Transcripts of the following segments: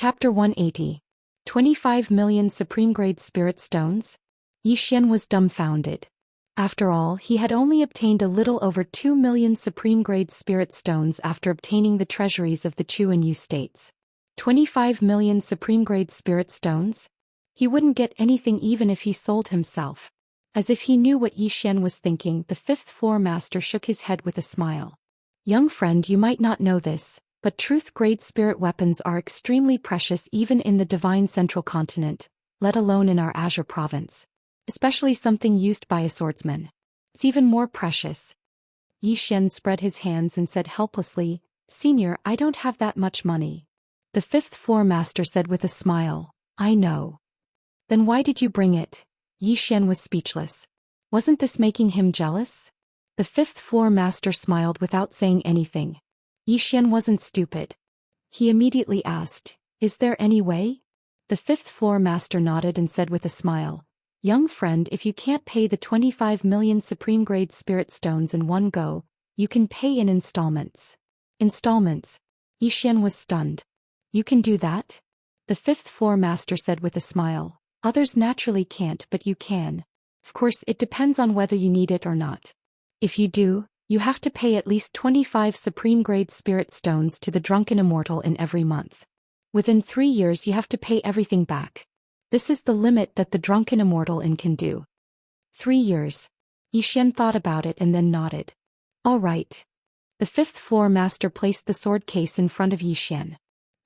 Chapter 180. 25 million supreme-grade spirit stones? Xian was dumbfounded. After all, he had only obtained a little over 2 million supreme-grade spirit stones after obtaining the treasuries of the Chu and Yu states. 25 million supreme-grade spirit stones? He wouldn't get anything even if he sold himself. As if he knew what Xian was thinking, the fifth-floor master shook his head with a smile. Young friend, you might not know this, but truth-grade spirit weapons are extremely precious even in the divine central continent, let alone in our Azure province. Especially something used by a swordsman. It's even more precious. Xian spread his hands and said helplessly, Senior, I don't have that much money. The fifth-floor master said with a smile, I know. Then why did you bring it? Xian was speechless. Wasn't this making him jealous? The fifth-floor master smiled without saying anything. Xian wasn't stupid. He immediately asked, Is there any way? The fifth-floor master nodded and said with a smile, Young friend, if you can't pay the 25 million supreme-grade spirit stones in one go, you can pay in installments. Installments? Xian was stunned. You can do that? The fifth-floor master said with a smile, Others naturally can't, but you can. Of course, it depends on whether you need it or not. If you do, you have to pay at least 25 supreme-grade spirit stones to the drunken immortal in every month. Within 3 years you have to pay everything back. This is the limit that the drunken immortal can do. 3 years. Xian thought about it and then nodded. All right. The fifth-floor master placed the sword case in front of Xian.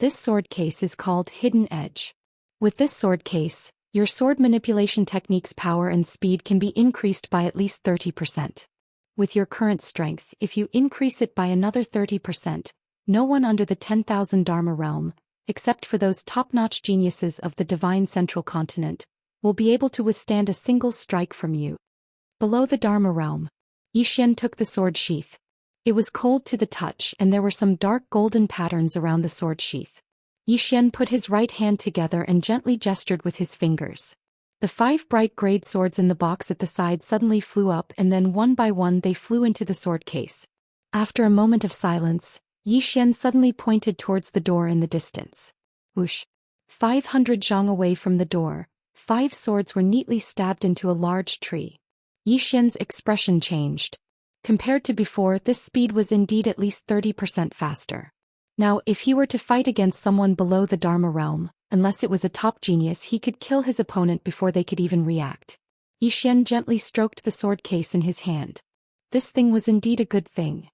This sword case is called Hidden Edge. With this sword case, your sword manipulation technique's power and speed can be increased by at least 30%. With your current strength, if you increase it by another 30%, no one under the 10,000 Dharma realm, except for those top-notch geniuses of the divine central continent, will be able to withstand a single strike from you. Below the Dharma realm, Xian took the sword sheath. It was cold to the touch and there were some dark golden patterns around the sword sheath. Xian put his right hand together and gently gestured with his fingers. The 5 bright grade swords in the box at the side suddenly flew up and then one by one they flew into the sword case. After a moment of silence, Xian suddenly pointed towards the door in the distance. Whoosh! 500 zhang away from the door, 5 swords were neatly stabbed into a large tree. Xian's expression changed. Compared to before, this speed was indeed at least 30% faster. Now, if he were to fight against someone below the Dharma realm, unless it was a top genius, he could kill his opponent before they could even react. Xian gently stroked the sword case in his hand. This thing was indeed a good thing.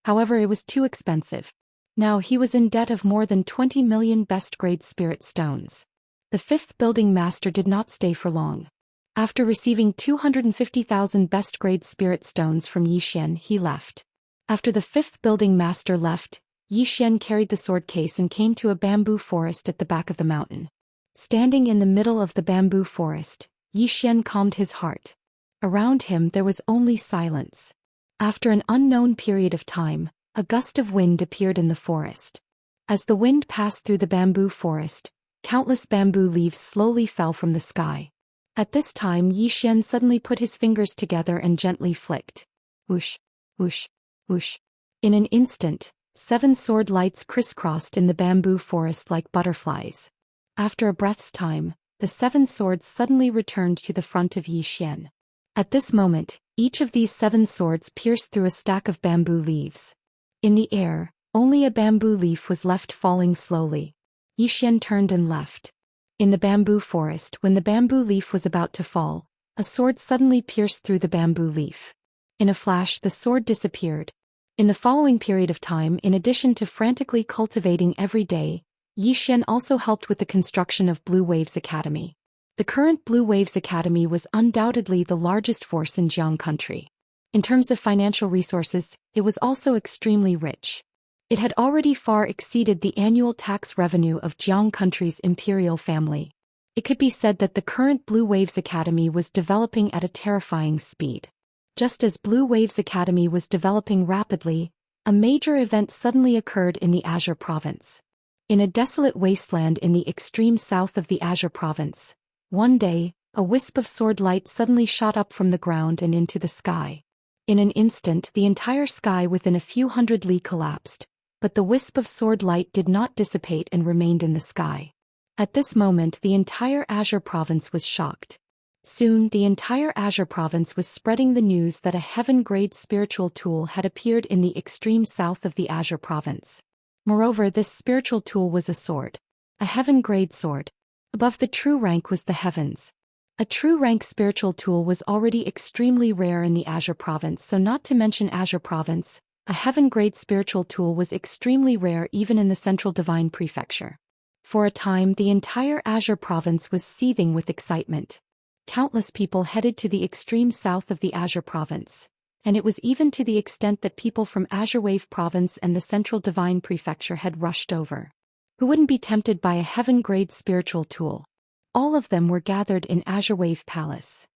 However, it was too expensive. Now he was in debt of more than 20 million best-grade spirit stones. The fifth building master did not stay for long. After receiving 250,000 best-grade spirit stones from Xian, he left. After the fifth building master left, Xian carried the sword case and came to a bamboo forest at the back of the mountain. Standing in the middle of the bamboo forest, Xian calmed his heart. Around him there was only silence. After an unknown period of time, a gust of wind appeared in the forest. As the wind passed through the bamboo forest, countless bamboo leaves slowly fell from the sky. At this time Xian suddenly put his fingers together and gently flicked. Whoosh, whoosh, whoosh. In an instant, 7 sword lights crisscrossed in the bamboo forest like butterflies. After a breath's time, the 7 swords suddenly returned to the front of Xian. At this moment, each of these 7 swords pierced through a stack of bamboo leaves. In the air, only a bamboo leaf was left falling slowly. Xian turned and left. In the bamboo forest, when the bamboo leaf was about to fall, a sword suddenly pierced through the bamboo leaf. In a flash, the sword disappeared. In the following period of time, in addition to frantically cultivating every day, Xian also helped with the construction of Blue Waves Academy. The current Blue Waves Academy was undoubtedly the largest force in Jiang country. In terms of financial resources, it was also extremely rich. It had already far exceeded the annual tax revenue of Jiang country's imperial family. It could be said that the current Blue Waves Academy was developing at a terrifying speed. Just as Blue Waves Academy was developing rapidly, a major event suddenly occurred in the Azure province. In a desolate wasteland in the extreme south of the Azure province, one day, a wisp of sword light suddenly shot up from the ground and into the sky. In an instant, the entire sky within a few hundred li collapsed, but the wisp of sword light did not dissipate and remained in the sky. At this moment the entire Azure province was shocked. Soon the entire Azure province was spreading the news that a heaven-grade spiritual tool had appeared in the extreme south of the Azure province. Moreover, this spiritual tool was a sword. A heaven-grade sword. Above the true rank was the heavens. A true rank spiritual tool was already extremely rare in the Azure province, so not to mention Azure province, a heaven-grade spiritual tool was extremely rare even in the central divine prefecture. For a time the entire Azure province was seething with excitement. Countless people headed to the extreme south of the Azure province, and it was even to the extent that people from Azure Wave province and the central divine prefecture had rushed over. Who wouldn't be tempted by a heaven-grade spiritual tool? All of them were gathered in Azure Wave Palace.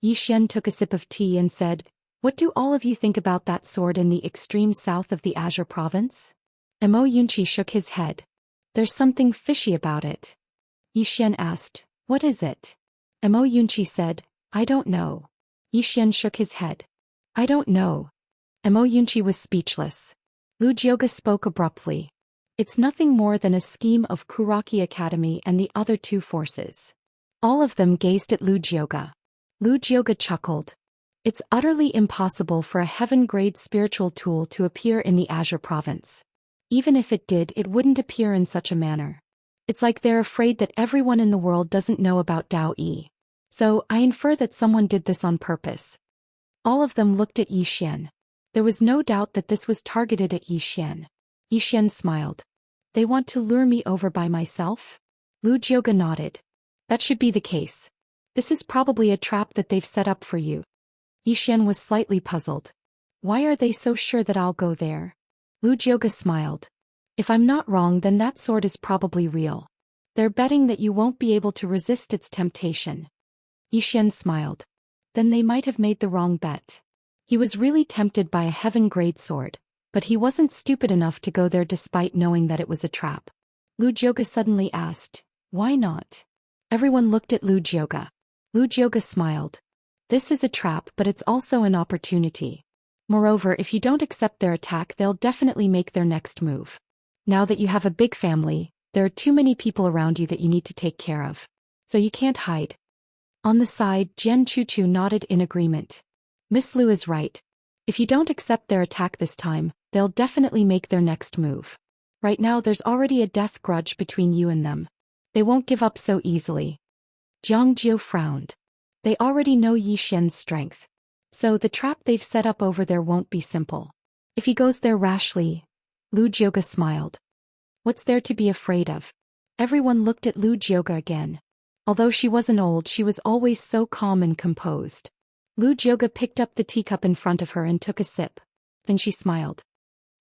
Xian took a sip of tea and said, "What do all of you think about that sword in the extreme south of the Azure province?" Mo Yunqi shook his head. "There's something fishy about it." Xian asked, "What is it?" Mo Yunqi said, "I don't know." Xian shook his head. "I don't know." Mo Yunqi was speechless. Lu Jioga spoke abruptly. "It's nothing more than a scheme of Kuraki Academy and the other two forces." All of them gazed at Lu Jioga. Lu Jioga chuckled. "It's utterly impossible for a heaven-grade spiritual tool to appear in the Azure province. Even if it did, it wouldn't appear in such a manner. It's like they're afraid that everyone in the world doesn't know about Dao Yi. So, I infer that someone did this on purpose." All of them looked at Xian. There was no doubt that this was targeted at Xian. Xian smiled. "They want to lure me over by myself?" Lu Jioga nodded. "That should be the case. This is probably a trap that they've set up for you." Xian was slightly puzzled. "Why are they so sure that I'll go there?" Lu Jioga smiled. "If I'm not wrong, then that sword is probably real. They're betting that you won't be able to resist its temptation." Xian smiled. "Then they might have made the wrong bet." He was really tempted by a heaven-grade sword, but he wasn't stupid enough to go there despite knowing that it was a trap. Lu Jioga suddenly asked, "Why not?" Everyone looked at Lu Jioga. Lu Jioga smiled. "This is a trap, but it's also an opportunity. Moreover, if you don't accept their attack, they'll definitely make their next move. Now that you have a big family, there are too many people around you that you need to take care of. So you can't hide." On the side, Jian Chuchu nodded in agreement. "Miss Lu is right. If you don't accept their attack this time, they'll definitely make their next move. Right now there's already a death grudge between you and them. They won't give up so easily." Jiang Jiu frowned. They already know Yi Xian's strength. So the trap they've set up over there won't be simple. If he goes there rashly. Lu Jioga smiled. "What's there to be afraid of?" Everyone looked at Lu Jioga again. Although she wasn't old, she was always so calm and composed. Lu Jioga picked up the teacup in front of her and took a sip. Then she smiled.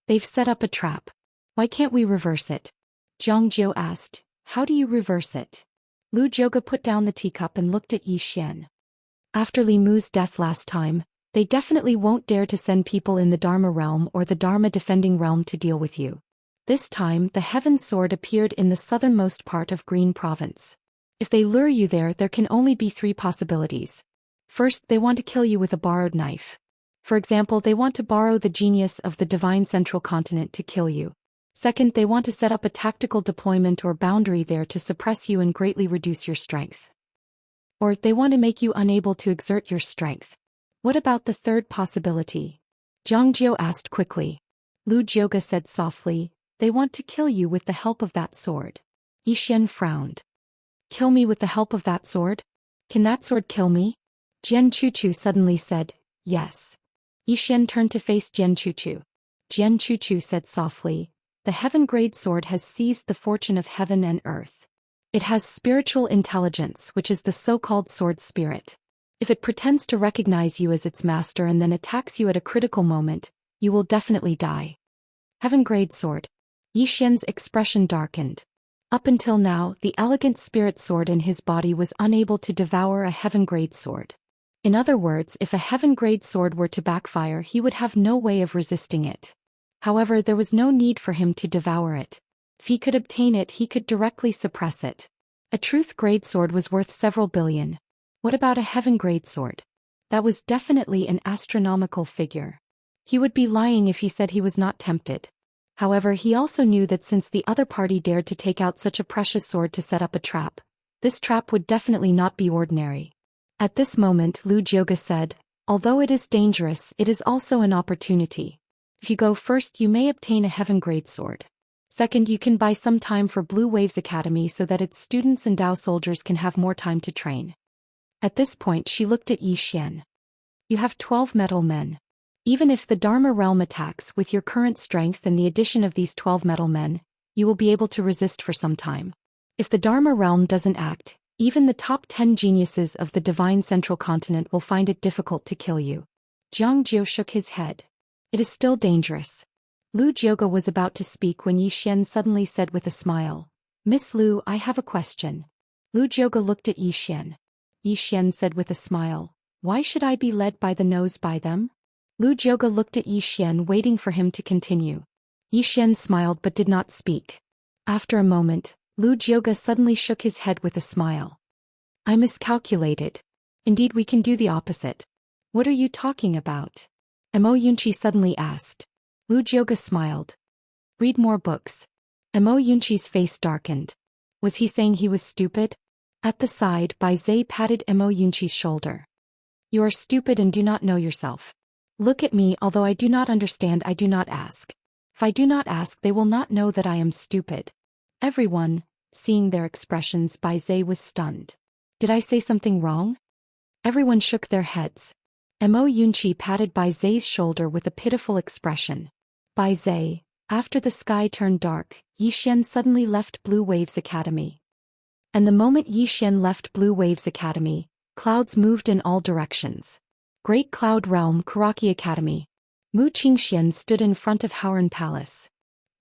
"They've set up a trap. Why can't we reverse it?" Jiang Jiu asked. "How do you reverse it?" Lu Jioga put down the teacup and looked at Yi Xian. "After Li Mu's death last time, they definitely won't dare to send people in the Dharma realm or the Dharma defending realm to deal with you. This time, the Heaven Sword appeared in the southernmost part of Green Province. If they lure you there, there can only be three possibilities. First, they want to kill you with a borrowed knife. For example, they want to borrow the genius of the Divine Central Continent to kill you. Second, they want to set up a tactical deployment or boundary there to suppress you and greatly reduce your strength. Or they want to make you unable to exert your strength. What about the third possibility?" Jiang Jiu asked quickly. Lu Jioga said softly, "They want to kill you with the help of that sword." Yi Xian frowned. "Kill me with the help of that sword? Can that sword kill me?" Jian Chuchu suddenly said, "Yes." Yi Xian turned to face Jian Chuchu. Jian Chuchu said softly, "The heaven-grade sword has seized the fortune of heaven and earth. It has spiritual intelligence, which is the so-called sword spirit. If it pretends to recognize you as its master and then attacks you at a critical moment, you will definitely die." Heaven-grade sword. Yi Xian's expression darkened. Up until now, the elegant spirit sword in his body was unable to devour a heaven-grade sword. In other words, if a heaven-grade sword were to backfire, he would have no way of resisting it. However, there was no need for him to devour it. If he could obtain it, he could directly suppress it. A truth-grade sword was worth several billion. What about a heaven-grade sword? That was definitely an astronomical figure. He would be lying if he said he was not tempted. However, he also knew that since the other party dared to take out such a precious sword to set up a trap, this trap would definitely not be ordinary. At this moment, Lu Jioge said, "Although it is dangerous, it is also an opportunity. If you go first, you may obtain a heaven-grade sword. Second, you can buy some time for Blue Waves Academy so that its students and Dao soldiers can have more time to train." At this point, she looked at Zhou Xian. "You have 12 metal men. Even if the Dharma realm attacks with your current strength and the addition of these 12 metal men, you will be able to resist for some time. If the Dharma realm doesn't act, even the top 10 geniuses of the divine central continent will find it difficult to kill you." Jiang Jiu shook his head. "It is still dangerous." Lu Jioge was about to speak when Zhou Xian suddenly said with a smile, "Miss Lu, I have a question." Lu Jioge looked at Zhou Xian. Zhou Xian said with a smile, "Why should I be led by the nose by them?" Lu Jioge looked at Zhou Xian, waiting for him to continue. Zhou Xian smiled but did not speak. After a moment, Lu Jioge suddenly shook his head with a smile. "I miscalculated. Indeed, we can do the opposite." "What are you talking about?" Mo Yunqi suddenly asked. Lu Jioge smiled. "Read more books." Mo Yunqi's face darkened. Was he saying he was stupid? At the side, Bai Zai patted Mo Yunqi's shoulder. "You are stupid and do not know yourself. Look at me, although I do not understand, I do not ask. If I do not ask, they will not know that I am stupid." Everyone, seeing their expressions, Bai Zai was stunned. "Did I say something wrong?" Everyone shook their heads. Mo Yunqi patted Bai Zai's shoulder with a pitiful expression. "Bai Zai." After the sky turned dark, Zhou Xian suddenly left Blue Waves Academy. And the moment Zhou Xian left Blue Waves Academy, clouds moved in all directions. Great Cloud Realm, Kuraki Academy. Mu Qingxian stood in front of Howren Palace.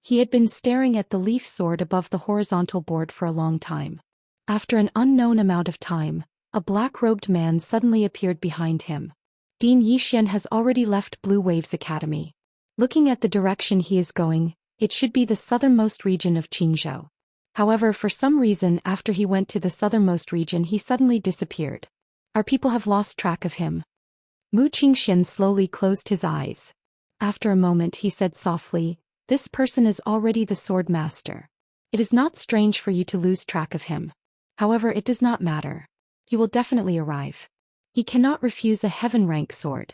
He had been staring at the leaf sword above the horizontal board for a long time. After an unknown amount of time, a black-robed man suddenly appeared behind him. "Dean Zhou Xian has already left Blue Waves Academy. Looking at the direction he is going, it should be the southernmost region of Qingzhou. However, for some reason after he went to the southernmost region he suddenly disappeared. Our people have lost track of him." Mu Qingxian slowly closed his eyes. After a moment he said softly, "This person is already the sword master. It is not strange for you to lose track of him. However, it does not matter. He will definitely arrive. He cannot refuse a heaven-rank sword.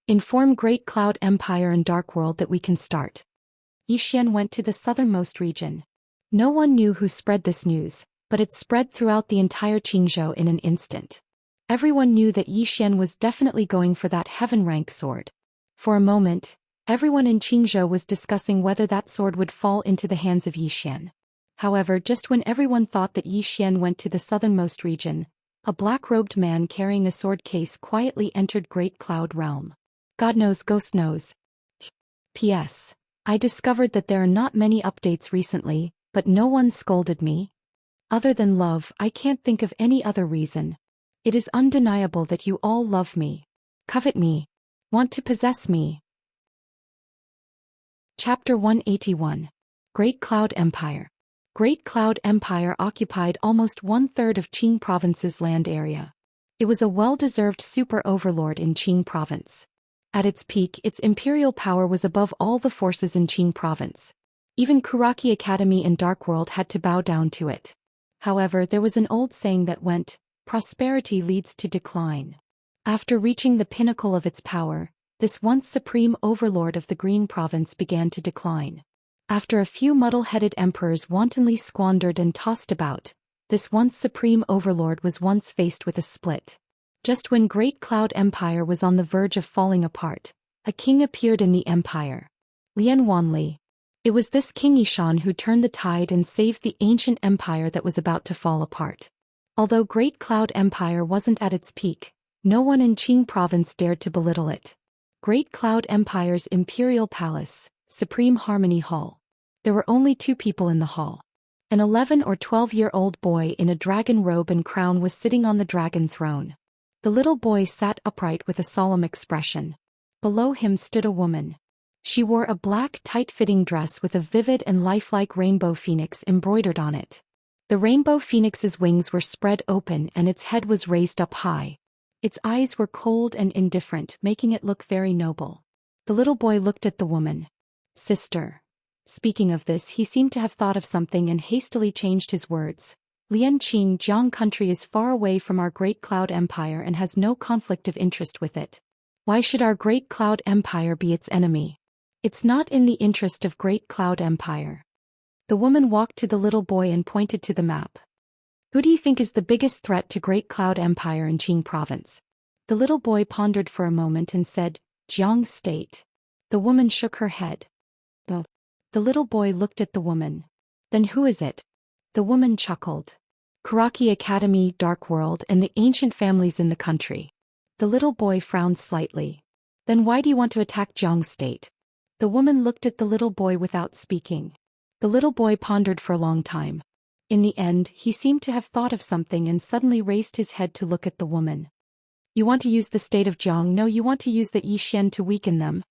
Inform Great Cloud Empire and Dark World that we can start." Zhou Xian went to the southernmost region. No one knew who spread this news, but it spread throughout the entire Qingzhou in an instant. Everyone knew that Zhou Xian was definitely going for that heaven-rank sword. For a moment, everyone in Qingzhou was discussing whether that sword would fall into the hands of Zhou Xian. However, just when everyone thought that Zhou Xian went to the southernmost region, a black-robed man carrying a sword case quietly entered Great Cloud Realm. God knows, ghost knows. P.S. I discovered that there are not many updates recently, but no one scolded me. Other than love, I can't think of any other reason. It is undeniable that you all love me, covet me, want to possess me. Chapter 181. Great Cloud Empire. Great Cloud Empire occupied almost 1/3 of Qing Province's land area. It was a well-deserved super overlord in Qing Province. At its peak, its imperial power was above all the forces in Qing Province. Even Kuraki Academy and Dark World had to bow down to it. However, there was an old saying that went, "Prosperity leads to decline." After reaching the pinnacle of its power, this once supreme overlord of the Green Province began to decline. After a few muddle-headed emperors wantonly squandered and tossed about, this once supreme overlord was once faced with a split. Just when Great Cloud Empire was on the verge of falling apart, a king appeared in the empire. Lian Wanli. It was this King Yishan who turned the tide and saved the ancient empire that was about to fall apart. Although Great Cloud Empire wasn't at its peak, no one in Qing Province dared to belittle it. Great Cloud Empire's imperial palace, Supreme Harmony Hall. There were only 2 people in the hall. An 11 or 12-year-old boy in a dragon robe and crown was sitting on the dragon throne. The little boy sat upright with a solemn expression. Below him stood a woman. She wore a black, tight-fitting dress with a vivid and lifelike rainbow phoenix embroidered on it. The rainbow phoenix's wings were spread open and its head was raised up high. Its eyes were cold and indifferent, making it look very noble. The little boy looked at the woman. "Sister." Speaking of this, he seemed to have thought of something and hastily changed his words. Lianqing Jiang country is far away from our Great Cloud Empire and has no conflict of interest with it. Why should our Great Cloud Empire be its enemy? It's not in the interest of Great Cloud Empire. The woman walked to the little boy and pointed to the map. Who do you think is the biggest threat to Great Cloud Empire in Qing province? The little boy pondered for a moment and said, Jiang State. The woman shook her head. Oh. The little boy looked at the woman. Then who is it? The woman chuckled. Kuraki Academy, Dark World, and the ancient families in the country. The little boy frowned slightly. Then why do you want to attack Jiang State? The woman looked at the little boy without speaking. The little boy pondered for a long time. In the end, he seemed to have thought of something and suddenly raised his head to look at the woman. You want to use the state of Jiang? No, you want to use the Yixian to weaken them.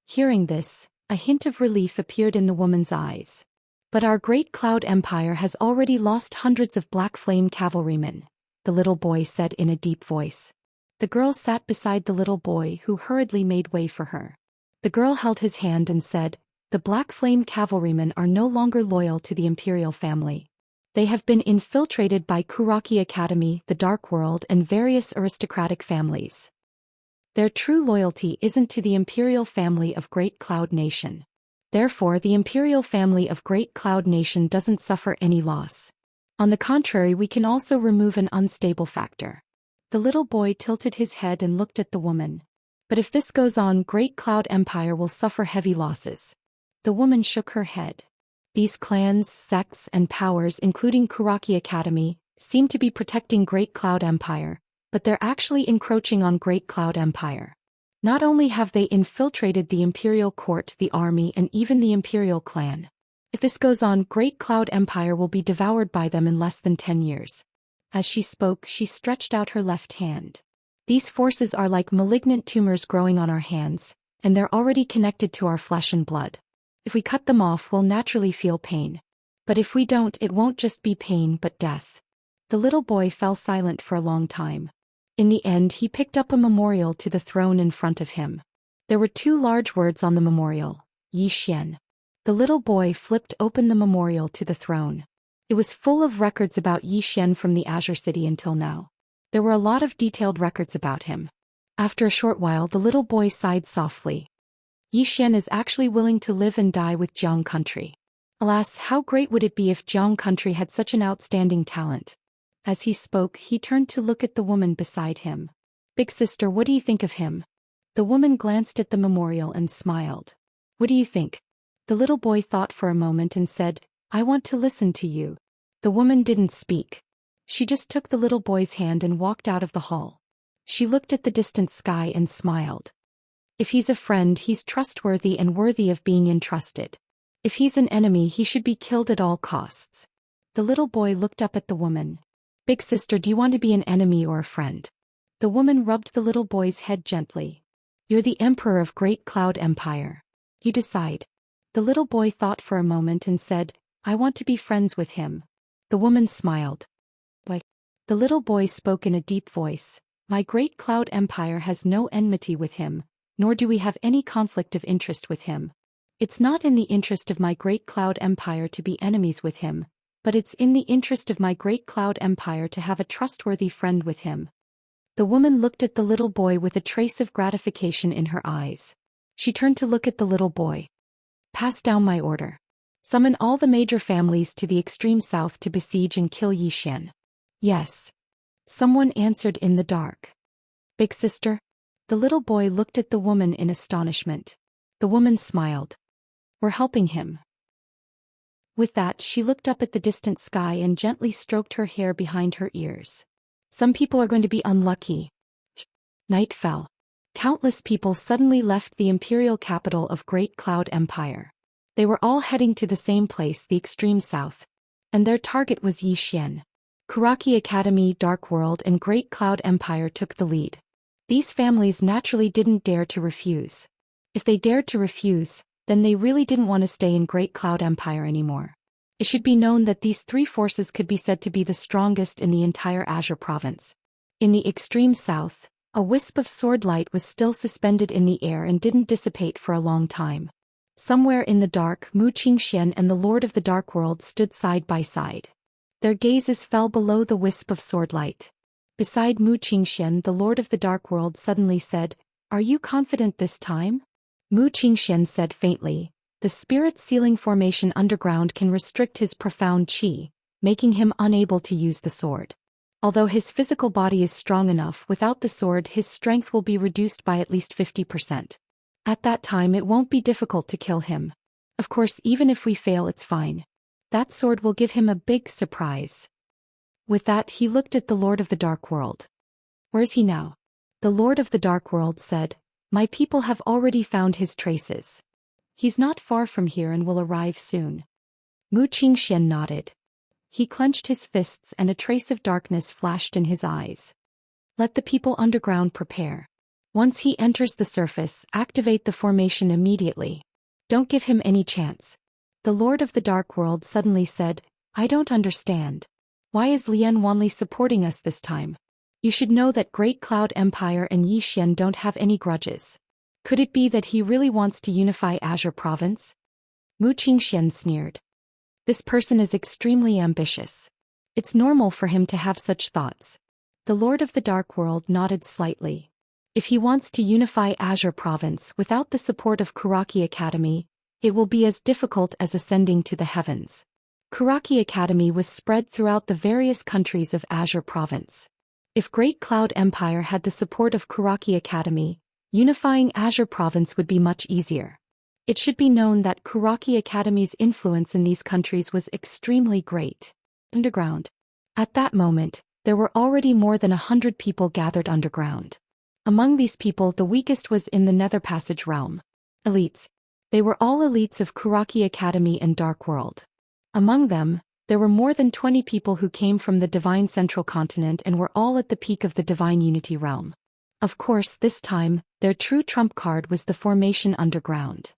Hearing this, a hint of relief appeared in the woman's eyes. But our Great Cloud Empire has already lost hundreds of Black Flame cavalrymen, the little boy said in a deep voice. The girl sat beside the little boy who hurriedly made way for her. The girl held his hand and said, the Black Flame cavalrymen are no longer loyal to the imperial family. They have been infiltrated by Kuraki Academy, the Dark World, and various aristocratic families. Their true loyalty isn't to the imperial family of Great Cloud Nation. Therefore, the imperial family of Great Cloud Nation doesn't suffer any loss. On the contrary, we can also remove an unstable factor. The little boy tilted his head and looked at the woman. But if this goes on, Great Cloud Empire will suffer heavy losses. The woman shook her head. These clans, sects, and powers, including Kuraki Academy, seem to be protecting Great Cloud Empire, but they're actually encroaching on Great Cloud Empire. Not only have they infiltrated the imperial court, the army, and even the imperial clan. If this goes on, Great Cloud Empire will be devoured by them in less than 10 years. As she spoke, she stretched out her left hand. These forces are like malignant tumors growing on our hands, and they're already connected to our flesh and blood. If we cut them off, we'll naturally feel pain. But if we don't, it won't just be pain but death. The little boy fell silent for a long time. In the end, he picked up a memorial to the throne in front of him. There were 2 large words on the memorial, Yixian. The little boy flipped open the memorial to the throne. It was full of records about Yixian from the Azure City until now. There were a lot of detailed records about him. After a short while, the little boy sighed softly. Yixian is actually willing to live and die with Jiang country. Alas, how great would it be if Jiang country had such an outstanding talent? As he spoke, he turned to look at the woman beside him. Big sister, what do you think of him? The woman glanced at the memorial and smiled. What do you think? The little boy thought for a moment and said, I want to listen to you. The woman didn't speak. She just took the little boy's hand and walked out of the hall. She looked at the distant sky and smiled. If he's a friend, he's trustworthy and worthy of being entrusted. If he's an enemy, he should be killed at all costs. The little boy looked up at the woman. Big sister, do you want to be an enemy or a friend? The woman rubbed the little boy's head gently. You're the emperor of Great Cloud Empire. You decide. The little boy thought for a moment and said, I want to be friends with him. The woman smiled. But the little boy spoke in a deep voice. My Great Cloud Empire has no enmity with him, nor do we have any conflict of interest with him. It's not in the interest of my Great Cloud Empire to be enemies with him, but it's in the interest of my Great Cloud Empire to have a trustworthy friend with him. The woman looked at the little boy with a trace of gratification in her eyes. She turned to look at the little boy. Pass down my order. Summon all the major families to the extreme south to besiege and kill Yixian. Yes. Someone answered in the dark. Big sister? The little boy looked at the woman in astonishment. The woman smiled. We're helping him. With that, she looked up at the distant sky and gently stroked her hair behind her ears. Some people are going to be unlucky. Night fell. Countless people suddenly left the imperial capital of Great Cloud Empire. They were all heading to the same place, the extreme south. And their target was Yixian. Kuraki Academy, Dark World, and Great Cloud Empire took the lead. These families naturally didn't dare to refuse. If they dared to refuse, then they really didn't want to stay in Great Cloud Empire anymore. It should be known that these 3 forces could be said to be the strongest in the entire Azure province. In the extreme south, a wisp of sword light was still suspended in the air and didn't dissipate for a long time. Somewhere in the dark, Xian and the Lord of the Dark World stood side by side. Their gazes fell below the wisp of sword light. Beside Xian, the Lord of the Dark World suddenly said, "Are you confident this time?" Xian said faintly, "The spirit sealing formation underground can restrict his profound qi, making him unable to use the sword. Although his physical body is strong enough, without the sword his strength will be reduced by at least 50%. At that time it won't be difficult to kill him. Of course, even if we fail, it's fine. That sword will give him a big surprise." With that, he looked at the Lord of the Dark World. "Where is he now?" The Lord of the Dark World said, "My people have already found his traces. He's not far from here and will arrive soon." Xian nodded. He clenched his fists and a trace of darkness flashed in his eyes. "Let the people underground prepare. Once he enters the surface, activate the formation immediately. Don't give him any chance." The Lord of the Dark World suddenly said, "I don't understand. Why is Lian Wanli supporting us this time? You should know that Great Cloud Empire and Xian don't have any grudges. Could it be that he really wants to unify Azure Province?" Xian sneered. "This person is extremely ambitious. It's normal for him to have such thoughts." The Lord of the Dark World nodded slightly. "If he wants to unify Azure Province without the support of Kuraki Academy, it will be as difficult as ascending to the heavens. Kuraki Academy was spread throughout the various countries of Azure Province. If Great Cloud Empire had the support of Kuraki Academy, unifying Azure Province would be much easier. It should be known that Kuraki Academy's influence in these countries was extremely great." Underground. At that moment, there were already more than 100 people gathered underground. Among these people, the weakest was in the Nether Passage realm. Elites. They were all elites of Kuraki Academy and Dark World. Among them, there were more than 20 people who came from the Divine Central Continent and were all at the peak of the Divine Unity realm. Of course, this time, their true trump card was the formation underground.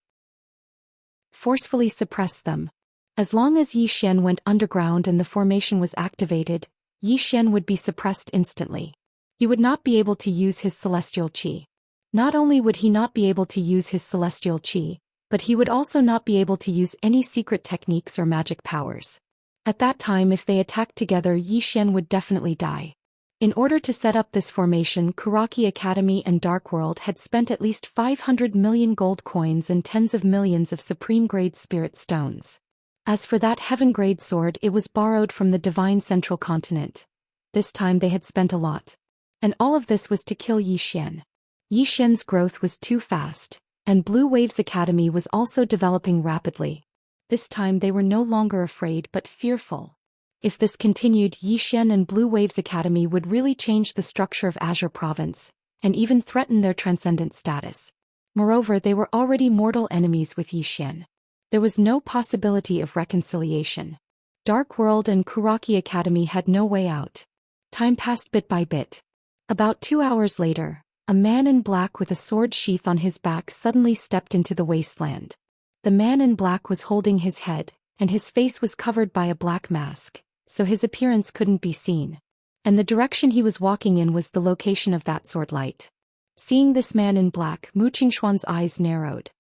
Forcefully suppress them. As long as Xian went underground and the formation was activated, Xian would be suppressed instantly. He would not be able to use his celestial qi. Not only would he not be able to use his celestial qi, but he would also not be able to use any secret techniques or magic powers. At that time, if they attacked together, Xian would definitely die. In order to set up this formation, Kuraki Academy and Dark World had spent at least 500 million gold coins and tens of millions of supreme-grade spirit stones. As for that heaven-grade sword, it was borrowed from the Divine Central Continent. This time they had spent a lot. And all of this was to kill Xian. Xian's growth was too fast, and Blue Waves Academy was also developing rapidly. This time they were no longer afraid but fearful. If this continued, Xian and Blue Waves Academy would really change the structure of Azure Province, and even threaten their transcendent status. Moreover, they were already mortal enemies with Xian. There was no possibility of reconciliation. Dark World and Kuraki Academy had no way out. Time passed bit by bit. About 2 hours later, a man in black with a sword sheath on his back suddenly stepped into the wasteland. The man in black was holding his head, and his face was covered by a black mask, so his appearance couldn't be seen. And the direction he was walking in was the location of that sword light. Seeing this man in black, Xuan's eyes narrowed.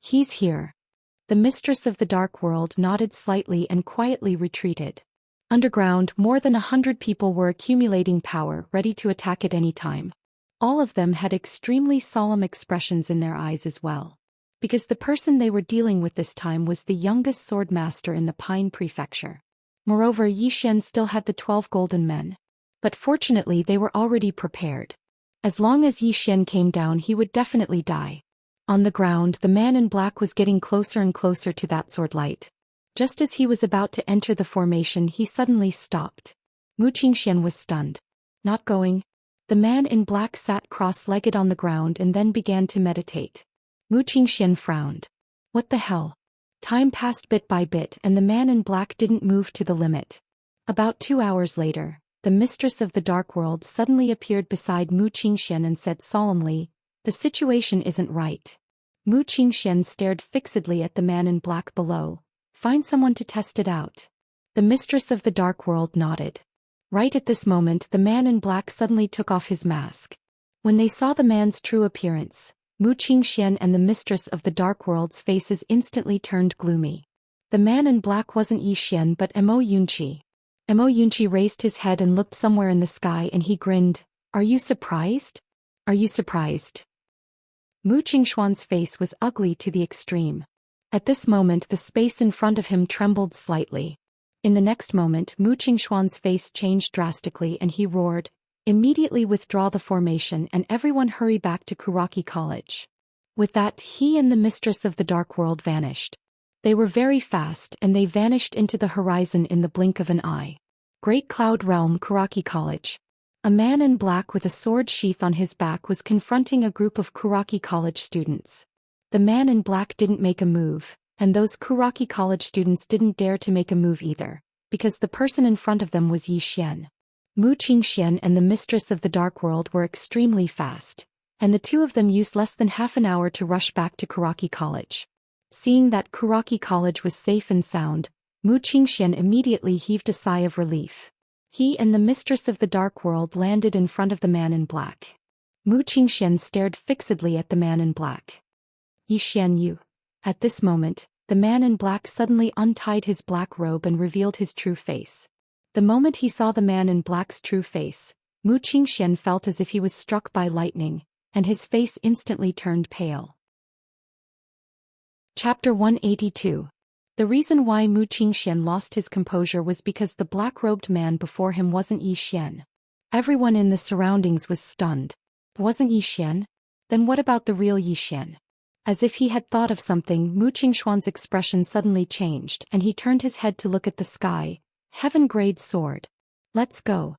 "He's here." The mistress of the Dark World nodded slightly and quietly retreated. Underground, more than 100 people were accumulating power, ready to attack at any time. All of them had extremely solemn expressions in their eyes as well. Because the person they were dealing with this time was the youngest sword master in the Pine Prefecture. Moreover, Xian still had the 12 golden men. But fortunately they were already prepared. As long as Xian came down, he would definitely die. On the ground, the man in black was getting closer and closer to that sword light. Just as he was about to enter the formation, he suddenly stopped. Xian was stunned. "Not going?" The man in black sat cross-legged on the ground and then began to meditate. Xian frowned. What the hell? Time passed bit by bit and the man in black didn't move to the limit. About 2 hours later, the mistress of the Dark World suddenly appeared beside Xian and said solemnly, "The situation isn't right." Xian stared fixedly at the man in black below. "Find someone to test it out." The mistress of the Dark World nodded. Right at this moment, the man in black suddenly took off his mask. When they saw the man's true appearance, Xian and the mistress of the dark world's faces instantly turned gloomy. The man in black wasn't Xian but Yunqi. Yunqi raised his head and looked somewhere in the sky and he grinned. Are you surprised? Are you surprised? Xuan's face was ugly to the extreme. At this moment the space in front of him trembled slightly. In the next moment Xuan's face changed drastically and he roared, "Immediately withdraw the formation and everyone hurry back to Kuraki College." With that he and the mistress of the dark world vanished. They were very fast and they vanished into the horizon in the blink of an eye. Great Cloud Realm, Kuraki College. A man in black with a sword sheath on his back was confronting a group of Kuraki College students. The man in black didn't make a move, and those Kuraki College students didn't dare to make a move either, because the person in front of them was Xian. Xian and the mistress of the dark world were extremely fast, and the two of them used less than half an hour to rush back to Kuraki College. Seeing that Kuraki College was safe and sound, Xian immediately heaved a sigh of relief. He and the mistress of the dark world landed in front of the man in black. Xian stared fixedly at the man in black. "Xian, you." At this moment, the man in black suddenly untied his black robe and revealed his true face. The moment he saw the man in black's true face, Xian felt as if he was struck by lightning, and his face instantly turned pale. Chapter 182. The reason why Xian lost his composure was because the black-robed man before him wasn't Xian. Everyone in the surroundings was stunned. Wasn't Xian? Then what about the real Xian? As if he had thought of something, Xuan's expression suddenly changed and he turned his head to look at the sky. Heaven-grade sword. Let's go.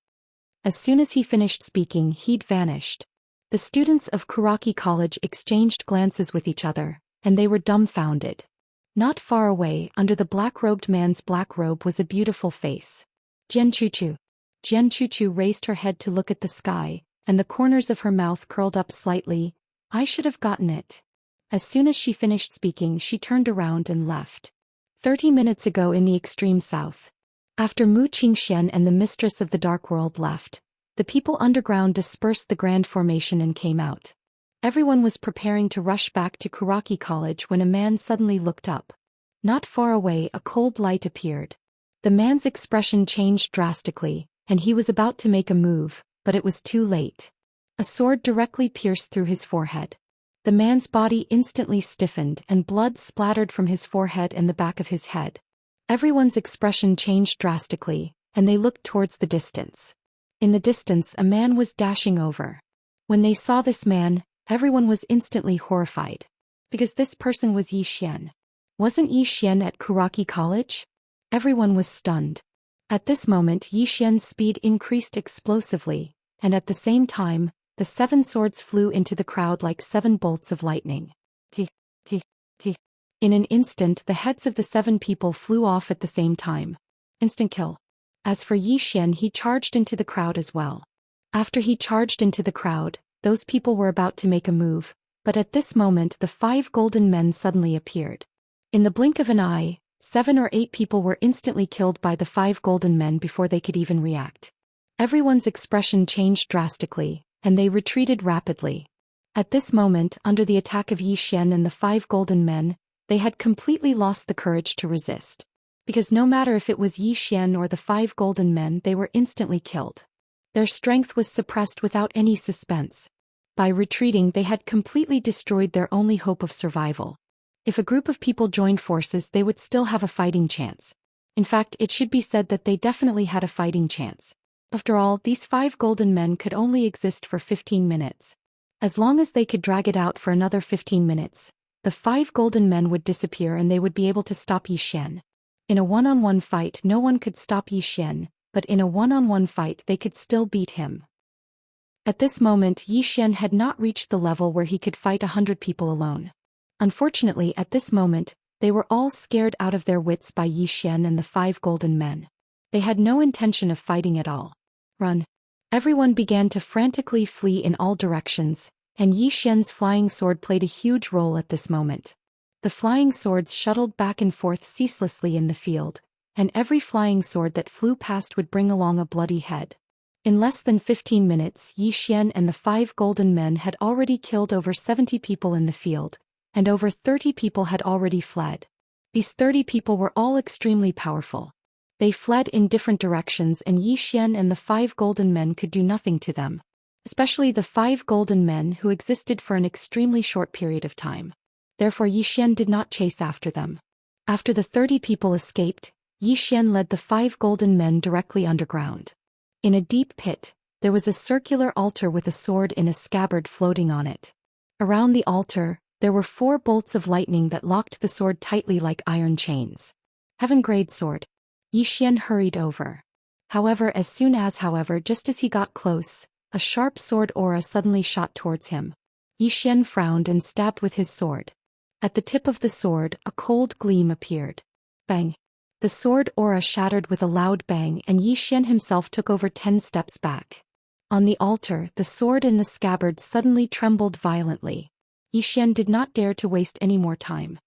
As soon as he finished speaking, he'd vanished. The students of Kuraki College exchanged glances with each other, and they were dumbfounded. Not far away, under the black-robed man's black robe was a beautiful face. Jianchuchu. Jianchuchu raised her head to look at the sky, and the corners of her mouth curled up slightly. I should have gotten it. As soon as she finished speaking, she turned around and left. 30 minutes ago in the extreme south. After Xian and the mistress of the dark world left, the people underground dispersed the grand formation and came out. Everyone was preparing to rush back to Kuraki College when a man suddenly looked up. Not far away, a cold light appeared. The man's expression changed drastically, and he was about to make a move, but it was too late. A sword directly pierced through his forehead. The man's body instantly stiffened and blood splattered from his forehead and the back of his head. Everyone's expression changed drastically, and they looked towards the distance. In the distance, a man was dashing over. When they saw this man, everyone was instantly horrified. Because this person was Xian. Wasn't Xian at Kuraki College? Everyone was stunned. At this moment Xian's speed increased explosively, and at the same time, the 7 swords flew into the crowd like 7 bolts of lightning. In an instant the heads of the 7 people flew off at the same time. Instant kill. As for Xian, he charged into the crowd as well. After he charged into the crowd, those people were about to make a move, but at this moment the 5 golden men suddenly appeared. In the blink of an eye, 7 or 8 people were instantly killed by the 5 golden men before they could even react. Everyone's expression changed drastically, and they retreated rapidly. At this moment, under the attack of Xian and the 5 golden men, they had completely lost the courage to resist. Because no matter if it was Xian or the 5 golden men, they were instantly killed. Their strength was suppressed without any suspense. By retreating, they had completely destroyed their only hope of survival. If a group of people joined forces, they would still have a fighting chance. In fact, it should be said that they definitely had a fighting chance. After all, these 5 golden men could only exist for 15 minutes. As long as they could drag it out for another 15 minutes, the 5 golden men would disappear and they would be able to stop Xian. In a one-on-one fight, no one could stop Xian, but in a one-on-one fight they could still beat him. At this moment Xian had not reached the level where he could fight 100 people alone. Unfortunately, at this moment, they were all scared out of their wits by Xian and the 5 golden men. They had no intention of fighting at all. Run. Everyone began to frantically flee in all directions, and Xian's flying sword played a huge role at this moment. The flying swords shuttled back and forth ceaselessly in the field, and every flying sword that flew past would bring along a bloody head. In less than 15 minutes, Zhou Xian and the 5 golden men had already killed over 70 people in the field, and over 30 people had already fled. These 30 people were all extremely powerful. They fled in different directions and Zhou Xian and the 5 golden men could do nothing to them. Especially the 5 golden men who existed for an extremely short period of time. Therefore Zhou Xian did not chase after them. After the 30 people escaped, Zhou Xian led the 5 golden men directly underground. In a deep pit, there was a circular altar with a sword in a scabbard floating on it. Around the altar, there were 4 bolts of lightning that locked the sword tightly like iron chains. Heaven-grade sword. Zhou Xian hurried over. Just as he got close, a sharp sword aura suddenly shot towards him. Zhou Xian frowned and stabbed with his sword. At the tip of the sword, a cold gleam appeared. Bang! The sword aura shattered with a loud bang and Zhou Xian himself took over 10 steps back. On the altar, the sword in the scabbard suddenly trembled violently. Zhou Xian did not dare to waste any more time.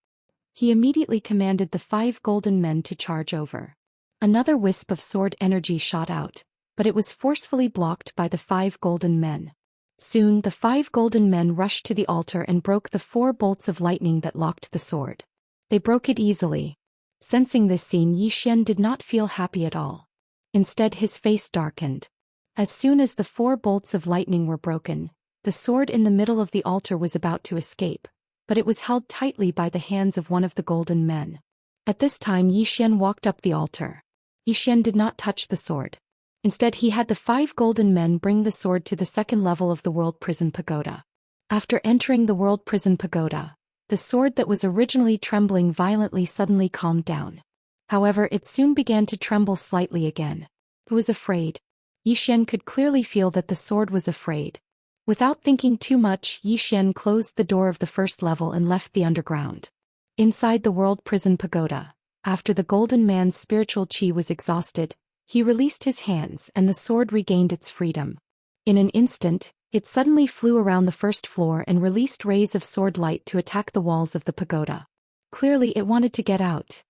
He immediately commanded the 5 golden men to charge over. Another wisp of sword energy shot out, but it was forcefully blocked by the 5 golden men. Soon the 5 golden men rushed to the altar and broke the 4 bolts of lightning that locked the sword. They broke it easily. Sensing this scene, Zhou Xian did not feel happy at all. Instead his face darkened. As soon as the 4 bolts of lightning were broken, the sword in the middle of the altar was about to escape, but it was held tightly by the hands of one of the golden men. At this time Zhou Xian walked up the altar. Zhou Xian did not touch the sword. Instead he had the 5 golden men bring the sword to the 2nd level of the World Prison Pagoda. After entering the World Prison Pagoda, the sword that was originally trembling violently suddenly calmed down. However, it soon began to tremble slightly again. It was afraid. Zhou Xian could clearly feel that the sword was afraid. Without thinking too much, Zhou Xian closed the door of the 1st level and left the underground. Inside the World Prison Pagoda, after the golden man's spiritual qi was exhausted, he released his hands and the sword regained its freedom. In an instant, it suddenly flew around the 1st floor and released rays of sword light to attack the walls of the pagoda. Clearly it wanted to get out.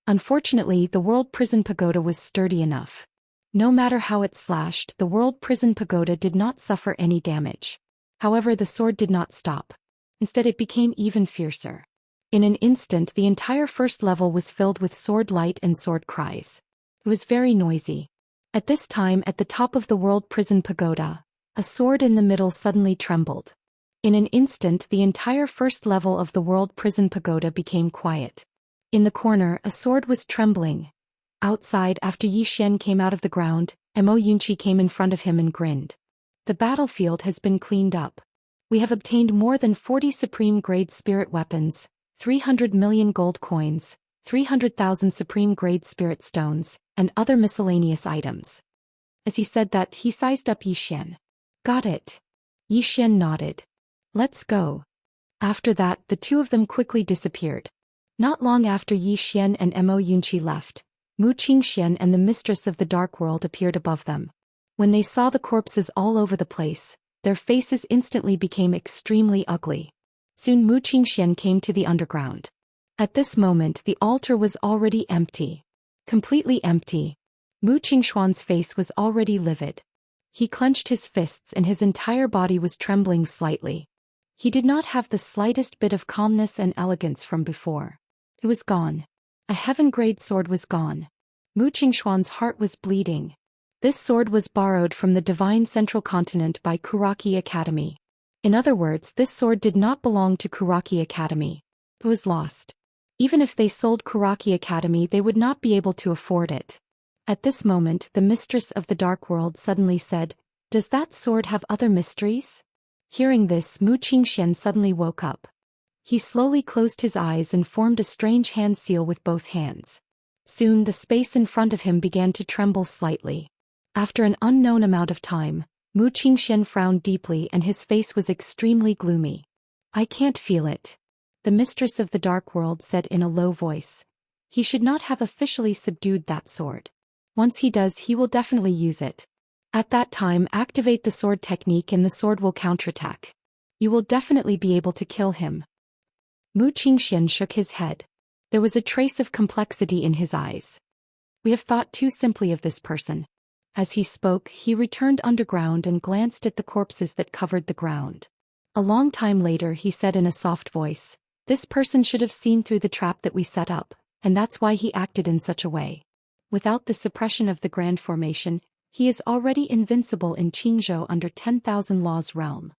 Unfortunately, the World Prison Pagoda was sturdy enough. No matter how it slashed, the World Prison Pagoda did not suffer any damage. However, the sword did not stop. Instead it became even fiercer. In an instant the entire 1st level was filled with sword light and sword cries. It was very noisy. At this time, at the top of the World Prison Pagoda, a sword in the middle suddenly trembled. In an instant the entire 1st level of the World Prison Pagoda became quiet. In the corner a sword was trembling. Outside, after Zhou Xian came out of the ground, Mo Yunqi came in front of him and grinned. The battlefield has been cleaned up. We have obtained more than 40 supreme-grade spirit weapons, 300 million gold coins, 300,000 supreme-grade spirit stones, and other miscellaneous items. As he said that, he sized up Zhou Xian. Got it. Zhou Xian nodded. Let's go. After that, the 2 of them quickly disappeared. Not long after Zhou Xian and Mo Yunqi left, Mu Qingxian and the mistress of the dark world appeared above them. When they saw the corpses all over the place, their faces instantly became extremely ugly. Soon Mu Qingxian came to the underground. At this moment the altar was already empty. Completely empty. Mu Qingxuan's face was already livid. He clenched his fists and his entire body was trembling slightly. He did not have the slightest bit of calmness and elegance from before. It was gone. A heaven-grade sword was gone. Mu Qingxuan's heart was bleeding. This sword was borrowed from the Divine Central Continent by Kuraki Academy. In other words, this sword did not belong to Kuraki Academy. It was lost. Even if they sold Kuraki Academy, they would not be able to afford it. At this moment, the mistress of the dark world suddenly said, "Does that sword have other mysteries?" Hearing this, Mu Qingxian suddenly woke up. He slowly closed his eyes and formed a strange hand seal with both hands. Soon the space in front of him began to tremble slightly. After an unknown amount of time, Mu Qingxian frowned deeply and his face was extremely gloomy. "I can't feel it," the mistress of the dark world said in a low voice. He should not have officially subdued that sword. Once he does, he will definitely use it. At that time, activate the sword technique and the sword will counterattack. You will definitely be able to kill him. Mu Qingxian shook his head. There was a trace of complexity in his eyes. We have thought too simply of this person. As he spoke, he returned underground and glanced at the corpses that covered the ground. A long time later he said in a soft voice, "This person should have seen through the trap that we set up, and that's why he acted in such a way. Without the suppression of the Grand Formation, he is already invincible in Qingzhou under 10,000 Laws realm."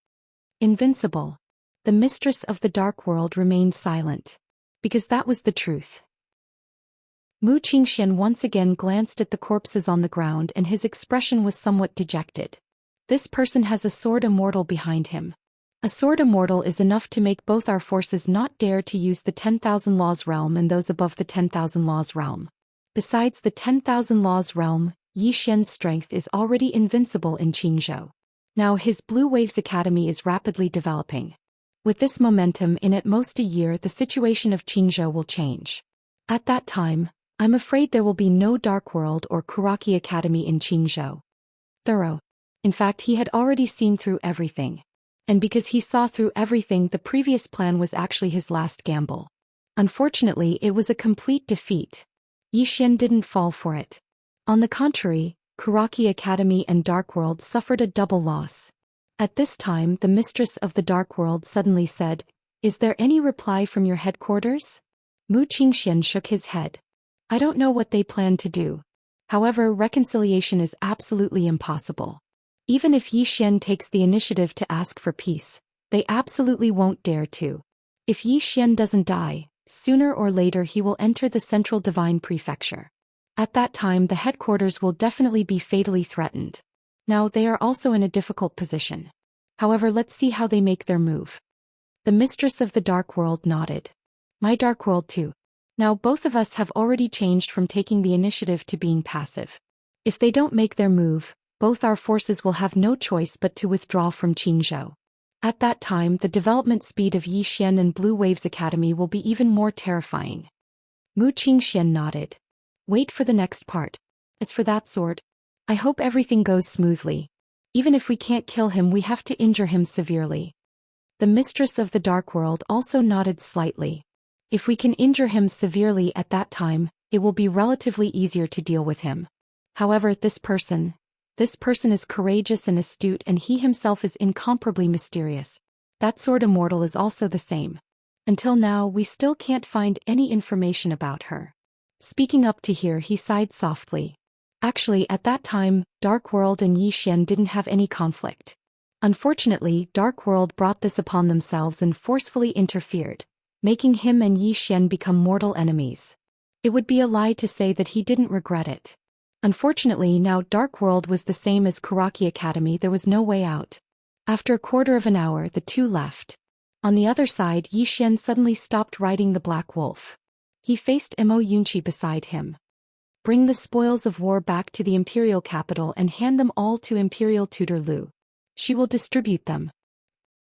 Invincible. The mistress of the dark world remained silent. Because that was the truth. Mu Qingxian once again glanced at the corpses on the ground and his expression was somewhat dejected. This person has a sword immortal behind him. A sword immortal is enough to make both our forces not dare to use the 10,000 Laws realm and those above the 10,000 Laws realm. Besides the 10,000 Laws realm, Yi Xian's strength is already invincible in Qingzhou. Now his Blue Waves Academy is rapidly developing. With this momentum, in at most a year the situation of Qingzhou will change. At that time, I'm afraid there will be no Dark World or Kuraki Academy in Qingzhou. Thorough. In fact, he had already seen through everything. And because he saw through everything, the previous plan was actually his last gamble. Unfortunately, it was a complete defeat. Yi Xian didn't fall for it. On the contrary, Kuraki Academy and Dark World suffered a double loss. At this time, the mistress of the Dark World suddenly said, "Is there any reply from your headquarters?" Mu Qingxian shook his head. "I don't know what they plan to do. However, reconciliation is absolutely impossible. Even if Yi Xian takes the initiative to ask for peace, they absolutely won't dare to. If Yi Xian doesn't die, sooner or later he will enter the Central Divine Prefecture. At that time the headquarters will definitely be fatally threatened. Now they are also in a difficult position. However, let's see how they make their move." The mistress of the Dark World nodded. "My Dark World too. Now both of us have already changed from taking the initiative to being passive. If they don't make their move, both our forces will have no choice but to withdraw from Qingzhou. At that time the development speed of Yi Xian and Blue Waves Academy will be even more terrifying." Mu Qingxian nodded. "Wait for the next part. As for that sword, I hope everything goes smoothly. Even if we can't kill him, we have to injure him severely." The mistress of the Dark World also nodded slightly. "If we can injure him severely at that time, it will be relatively easier to deal with him. However, this person is courageous and astute, and he himself is incomparably mysterious. That sword immortal is also the same. Until now, we still can't find any information about her." Speaking up to here, he sighed softly. Actually, at that time, Dark World and Yi Xian didn't have any conflict. Unfortunately, Dark World brought this upon themselves and forcefully interfered, making him and Yi Xian become mortal enemies. It would be a lie to say that he didn't regret it. Unfortunately, now Dark World was the same as Kuraki Academy, there was no way out. After a quarter of an hour, the two left. On the other side, Yi Xian suddenly stopped riding the Black Wolf. He faced Mo Yunqi beside him. "Bring the spoils of war back to the imperial capital and hand them all to Imperial Tutor Lu. She will distribute them."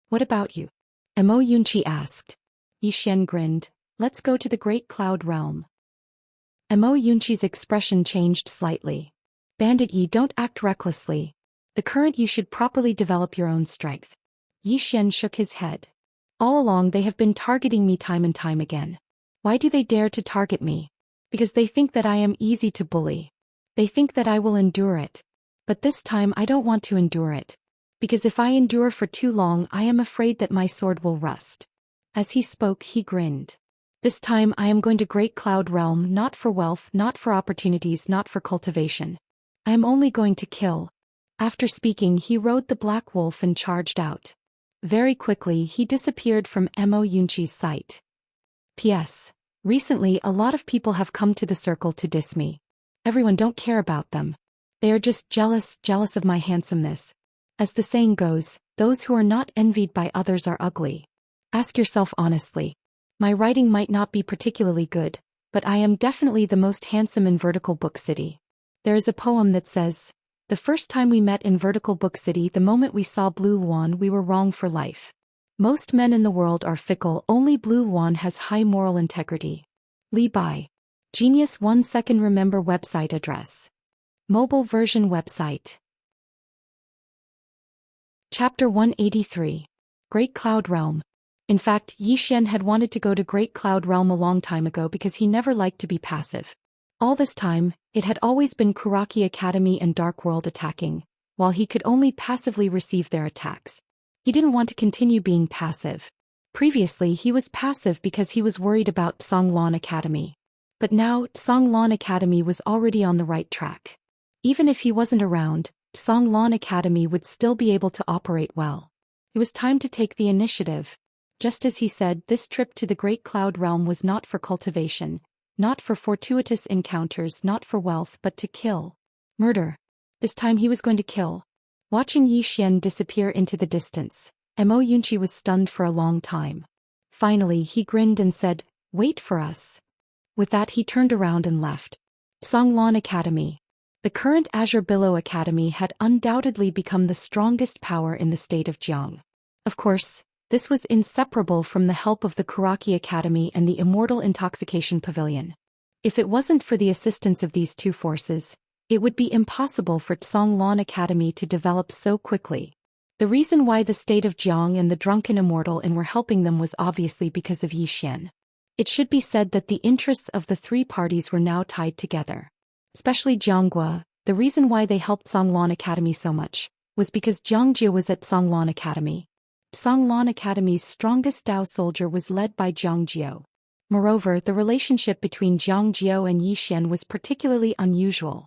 "What about you?" Mo Yunqi asked. Yi Xian grinned. "Let's go to the Great Cloud Realm." Mo Yunqi's expression changed slightly. "Bandit Yi, don't act recklessly. The current you should properly develop your own strength." Yi Xian shook his head. "All along they have been targeting me time and time again. Why do they dare to target me? Because they think that I am easy to bully. They think that I will endure it. But this time I don't want to endure it. Because if I endure for too long, I am afraid that my sword will rust." As he spoke, he grinned. "This time I am going to Great Cloud Realm, not for wealth, not for opportunities, not for cultivation. I am only going to kill." After speaking, he rode the Black Wolf and charged out. Very quickly, he disappeared from Mo Yunqi's sight. P.S. Recently, a lot of people have come to the circle to diss me. Everyone don't care about them. They are just jealous of my handsomeness. As the saying goes, those who are not envied by others are ugly. Ask yourself honestly. My writing might not be particularly good, but I am definitely the most handsome in Vertical Book City. There is a poem that says, "The first time we met in Vertical Book City, the moment we saw Blue Luan, we were wrong for life. Most men in the world are fickle, only Blue Luan has high moral integrity." Li Bai. Genius 1 second. Remember website address. Mobile version website. Chapter 183. Great Cloud Realm. In fact, Yi Xian had wanted to go to Great Cloud Realm a long time ago because he never liked to be passive. All this time, it had always been Kuraki Academy and Dark World attacking, while he could only passively receive their attacks. He didn't want to continue being passive. Previously he was passive because he was worried about Songlan Academy. But now, Songlan Academy was already on the right track. Even if he wasn't around, Songlan Academy would still be able to operate well. It was time to take the initiative. Just as he said, this trip to the Great Cloud Realm was not for cultivation, not for fortuitous encounters, not for wealth, but to kill. Murder. This time he was going to kill. Watching Zhou Xian disappear into the distance, Mo Yunqi was stunned for a long time. Finally he grinned and said, "Wait for us." With that he turned around and left. Songlan Academy. The current Azure Billow Academy had undoubtedly become the strongest power in the state of Jiang. Of course, this was inseparable from the help of the Kuraki Academy and the Immortal Intoxication Pavilion. If it wasn't for the assistance of these two forces, it would be impossible for Songlan Academy to develop so quickly. The reason why the state of Jiang and the Drunken Immortal were helping them was obviously because of Zhou Xian. It should be said that the interests of the three parties were now tied together. Especially Jianggua, the reason why they helped Songlan Academy so much was because Jiangjia was at Songlan Academy. Songlan Academy's strongest Dao soldier was led by Jiangjio. Moreover, the relationship between Jiangjio and Zhou Xian was particularly unusual.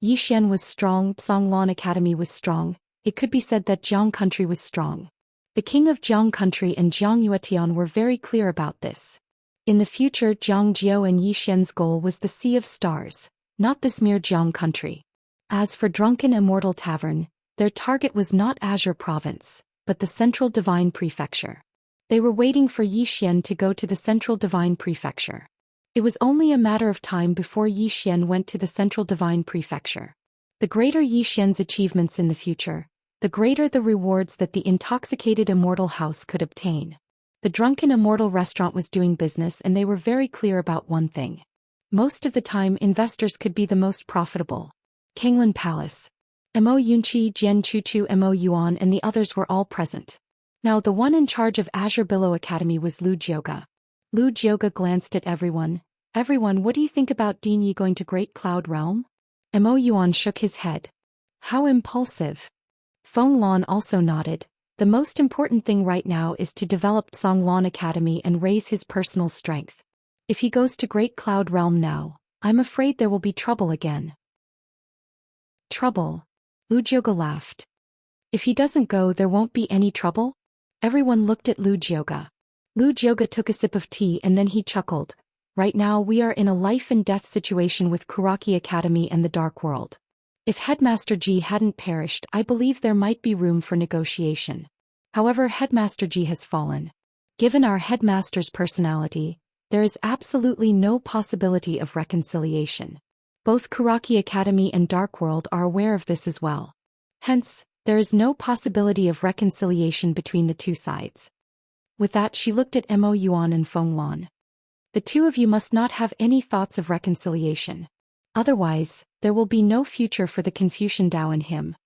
Zhou Xian was strong, Songlan Academy was strong. It could be said that Jiang country was strong. The king of Jiang country and Jiang Yuetian were very clear about this. In the future, Jiangjio and Zhou Xian's goal was the Sea of Stars, not this mere Jiang country. As for Drunken Immortal Tavern, their target was not Azure Province, but the Central Divine Prefecture. They were waiting for Zhou Xian to go to the Central Divine Prefecture. It was only a matter of time before Zhou Xian went to the Central Divine Prefecture. The greater Zhou Xian's achievements in the future, the greater the rewards that the intoxicated Immortal House could obtain. The Drunken Immortal Restaurant was doing business and they were very clear about one thing. Most of the time investors could be the most profitable. Kanglin Palace. Mo Yunqi, Jian Chuchu, Mo Yuan and the others were all present. Now the one in charge of Azure Billow Academy was Lu Jioga. Lu Jioga glanced at everyone. "Everyone, what do you think about Dean Yi going to Great Cloud Realm?" Mo Yuan shook his head. "How impulsive." Feng Lan also nodded. The most important thing right now is to develop Songlan Academy and raise his personal strength. If he goes to Great Cloud Realm now, I'm afraid there will be trouble again. Trouble? Lu Jioga laughed. If he doesn't go, there won't be any trouble? Everyone looked at Lu Jioga. Lu Jioga took a sip of tea and then he chuckled. Right now we are in a life and death situation with Kuraki Academy and the Dark World. If Headmaster Ji hadn't perished, I believe there might be room for negotiation. However, Headmaster Ji has fallen. Given our headmaster's personality, there is absolutely no possibility of reconciliation. Both Kuraki Academy and Dark World are aware of this as well. Hence, there is no possibility of reconciliation between the two sides. With that, she looked at Mo Yuan and Feng Lan. The two of you must not have any thoughts of reconciliation. Otherwise, there will be no future for the Confucian Dao in him.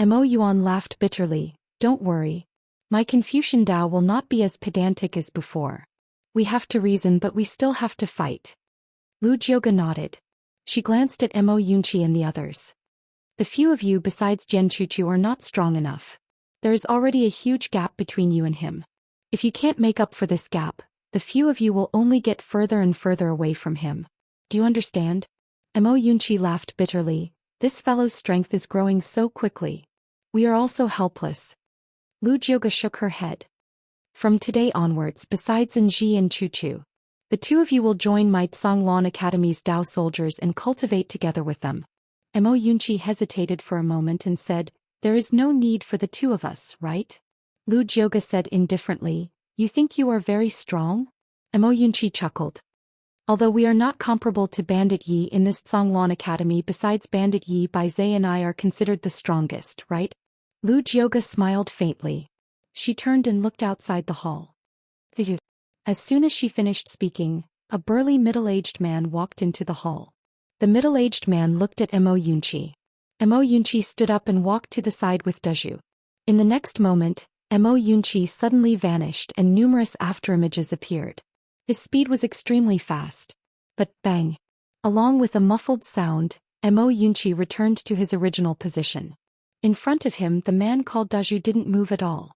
Mo Yuan laughed bitterly. Don't worry. My Confucian Dao will not be as pedantic as before. We have to reason, but we still have to fight. Lu Jioga nodded. She glanced at Mo Yunqi and the others. The few of you besides Jian Chuchu are not strong enough. There is already a huge gap between you and him. If you can't make up for this gap, the few of you will only get further and further away from him. Do you understand? Mo Yunqi laughed bitterly. This fellow's strength is growing so quickly. We are all so helpless. Lu Jioga shook her head. From today onwards, besides Nji and Chuchu, the two of you will join my Songlan Academy's Dao soldiers and cultivate together with them. Mo Yunqi hesitated for a moment and said, "There is no need for the two of us, right?" Lu Jioga said indifferently, "You think you are very strong?" Mo Yunqi chuckled. "Although we are not comparable to Bandit Yi in this Songlan Academy, besides Bandit Yi, Bai Zai and I are considered the strongest, right?" Lu Jioga smiled faintly. She turned and looked outside the hall. As soon as she finished speaking, a burly middle-aged man walked into the hall. The middle-aged man looked at Mo Yunqi. Mo Yunqi stood up and walked to the side with Dezhu. In the next moment, Mo Yunqi suddenly vanished and numerous afterimages appeared. His speed was extremely fast. But bang! Along with a muffled sound, Mo Yunqi returned to his original position. In front of him the man called Dazhu didn't move at all.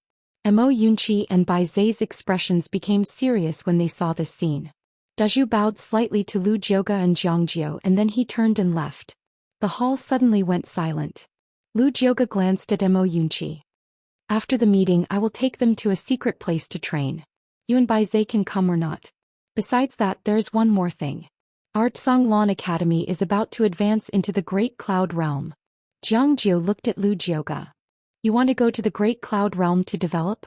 Mo Yunqi and Bai Zai's expressions became serious when they saw this scene. Dazhu bowed slightly to Lu Jiuge and Jiangjiu and then he turned and left. The hall suddenly went silent. Lu Jiuge glanced at Mo Yunqi. After the meeting I will take them to a secret place to train. You and Bai Zai can come or not. Besides that there's one more thing. Our Zhonglan Academy is about to advance into the Great Cloud Realm. Jiangjiu looked at Lu Jiuge. You want to go to the Great Cloud Realm to develop?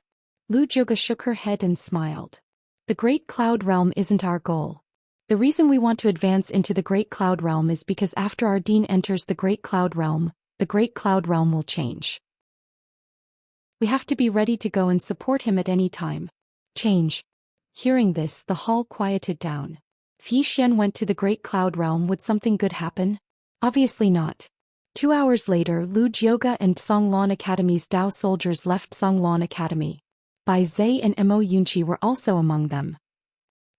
Lu Jiuge shook her head and smiled. The Great Cloud Realm isn't our goal. The reason we want to advance into the Great Cloud Realm is because after our dean enters the Great Cloud Realm, the Great Cloud Realm will change. We have to be ready to go and support him at any time. Change. Hearing this, the hall quieted down. If Yi Xian went to the Great Cloud Realm, would something good happen? Obviously not. 2 hours later, Lu Jiuge and Zhonglan Academy's Dao soldiers left Zhonglan Academy. Bai Zai and Mo Yunqi were also among them.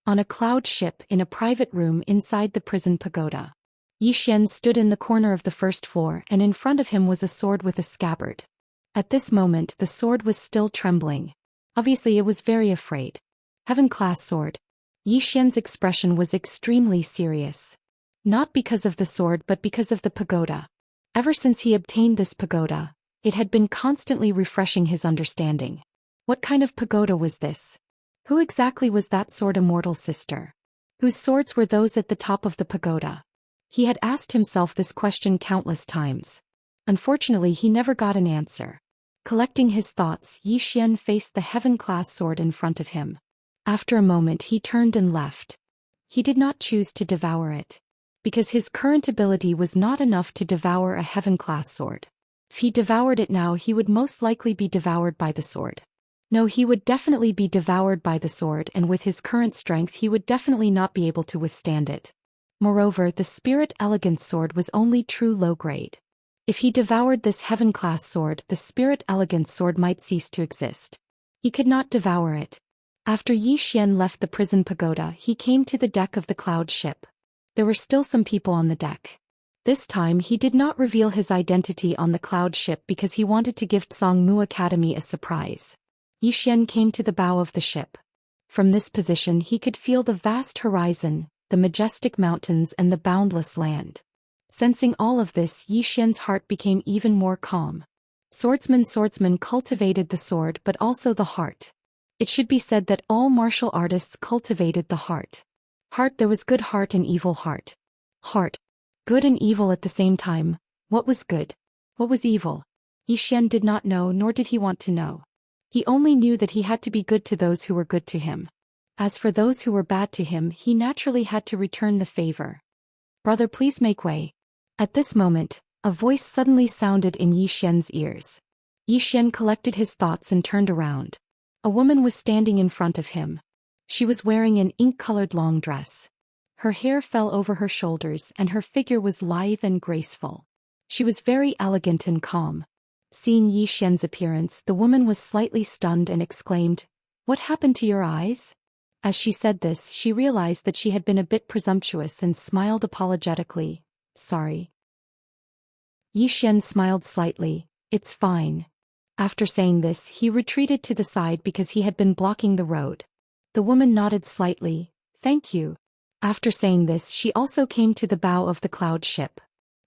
On a cloud ship in a private room inside the prison pagoda. Yi Xian stood in the corner of the first floor and in front of him was a sword with a scabbard. At this moment the sword was still trembling. Obviously it was very afraid. Heaven-class sword. Yi Xian's expression was extremely serious. Not because of the sword but because of the pagoda. Ever since he obtained this pagoda, it had been constantly refreshing his understanding. What kind of pagoda was this? Who exactly was that sword immortal sister? Whose swords were those at the top of the pagoda? He had asked himself this question countless times. Unfortunately he never got an answer. Collecting his thoughts, Yi Xian faced the heaven-class sword in front of him. After a moment he turned and left. He did not choose to devour it. Because his current ability was not enough to devour a heaven-class sword. If he devoured it now he would most likely be devoured by the sword. No, he would definitely be devoured by the sword and with his current strength he would definitely not be able to withstand it. Moreover, the Spirit Elegance sword was only true low grade. If he devoured this heaven-class sword, the Spirit Elegance sword might cease to exist. He could not devour it. After Yi Xian left the prison pagoda, he came to the deck of the cloud ship. There were still some people on the deck. This time he did not reveal his identity on the cloud ship because he wanted to give Zhongmu Academy a surprise. Yi Xian came to the bow of the ship. From this position he could feel the vast horizon, the majestic mountains and the boundless land. Sensing all of this, Yi Xian's heart became even more calm. Swordsman cultivated the sword but also the heart. It should be said that all martial artists cultivated the heart. Heart, there was good heart and evil heart. Heart. Good and evil at the same time. What was good? What was evil? Yi Xian did not know, nor did he want to know. He only knew that he had to be good to those who were good to him. As for those who were bad to him, he naturally had to return the favor. Brother, please make way. At this moment, a voice suddenly sounded in Yi Xian's ears. Yi Xian collected his thoughts and turned around. A woman was standing in front of him. She was wearing an ink-colored long dress. Her hair fell over her shoulders and her figure was lithe and graceful. She was very elegant and calm. Seeing Yi Xian's appearance, the woman was slightly stunned and exclaimed, "What happened to your eyes?" As she said this, she realized that she had been a bit presumptuous and smiled apologetically. "Sorry." Yi Xian smiled slightly. "It's fine." After saying this, he retreated to the side because he had been blocking the road. The woman nodded slightly. "Thank you." After saying this, she also came to the bow of the cloud ship.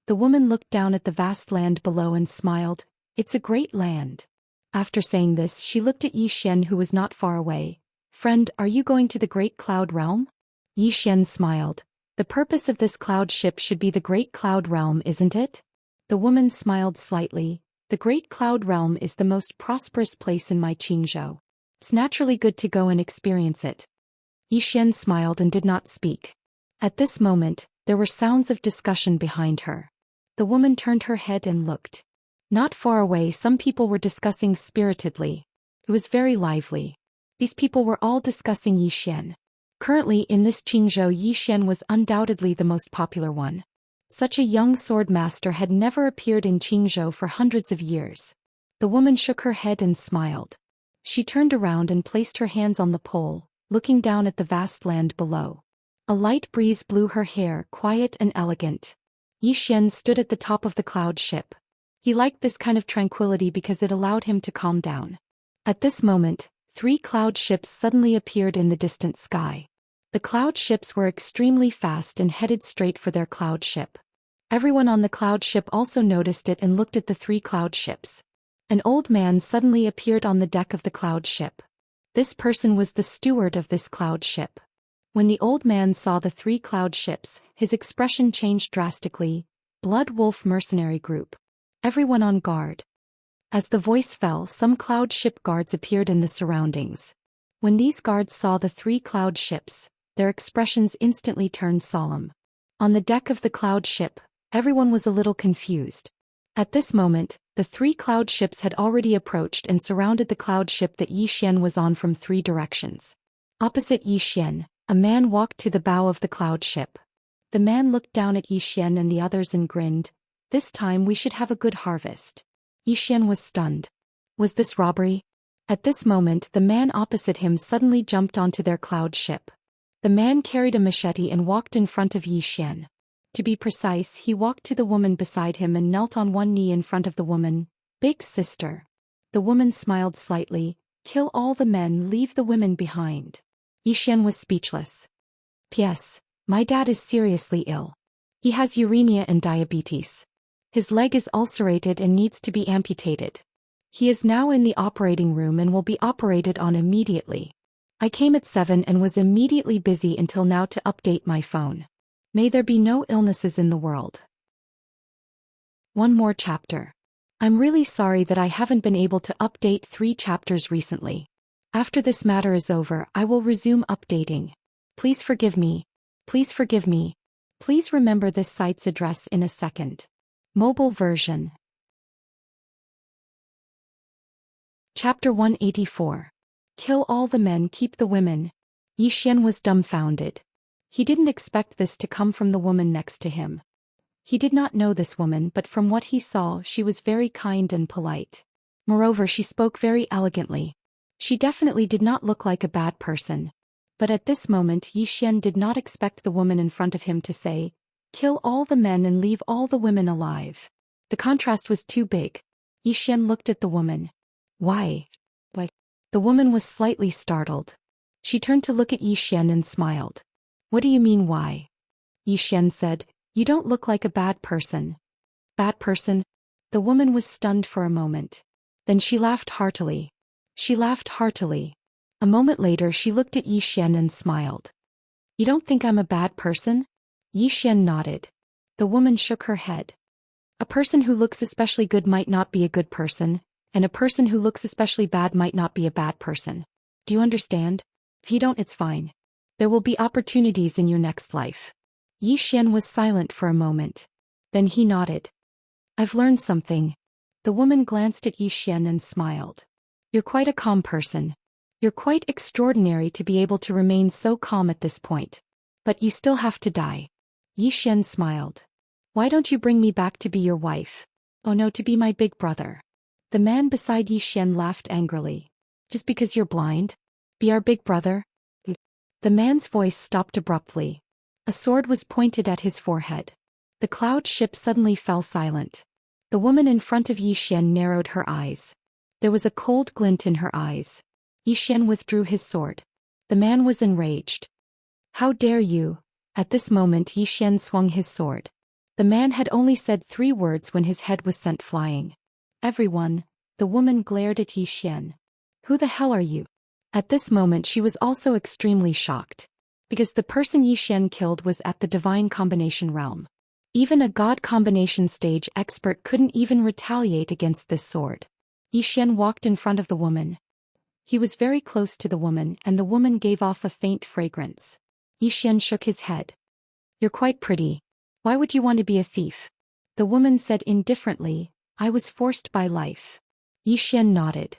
The woman looked down at the vast land below and smiled. "It's a great land." After saying this, she looked at Yi Xian who was not far away. "Friend, are you going to the Great Cloud Realm?" Yi Xian smiled. "The purpose of this cloud ship should be the Great Cloud Realm, isn't it?" The woman smiled slightly. "The Great Cloud Realm is the most prosperous place in my Qingzhou. It's naturally good to go and experience it." Yi Xian smiled and did not speak. At this moment, there were sounds of discussion behind her. The woman turned her head and looked. Not far away, some people were discussing spiritedly. It was very lively. These people were all discussing Yi Xian. Currently in this Qingzhou, Yi Xian was undoubtedly the most popular one. Such a young sword master had never appeared in Qingzhou for hundreds of years. The woman shook her head and smiled. She turned around and placed her hands on the pole, looking down at the vast land below. A light breeze blew her hair, quiet and elegant. Xian stood at the top of the cloud ship. He liked this kind of tranquility because it allowed him to calm down. At this moment, 3 cloud ships suddenly appeared in the distant sky. The cloud ships were extremely fast and headed straight for their cloud ship. Everyone on the cloud ship also noticed it and looked at the 3 cloud ships. An old man suddenly appeared on the deck of the cloud ship. This person was the steward of this cloud ship. When the old man saw the 3 cloud ships, his expression changed drastically. Blood Wolf Mercenary Group. Everyone on guard. As the voice fell, some cloud ship guards appeared in the surroundings. When these guards saw the 3 cloud ships, their expressions instantly turned solemn. On the deck of the cloud ship, everyone was a little confused. At this moment, the 3 cloud ships had already approached and surrounded the cloud ship that Xian was on from 3 directions. Opposite Xian, a man walked to the bow of the cloud ship. The man looked down at Xian and the others and grinned. "This time we should have a good harvest." Xian was stunned. Was this robbery? At this moment, the man opposite him suddenly jumped onto their cloud ship. The man carried a machete and walked in front of Xian. To be precise, he walked to the woman beside him and knelt on one knee in front of the woman. "Big sister." The woman smiled slightly. "Kill all the men, leave the women behind." Xian was speechless. "P.S. My dad is seriously ill. He has uremia and diabetes. His leg is ulcerated and needs to be amputated. He is now in the operating room and will be operated on immediately. I came at 7 and was immediately busy until now to update my phone. May there be no illnesses in the world." One more chapter. I'm really sorry that I haven't been able to update 3 chapters recently. After this matter is over, I will resume updating. Please forgive me. Please forgive me. Please remember this site's address in a second. Mobile version. Chapter 184. Kill all the men, keep the women. Xian was dumbfounded. He didn't expect this to come from the woman next to him. He did not know this woman, but from what he saw, she was very kind and polite. Moreover, she spoke very elegantly. She definitely did not look like a bad person. But at this moment, Xian did not expect the woman in front of him to say, "Kill all the men and leave all the women alive." The contrast was too big. Xian looked at the woman. Why? The woman was slightly startled. She turned to look at Xian and smiled. "What do you mean why?" Xian said, "You don't look like a bad person." "Bad person?" The woman was stunned for a moment. Then she laughed heartily. She laughed heartily. A moment later she looked at Xian and smiled. "You don't think I'm a bad person?" Xian nodded. The woman shook her head. "A person who looks especially good might not be a good person, and a person who looks especially bad might not be a bad person. Do you understand? If you don't, it's fine. There will be opportunities in your next life." Xian was silent for a moment. Then he nodded. "I've learned something." The woman glanced at Xian and smiled. "You're quite a calm person. You're quite extraordinary to be able to remain so calm at this point. But you still have to die." Xian smiled. "Why don't you bring me back to be your wife? Oh no, to be my big brother." The man beside Xian laughed angrily. "Just because you're blind? Be our big brother?" The man's voice stopped abruptly. A sword was pointed at his forehead. The cloud ship suddenly fell silent. The woman in front of Xian narrowed her eyes. There was a cold glint in her eyes. Xian withdrew his sword. The man was enraged. "How dare you?" At this moment Xian swung his sword. The man had only said 3 words when his head was sent flying. "Everyone," the woman glared at Xian. "Who the hell are you?" At this moment she was also extremely shocked. Because the person Xian killed was at the divine combination realm. Even a god combination stage expert couldn't even retaliate against this sword. Xian walked in front of the woman. He was very close to the woman and the woman gave off a faint fragrance. Xian shook his head. "You're quite pretty. Why would you want to be a thief?" The woman said indifferently, "I was forced by life." Xian nodded.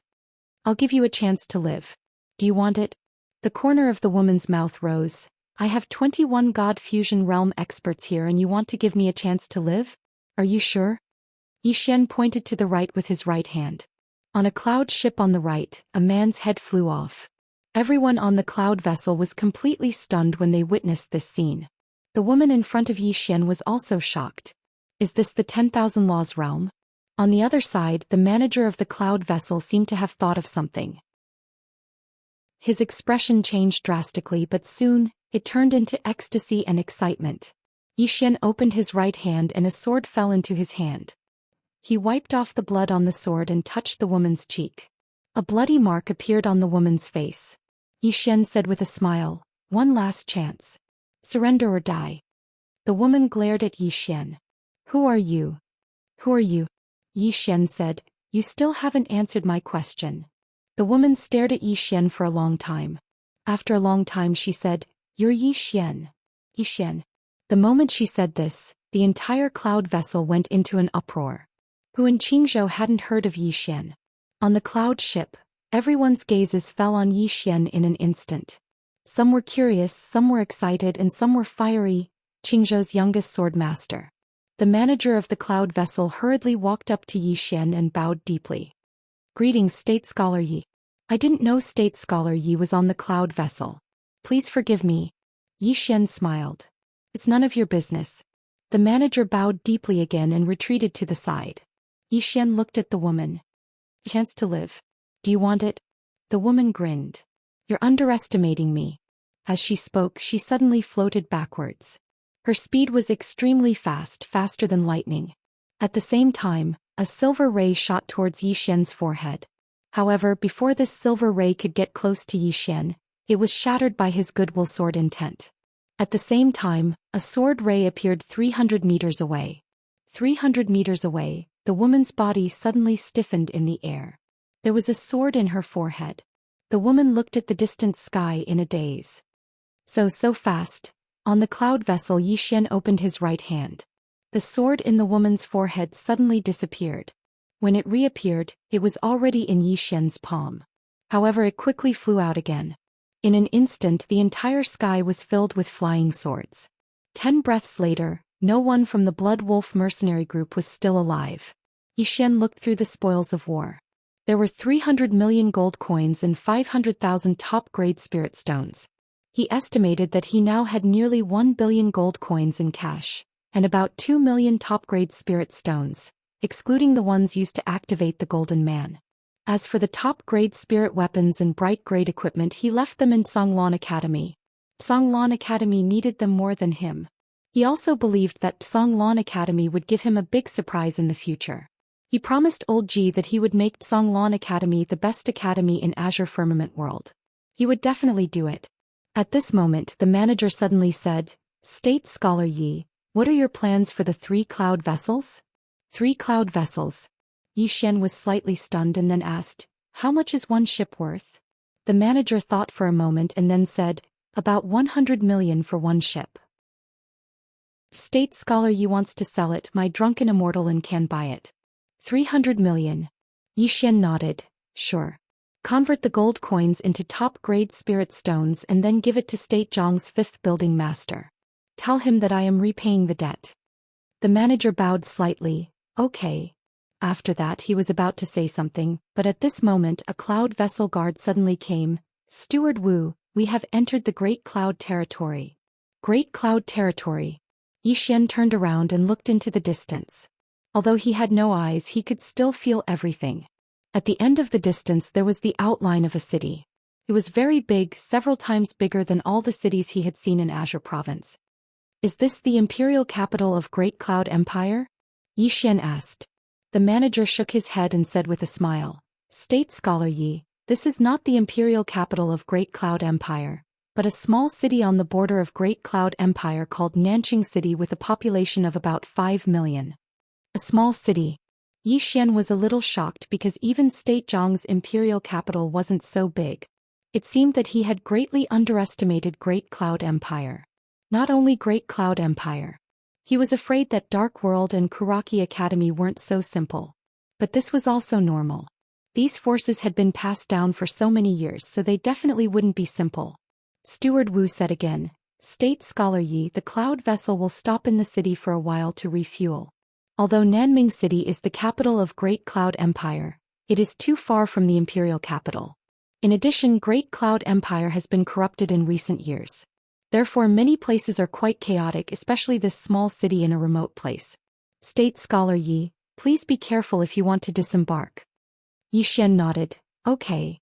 "I'll give you a chance to live. Do you want it?" The corner of the woman's mouth rose. "I have 21 God Fusion Realm experts here and you want to give me a chance to live? Are you sure?" Xian pointed to the right with his right hand. On a cloud ship on the right, a man's head flew off. Everyone on the cloud vessel was completely stunned when they witnessed this scene. The woman in front of Yi Xian was also shocked. Is this the 10,000 Laws realm? On the other side, the manager of the cloud vessel seemed to have thought of something. His expression changed drastically, but soon, it turned into ecstasy and excitement. Yi Xian opened his right hand and a sword fell into his hand. He wiped off the blood on the sword and touched the woman's cheek. A bloody mark appeared on the woman's face. Yi Xian said with a smile, "One last chance. Surrender or die." The woman glared at Yi Xian. "Who are you? Who are you?" Yi Xian said, "You still haven't answered my question." The woman stared at Yi Xian for a long time. After a long time she said, "You're Yi Xian." Yi Xian. The moment she said this, the entire cloud vessel went into an uproar. Hu and Qingzhou hadn't heard of Yi Xian. On the cloud ship, everyone's gazes fell on Yi Xian in an instant. Some were curious, some were excited, and some were fiery. Qingzhou's youngest sword master. The manager of the cloud vessel hurriedly walked up to Yi Xian and bowed deeply. "Greetings, State Scholar Yi. I didn't know State Scholar Yi was on the cloud vessel. Please forgive me." Yi Xian smiled. "It's none of your business." The manager bowed deeply again and retreated to the side. Yi Xian looked at the woman. "Chance to live. Do you want it?" The woman grinned. "You're underestimating me." As she spoke, she suddenly floated backwards. Her speed was extremely fast, faster than lightning. At the same time, a silver ray shot towards Yi Xian's forehead. However, before this silver ray could get close to Yi Xian, it was shattered by his goodwill sword intent. At the same time, a sword ray appeared 300 meters away. 300 meters away, the woman's body suddenly stiffened in the air. There was a sword in her forehead. The woman looked at the distant sky in a daze. So fast. On the cloud vessel, Yi Xian opened his right hand. The sword in the woman's forehead suddenly disappeared. When it reappeared, it was already in Yi Xian's palm. However, it quickly flew out again. In an instant, the entire sky was filled with flying swords. 10 breaths later, no one from the Blood Wolf mercenary group was still alive. Yi Xian looked through the spoils of war. There were 300 million gold coins and 500,000 top-grade spirit stones. He estimated that he now had nearly 1 billion gold coins in cash, and about 2 million top-grade spirit stones, excluding the ones used to activate the Golden Man. As for the top-grade spirit weapons and bright-grade equipment, he left them in Songlan Academy. Songlan Academy needed them more than him. He also believed that Songlan Academy would give him a big surprise in the future. He promised Old Ji that he would make Songlan Academy the best academy in Azure Firmament World. He would definitely do it. At this moment, the manager suddenly said, "State Scholar Yi, what are your plans for the 3 cloud vessels?" 3 cloud vessels. Yi Xian was slightly stunned and then asked, "How much is one ship worth?" The manager thought for a moment and then said, "About 100 million for one ship." State Scholar Yi wants to sell it. My drunken immortal and can buy it. 300 million. Yi Xian nodded. "Sure. Convert the gold coins into top-grade spirit stones and then give it to State Zhang's 5th building master. Tell him that I am repaying the debt." The manager bowed slightly. "Okay." After that, he was about to say something, but at this moment a cloud vessel guard suddenly came. "Steward Wu, we have entered the Great Cloud Territory." Great Cloud Territory. Yi Xian turned around and looked into the distance. Although he had no eyes, he could still feel everything. At the end of the distance there was the outline of a city. It was very big, several times bigger than all the cities he had seen in Azure Province. "Is this the imperial capital of Great Cloud Empire?" Yi Xian asked. The manager shook his head and said with a smile, "State Scholar Yi, this is not the imperial capital of Great Cloud Empire, but a small city on the border of Great Cloud Empire called Nanqing City with a population of about 5 million. A small city. Yi Xian was a little shocked because even State Zhang's imperial capital wasn't so big. It seemed that he had greatly underestimated Great Cloud Empire. Not only Great Cloud Empire. He was afraid that Dark World and Kuraki Academy weren't so simple. But this was also normal. These forces had been passed down for so many years, so they definitely wouldn't be simple. Steward Wu said again, "State Scholar Yi, the cloud vessel will stop in the city for a while to refuel. Although Nanming City is the capital of Great Cloud Empire, it is too far from the imperial capital. In addition, Great Cloud Empire has been corrupted in recent years. Therefore, many places are quite chaotic, especially this small city in a remote place. State Scholar Yi, please be careful if you want to disembark. Yi Xian nodded. Okay.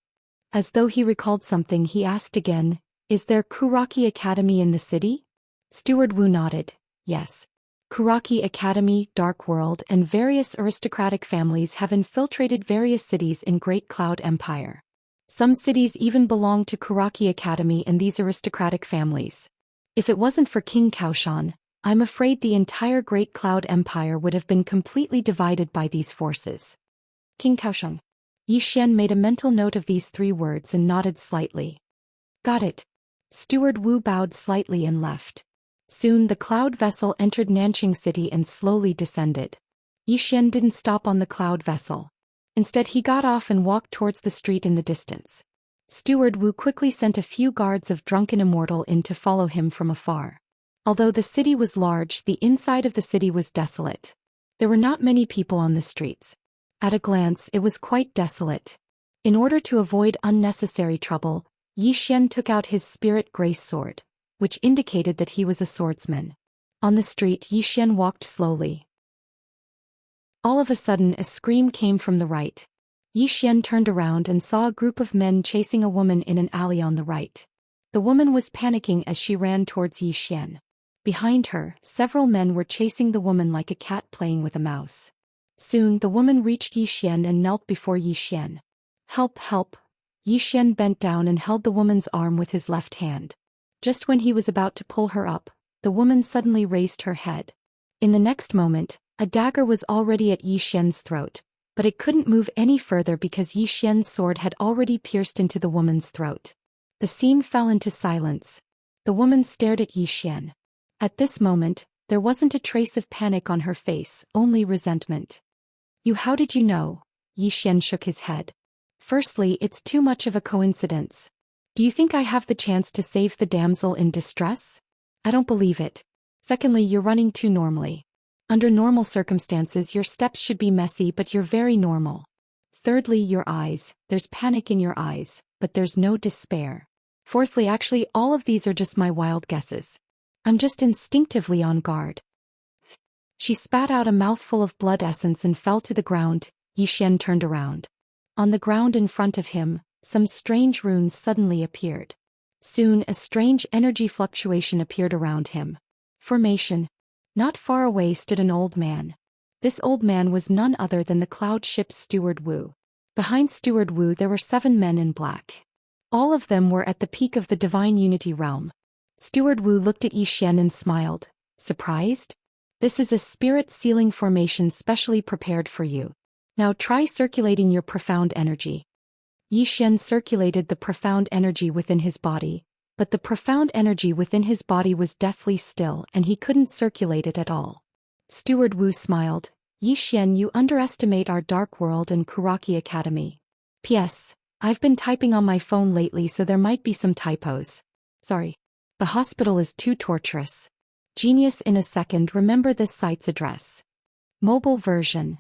As though he recalled something, he asked again, is there Kuraki Academy in the city? Steward Wu nodded. Yes. Kuraki Academy, Dark World, and various aristocratic families have infiltrated various cities in Great Cloud Empire. Some cities even belong to Kuraki Academy and these aristocratic families. If it wasn't for King Kaoshan, I'm afraid the entire Great Cloud Empire would have been completely divided by these forces. King Kaoshan. Yi Xian made a mental note of these 3 words and nodded slightly. Got it. Steward Wu bowed slightly and left. Soon the cloud vessel entered Nanqing City and slowly descended. Yi Xian didn't stop on the cloud vessel. Instead, he got off and walked towards the street in the distance. Steward Wu quickly sent a few guards of Drunken Immortal in to follow him from afar. Although the city was large, the inside of the city was desolate. There were not many people on the streets. At a glance, it was quite desolate. In order to avoid unnecessary trouble, Yi Xian took out his spirit grace sword, which indicated that he was a swordsman. On the street, Yi Xian walked slowly. All of a sudden, a scream came from the right. Yi Xian turned around and saw a group of men chasing a woman in an alley on the right. The woman was panicking as she ran towards Yi Xian. Behind her, several men were chasing the woman like a cat playing with a mouse. Soon, the woman reached Yi Xian and knelt before Yi Xian. Help, help! Yi Xian bent down and held the woman's arm with his left hand. Just when he was about to pull her up, the woman suddenly raised her head. In the next moment, a dagger was already at Yi Xian's throat, but it couldn't move any further because Yi Xian's sword had already pierced into the woman's throat. The scene fell into silence. The woman stared at Yi Xian. At this moment, there wasn't a trace of panic on her face, only resentment. How did you know? Yi Xian shook his head. Firstly, it's too much of a coincidence. Do you think I have the chance to save the damsel in distress? I don't believe it. Secondly, you're running too normally. Under normal circumstances, your steps should be messy, but you're very normal. Thirdly, your eyes. There's panic in your eyes, but there's no despair. Fourthly, actually, all of these are just my wild guesses. I'm just instinctively on guard. She spat out a mouthful of blood essence and fell to the ground. Yi Xian turned around. On the ground in front of him, some strange runes suddenly appeared. Soon, a strange energy fluctuation appeared around him. Formation. Not far away stood an old man. This old man was none other than the cloud ship's Steward Wu. Behind Steward Wu there were 7 men in black. All of them were at the peak of the Divine Unity realm. Steward Wu looked at Yi Xian and smiled. Surprised? This is a spirit sealing formation specially prepared for you. Now try circulating your profound energy. Yi Xian circulated the profound energy within his body, but the profound energy within his body was deathly still and he couldn't circulate it at all. Steward Wu smiled. Yi Xian, you underestimate our Dark World and Kuraki Academy. P.S. I've been typing on my phone lately, so there might be some typos. Sorry. The hospital is too torturous. Genius in a second, remember this site's address. Mobile version.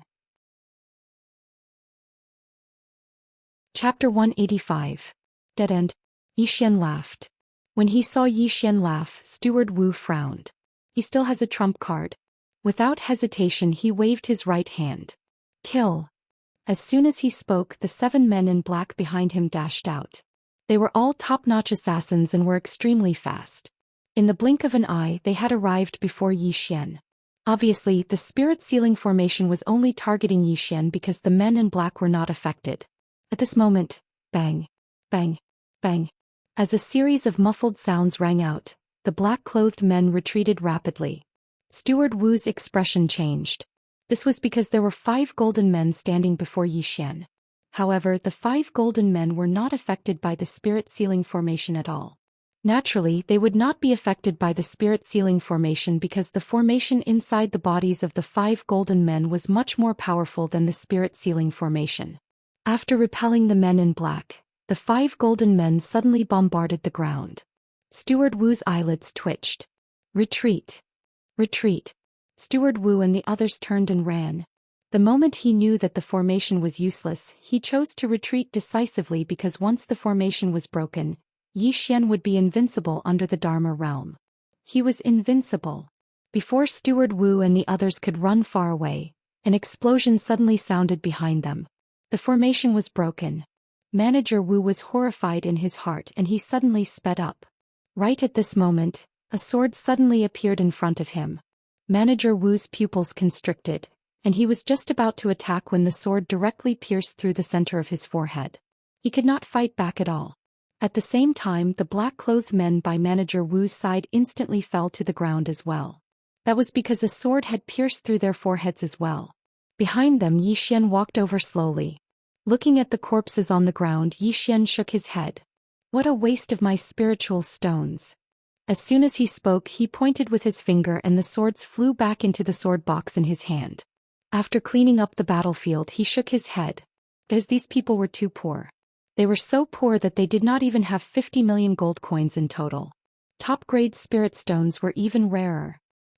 Chapter 185. Dead End. Yi Xian laughed. When he saw Yi Xian laugh, Steward Wu frowned. He still has a trump card. Without hesitation he waved his right hand. Kill. As soon as he spoke, the 7 men in black behind him dashed out. They were all top-notch assassins and were extremely fast. In the blink of an eye they had arrived before Yi Xian. Obviously, the spirit sealing formation was only targeting Yi Xian because the men in black were not affected. At this moment, bang, bang, bang. As a series of muffled sounds rang out, the black-clothed men retreated rapidly. Steward Wu's expression changed. This was because there were 5 golden men standing before Yi Xian. However, the 5 golden men were not affected by the spirit sealing formation at all. Naturally, they would not be affected by the spirit sealing formation because the formation inside the bodies of the 5 golden men was much more powerful than the spirit sealing formation. After repelling the men in black, the 5 golden men suddenly bombarded the ground. Steward Wu's eyelids twitched. Retreat. Retreat. Steward Wu and the others turned and ran. The moment he knew that the formation was useless, he chose to retreat decisively because once the formation was broken, Xian would be invincible under the Dharma realm. He was invincible. Before Steward Wu and the others could run far away, an explosion suddenly sounded behind them. The formation was broken. Manager Wu was horrified in his heart and he suddenly sped up. Right at this moment, a sword suddenly appeared in front of him. Manager Wu's pupils constricted, and he was just about to attack when the sword directly pierced through the center of his forehead. He could not fight back at all. At the same time, the black-clothed men by Manager Wu's side instantly fell to the ground as well. That was because a sword had pierced through their foreheads as well. Behind them, Xian walked over slowly. Looking at the corpses on the ground, Xian shook his head. What a waste of my spiritual stones. As soon as he spoke, he pointed with his finger and the swords flew back into the sword box in his hand. After cleaning up the battlefield, he shook his head. Because these people were too poor. They were so poor that they did not even have 50 million gold coins in total. Top-grade spirit stones were even rarer.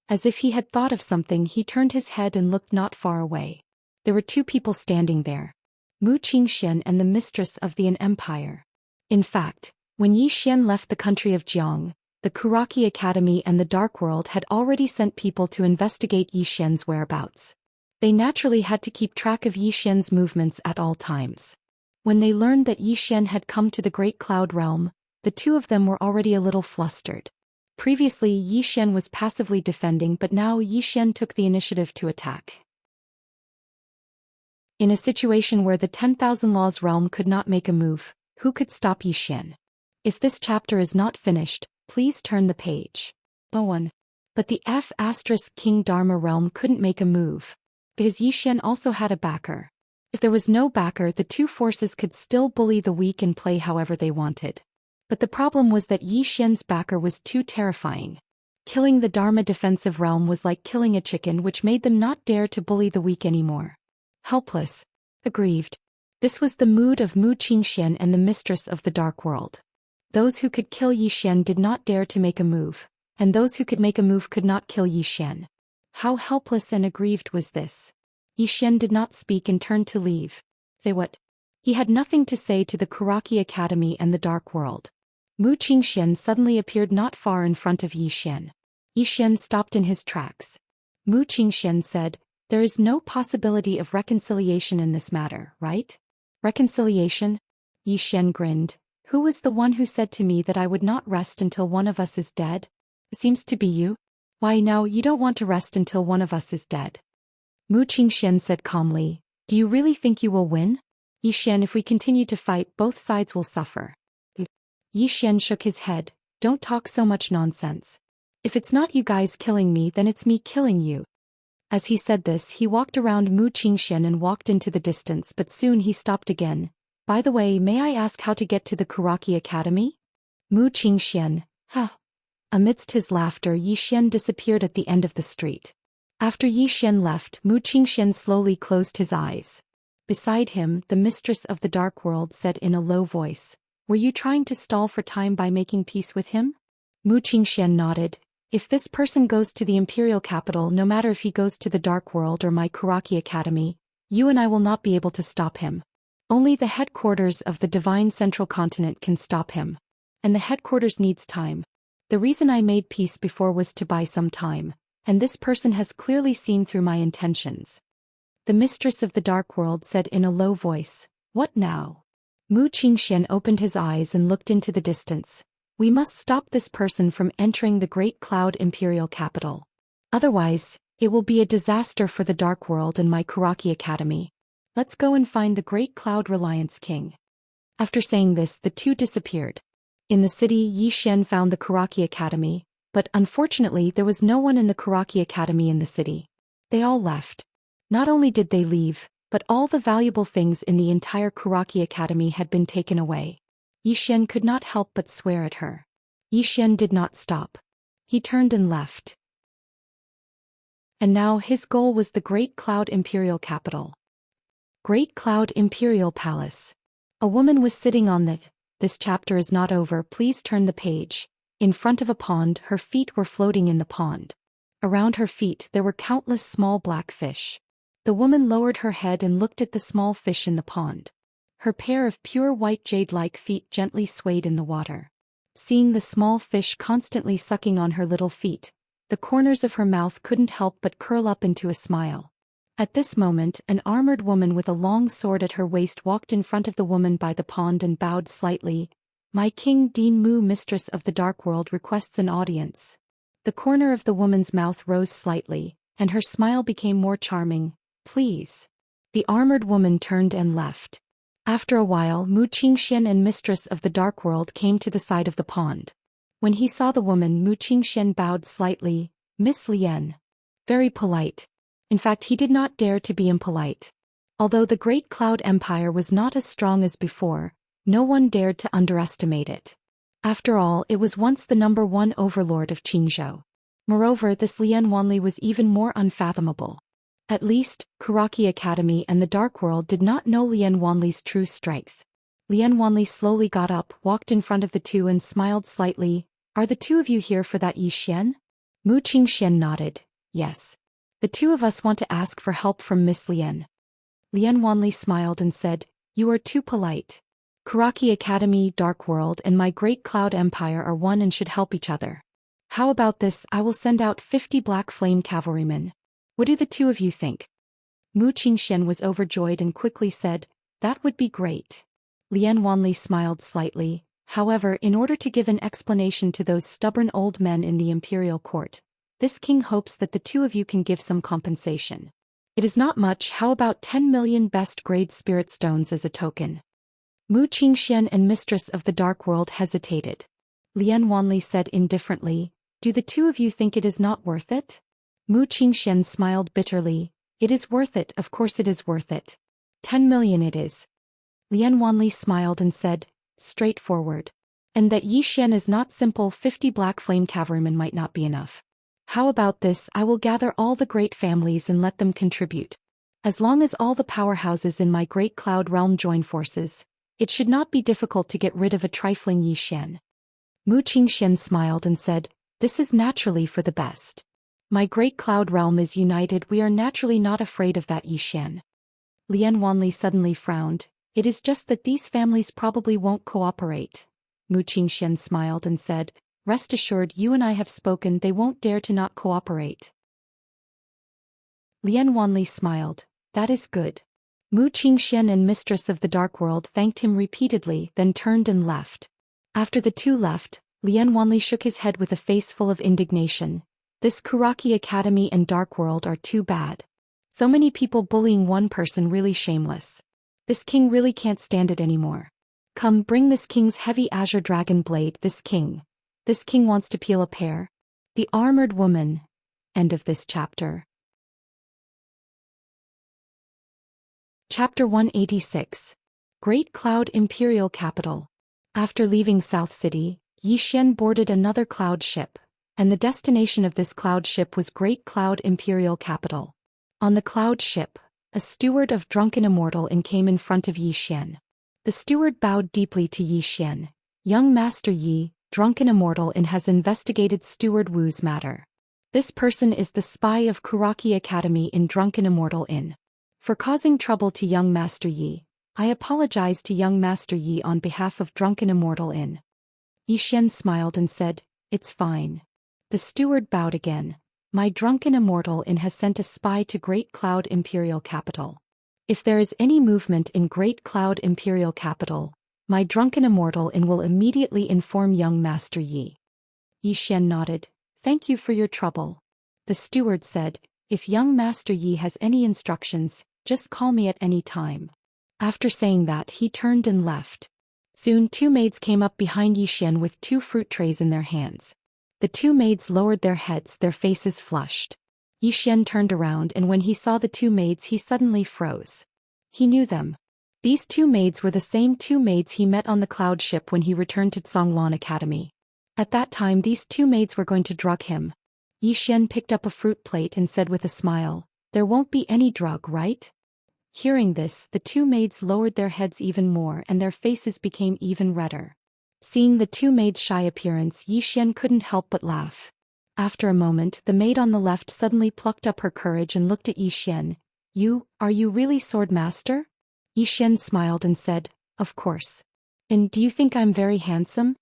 As if he had thought of something, he turned his head and looked not far away. There were two people standing there. Mu Qingxian and the mistress of the An Empire. In fact, when Xian left the country of Jiang, the Kuraki Academy and the Dark World had already sent people to investigate Xian's whereabouts. They naturally had to keep track of Xian's movements at all times. When they learned that Xian had come to the Great Cloud Realm, the two of them were already a little flustered. Previously, Xian was passively defending, but now Xian took the initiative to attack. In a situation where the 10,000 Laws realm could not make a move, who could stop Xian? If this chapter is not finished, please turn the page. 1. But the King Dharma realm couldn't make a move. Because Xian also had a backer. If there was no backer, the two forces could still bully the weak and play however they wanted. But the problem was that Xian's backer was too terrifying. Killing the Dharma defensive realm was like killing a chicken, which made them not dare to bully the weak anymore. Helpless. Aggrieved. This was the mood of Mu Qingxian and the mistress of the Dark World. Those who could kill Xian did not dare to make a move, and those who could make a move could not kill Xian. How helpless and aggrieved was this? Xian did not speak and turned to leave. Say what? He had nothing to say to the Kuraki Academy and the Dark World. Mu Qingxian suddenly appeared not far in front of Xian. Xian stopped in his tracks. Mu Qingxian said, "There is no possibility of reconciliation in this matter, right?" Reconciliation? Xian grinned. Who was the one who said to me that I would not rest until one of us is dead? It seems to be you. Why now you don't want to rest until one of us is dead? Mu Qingxian said calmly, do you really think you will win? Xian, if we continue to fight, both sides will suffer. Xian shook his head, don't talk so much nonsense. If it's not you guys killing me, then it's me killing you. As he said this, he walked around Mu Qingxian and walked into the distance, but soon he stopped again. By the way, may I ask how to get to the Kuraki Academy? Mu Qingxian, Amidst his laughter, Xian disappeared at the end of the street. After Xian left, Mu Qingxian slowly closed his eyes. Beside him, the mistress of the Dark World said in a low voice, were you trying to stall for time by making peace with him? Mu Qingxian nodded. If this person goes to the Imperial Capital, no matter if he goes to the Dark World or my Kuraki Academy, you and I will not be able to stop him. Only the headquarters of the Divine Central Continent can stop him. And the headquarters needs time. The reason I made peace before was to buy some time, and this person has clearly seen through my intentions. The mistress of the Dark World said in a low voice, what now? Mu Qingxian opened his eyes and looked into the distance. We must stop this person from entering the Great Cloud Imperial Capital. Otherwise, it will be a disaster for the Dark World and my Kuraki Academy. Let's go and find the Great Cloud Reliance King. After saying this, the two disappeared. In the city, Xian found the Kuraki Academy, but unfortunately there was no one in the Kuraki Academy in the city. They all left. Not only did they leave, but all the valuable things in the entire Kuraki Academy had been taken away. Xian could not help but swear at her. Xian did not stop. He turned and left. And now his goal was the Great Cloud Imperial Capital. Great Cloud Imperial Palace. A woman was sitting on it. This chapter is not over, please turn the page. In front of a pond, her feet were floating in the pond. Around her feet there were countless small black fish. The woman lowered her head and looked at the small fish in the pond. Her pair of pure white jade-like feet gently swayed in the water. Seeing the small fish constantly sucking on her little feet, the corners of her mouth couldn't help but curl up into a smile. At this moment, an armored woman with a long sword at her waist walked in front of the woman by the pond and bowed slightly. "My king Dean Mu, mistress of the dark world, requests an audience." The corner of the woman's mouth rose slightly, and her smile became more charming. "Please." The armored woman turned and left. After a while, Xian and mistress of the dark world came to the side of the pond. When he saw the woman, Xian bowed slightly. "Miss Lian." Very polite. In fact, he did not dare to be impolite. Although the Great Cloud Empire was not as strong as before, no one dared to underestimate it. After all, it was once the #1 overlord of Qingzhou. Moreover, this Lian Wanli was even more unfathomable. At least, Kuraki Academy and the Dark World did not know Lian Wanli's true strength. Lian Wanli slowly got up, walked in front of the two and smiled slightly. "Are the two of you here for that Yi Xian?" Xian nodded. "Yes. The two of us want to ask for help from Miss Lian." Lian Wanli smiled and said, "You are too polite. Kuraki Academy, Dark World and my Great Cloud Empire are one and should help each other. How about this? I will send out 50 Black Flame cavalrymen. What do the two of you think?" Xian was overjoyed and quickly said, "That would be great." Lian Wanli smiled slightly. "However, in order to give an explanation to those stubborn old men in the imperial court, this king hopes that the two of you can give some compensation. It is not much. How about 10 million best grade spirit stones as a token?" Xian and mistress of the dark world hesitated. Lian Wanli said indifferently, "Do the two of you think it is not worth it?" Xian smiled bitterly. "It is worth it, of course it is worth it. 10 million it is." Lian Wanli smiled and said, "Straightforward. And that Yi Xian is not simple. 50 Black Flame cavalrymen might not be enough. How about this? I will gather all the great families and let them contribute. As long as all the powerhouses in my Great Cloud Realm join forces, it should not be difficult to get rid of a trifling Yi Xian." Xian smiled and said, "This is naturally for the best. My Great Cloud Realm is united. We are naturally not afraid of that Yi Xian." Lian Wanli suddenly frowned. "It is just that these families probably won't cooperate." Xian smiled and said, "Rest assured, you and I have spoken. They won't dare to not cooperate." Lian Wanli smiled. "That is good." Xian and mistress of the dark world thanked him repeatedly, then turned and left. After the two left, Lian Wanli shook his head with a face full of indignation. This Kuraki Academy and Dark World are too bad. So many people bullying one person, really shameless. This king really can't stand it anymore. Come, bring this king's heavy azure dragon blade. This king wants to peel a pear. The Armored Woman. End of this chapter. Chapter 186. Great Cloud Imperial Capital. After leaving South City, Yi Xian boarded another cloud ship, and the destination of this cloud ship was Great Cloud Imperial Capital. On the cloud ship, a steward of Drunken Immortal Inn came in front of Yi Xian. The steward bowed deeply to Yi Xian. "Young Master Yi, Drunken Immortal Inn has investigated Steward Wu's matter. This person is the spy of Kuraki Academy in Drunken Immortal Inn. For causing trouble to young Master Yi, I apologize to young Master Yi on behalf of Drunken Immortal Inn." Yi Xian smiled and said, "It's fine." The steward bowed again. "My Drunken Immortal Inn has sent a spy to Great Cloud Imperial Capital. If there is any movement in Great Cloud Imperial Capital, my Drunken Immortal Inn will immediately inform young Master Yi." Yi Xian nodded. "Thank you for your trouble." The steward said, "If young Master Yi has any instructions, just call me at any time." After saying that, he turned and left. Soon 2 maids came up behind Yi Xian with 2 fruit trays in their hands. The 2 maids lowered their heads, their faces flushed. Yi Xian turned around, and when he saw the 2 maids he suddenly froze. He knew them. These 2 maids were the same 2 maids he met on the cloud ship when he returned to Songlan Academy. At that time these 2 maids were going to drug him. Yi Xian picked up a fruit plate and said with a smile, "There won't be any drug, right?" Hearing this, the 2 maids lowered their heads even more and their faces became even redder. Seeing the 2 maids' shy appearance, Yi Xian couldn't help but laugh. After a moment, the maid on the left suddenly plucked up her courage and looked at Yi Xian. Are you really sword master? Xian smiled and said, of course. And do you think I'm very handsome?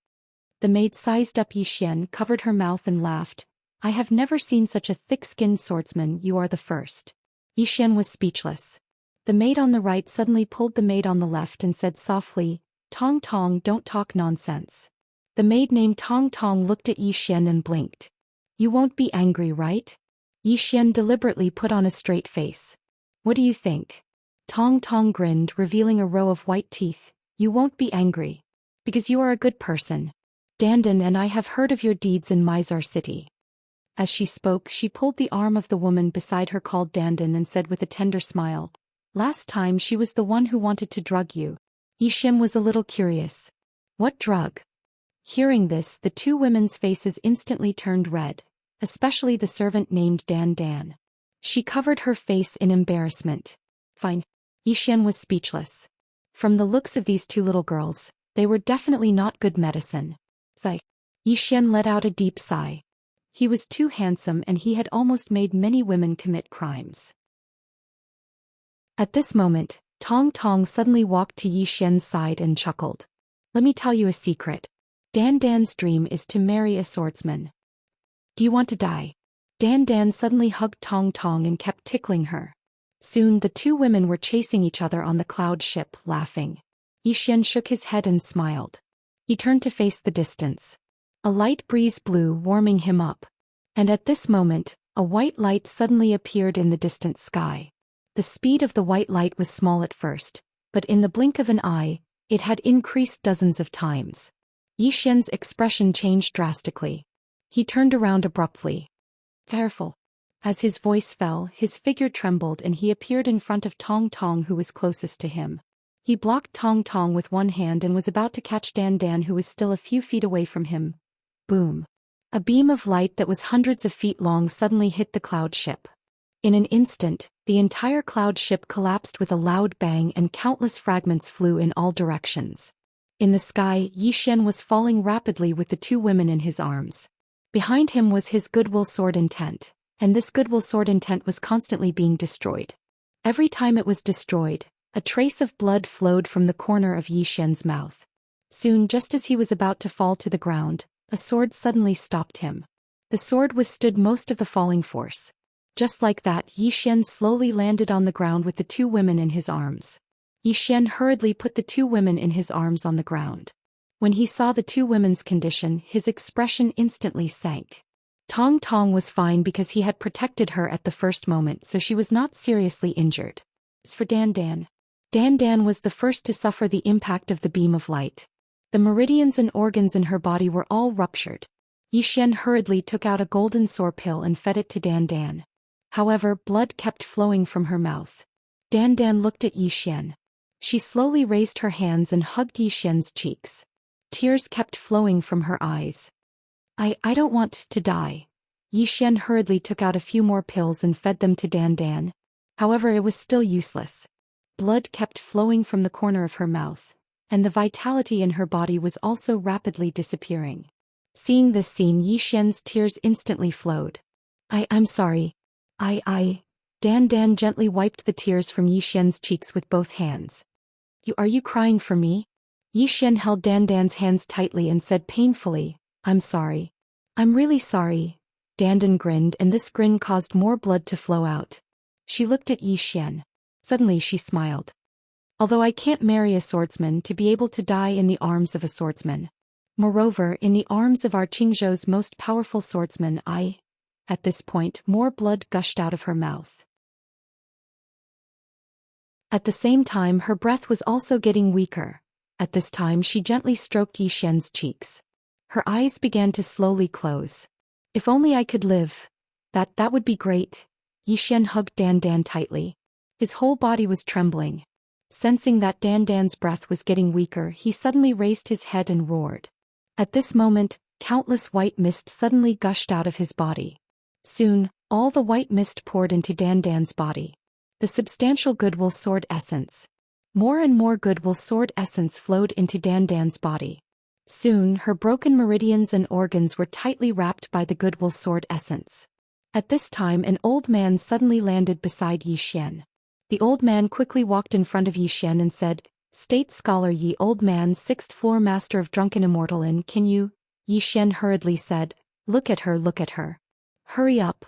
The maid sized up Xian, covered her mouth and laughed. I have never seen such a thick-skinned swordsman, you are the first. Xian was speechless. The maid on the right suddenly pulled the maid on the left and said softly, Tong Tong, don't talk nonsense. The maid named Tong Tong looked at Xian and blinked. You won't be angry, right? Xian deliberately put on a straight face. What do you think? Tong Tong grinned, revealing a row of white teeth. You won't be angry. Because you are a good person. Dandan and I have heard of your deeds in Mizar City. As she spoke, she pulled the arm of the woman beside her called Dandan and said with a tender smile, last time she was the one who wanted to drug you. Xian was a little curious. What drug? Hearing this, the two women's faces instantly turned red, especially the servant named Dan Dan. She covered her face in embarrassment. Fine. Xian was speechless. From the looks of these two little girls, they were definitely not good medicine. Sigh. Xian let out a deep sigh. He was too handsome and he had almost made many women commit crimes. At this moment, Tong Tong suddenly walked to Xian's side and chuckled. Let me tell you a secret. Dan Dan's dream is to marry a swordsman. Do you want to die? Dan Dan suddenly hugged Tong Tong and kept tickling her. Soon the two women were chasing each other on the cloud ship, laughing. Xian shook his head and smiled. He turned to face the distance. A light breeze blew, warming him up. And at this moment, a white light suddenly appeared in the distant sky. The speed of the white light was small at first, but in the blink of an eye, it had increased dozens of times. Xian's expression changed drastically. He turned around abruptly. Careful. As his voice fell, his figure trembled and he appeared in front of Tong Tong, who was closest to him. He blocked Tong Tong with one hand and was about to catch Dan Dan, who was still a few feet away from him. Boom. A beam of light that was hundreds of feet long suddenly hit the cloud ship. In an instant, the entire cloud ship collapsed with a loud bang and countless fragments flew in all directions. In the sky, Xian was falling rapidly with the two women in his arms. Behind him was his goodwill sword intent, and this goodwill sword intent was constantly being destroyed. Every time it was destroyed, a trace of blood flowed from the corner of Xian's mouth. Soon, just as he was about to fall to the ground, a sword suddenly stopped him. The sword withstood most of the falling force. Just like that, Xian slowly landed on the ground with the two women in his arms. Xian hurriedly put the two women in his arms on the ground. When he saw the two women's condition, his expression instantly sank. Tong Tong was fine because he had protected her at the first moment, so she was not seriously injured. As for Dan Dan, Dan Dan was the first to suffer the impact of the beam of light. The meridians and organs in her body were all ruptured. Xian hurriedly took out a golden sore pill and fed it to Dan Dan. However, blood kept flowing from her mouth. Dan Dan looked at Xian. She slowly raised her hands and hugged Xian's cheeks. Tears kept flowing from her eyes. I don't want to die. Xian hurriedly took out a few more pills and fed them to Dan Dan. However, it was still useless. Blood kept flowing from the corner of her mouth, and the vitality in her body was also rapidly disappearing. Seeing this scene, Xian's tears instantly flowed. I'm sorry. Dan Dan gently wiped the tears from Xian's cheeks with both hands. Are you crying for me? Xian held Dan Dan's hands tightly and said painfully, I'm sorry. I'm really sorry. Dan Dan grinned, and this grin caused more blood to flow out. She looked at Xian. Suddenly she smiled. Although I can't marry a swordsman to be able to die in the arms of a swordsman. Moreover, in the arms of our Qingzhou's most powerful swordsman, At this point, more blood gushed out of her mouth. At the same time, her breath was also getting weaker. At this time, she gently stroked Xian's cheeks. Her eyes began to slowly close. If only I could live. That would be great. Xian hugged Dan Dan tightly. His whole body was trembling. Sensing that Dan Dan's breath was getting weaker, he suddenly raised his head and roared. At this moment, countless white mist suddenly gushed out of his body. Soon, all the white mist poured into Dan Dan's body. The substantial goodwill sword essence. More and more goodwill sword essence flowed into Dan Dan's body. Soon, her broken meridians and organs were tightly wrapped by the goodwill sword essence. At this time, an old man suddenly landed beside Xian. The old man quickly walked in front of Yi Xian and said, "State scholar Yi, old man, sixth floor master of drunken immortal, and can you?" Yi Xian hurriedly said, look at her, look at her. Hurry up."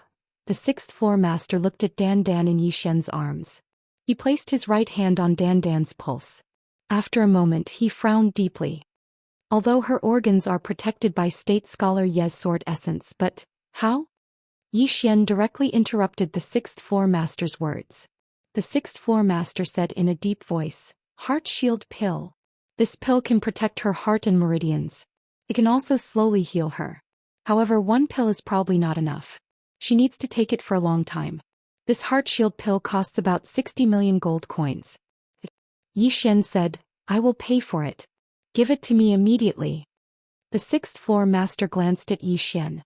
The sixth floor master looked at Dan Dan in Yi Xian's arms. He placed his right hand on Dan Dan's pulse. After a moment he frowned deeply. Although her organs are protected by state scholar Ye's sword essence, but how? Yi Xian directly interrupted the sixth floor master's words. The sixth floor master said in a deep voice, "Heart shield pill. This pill can protect her heart and meridians. It can also slowly heal her. However, one pill is probably not enough. She needs to take it for a long time. This heart shield pill costs about 60 million gold coins." Yi Xian said, "I will pay for it. Give it to me immediately." The sixth floor master glanced at Yi Xian.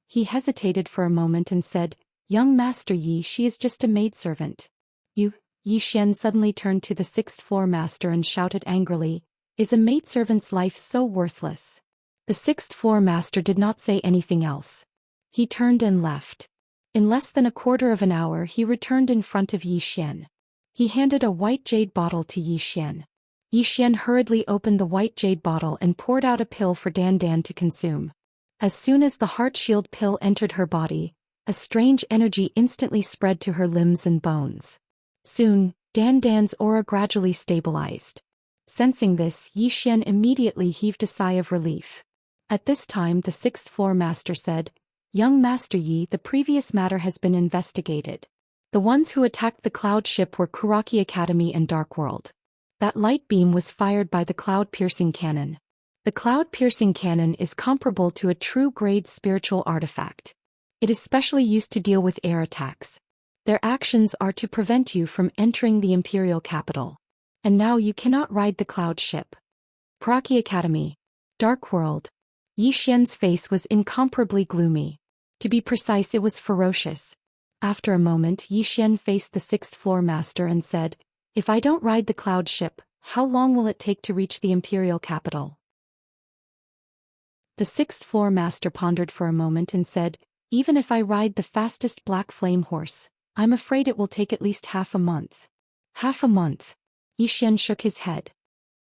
He hesitated for a moment and said, "Young Master Yi, she is just a maidservant." "You?" Yi Xian suddenly turned to the sixth floor master and shouted angrily, "Is a maidservant's life so worthless?" The sixth floor master did not say anything else. He turned and left. In less than a quarter of an hour he returned in front of Yi Xian. He handed a white jade bottle to Yi Xian. Yi Xian hurriedly opened the white jade bottle and poured out a pill for Dan Dan to consume. As soon as the heart shield pill entered her body, a strange energy instantly spread to her limbs and bones. Soon, Dan Dan's aura gradually stabilized. Sensing this, Yi Xian immediately heaved a sigh of relief. At this time the sixth floor master said, "Young Master Yi, the previous matter has been investigated. The ones who attacked the cloud ship were Kuraki Academy and Dark World. That light beam was fired by the cloud-piercing cannon. The cloud-piercing cannon is comparable to a true-grade spiritual artifact. It is specially used to deal with air attacks. Their actions are to prevent you from entering the imperial capital. And now you cannot ride the cloud ship." Kuraki Academy. Dark World. Yi Xian's face was incomparably gloomy. To be precise, it was ferocious. After a moment Yi Xian faced the sixth floor master and said, "If I don't ride the cloud ship, how long will it take to reach the imperial capital?" The sixth floor master pondered for a moment and said, "Even if I ride the fastest black flame horse, I'm afraid it will take at least half a month." "Half a month?" Yi Xian shook his head.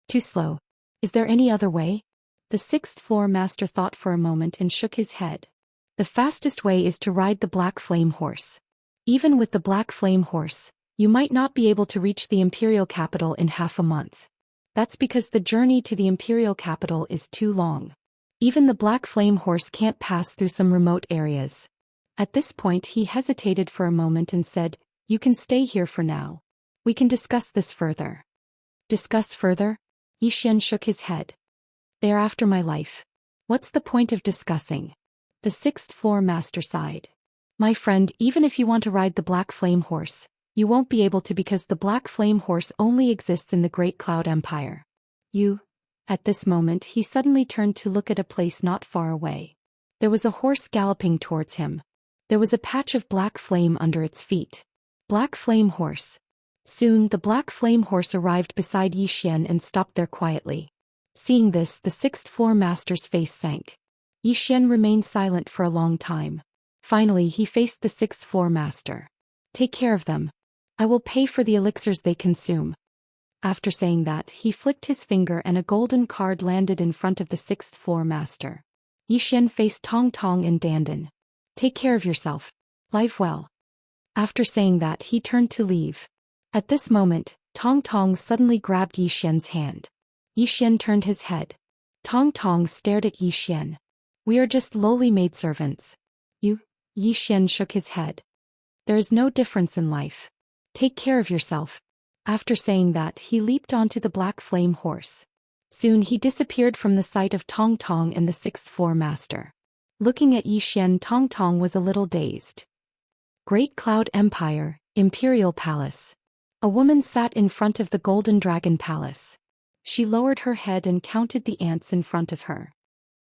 "Too slow. Is there any other way?" The sixth floor master thought for a moment and shook his head. "The fastest way is to ride the black flame horse. Even with the black flame horse, you might not be able to reach the imperial capital in half a month. That's because the journey to the imperial capital is too long. Even the black flame horse can't pass through some remote areas." At this point he hesitated for a moment and said, "You can stay here for now. We can discuss this further." "Discuss further?" Yi Xian shook his head. "They are after my life. What's the point of discussing?" The sixth floor master sighed. "My friend, even if you want to ride the black flame horse, you won't be able to because the black flame horse only exists in the Great Cloud Empire. You..." At this moment he suddenly turned to look at a place not far away. There was a horse galloping towards him. There was a patch of black flame under its feet. Black flame horse. Soon the black flame horse arrived beside Yi Xian and stopped there quietly. Seeing this, the sixth floor master's face sank. Yi Xian remained silent for a long time. Finally he faced the sixth floor master. "Take care of them. I will pay for the elixirs they consume." After saying that, he flicked his finger and a golden card landed in front of the sixth floor master. Yi Xian faced Tong Tong and Dandan. "Take care of yourself. Live well." After saying that he turned to leave. At this moment, Tong Tong suddenly grabbed Yi Xian's hand. Yi Xian turned his head. Tong Tong stared at Yi Xian. "We are just lowly maidservants." "You?" Yi Xian shook his head. "There is no difference in life. Take care of yourself." After saying that he leaped onto the black flame horse. Soon he disappeared from the sight of Tong Tong and the sixth floor master. Looking at Yi Xian, Tong Tong was a little dazed. Great Cloud Empire, Imperial Palace. A woman sat in front of the Golden Dragon Palace. She lowered her head and counted the ants in front of her.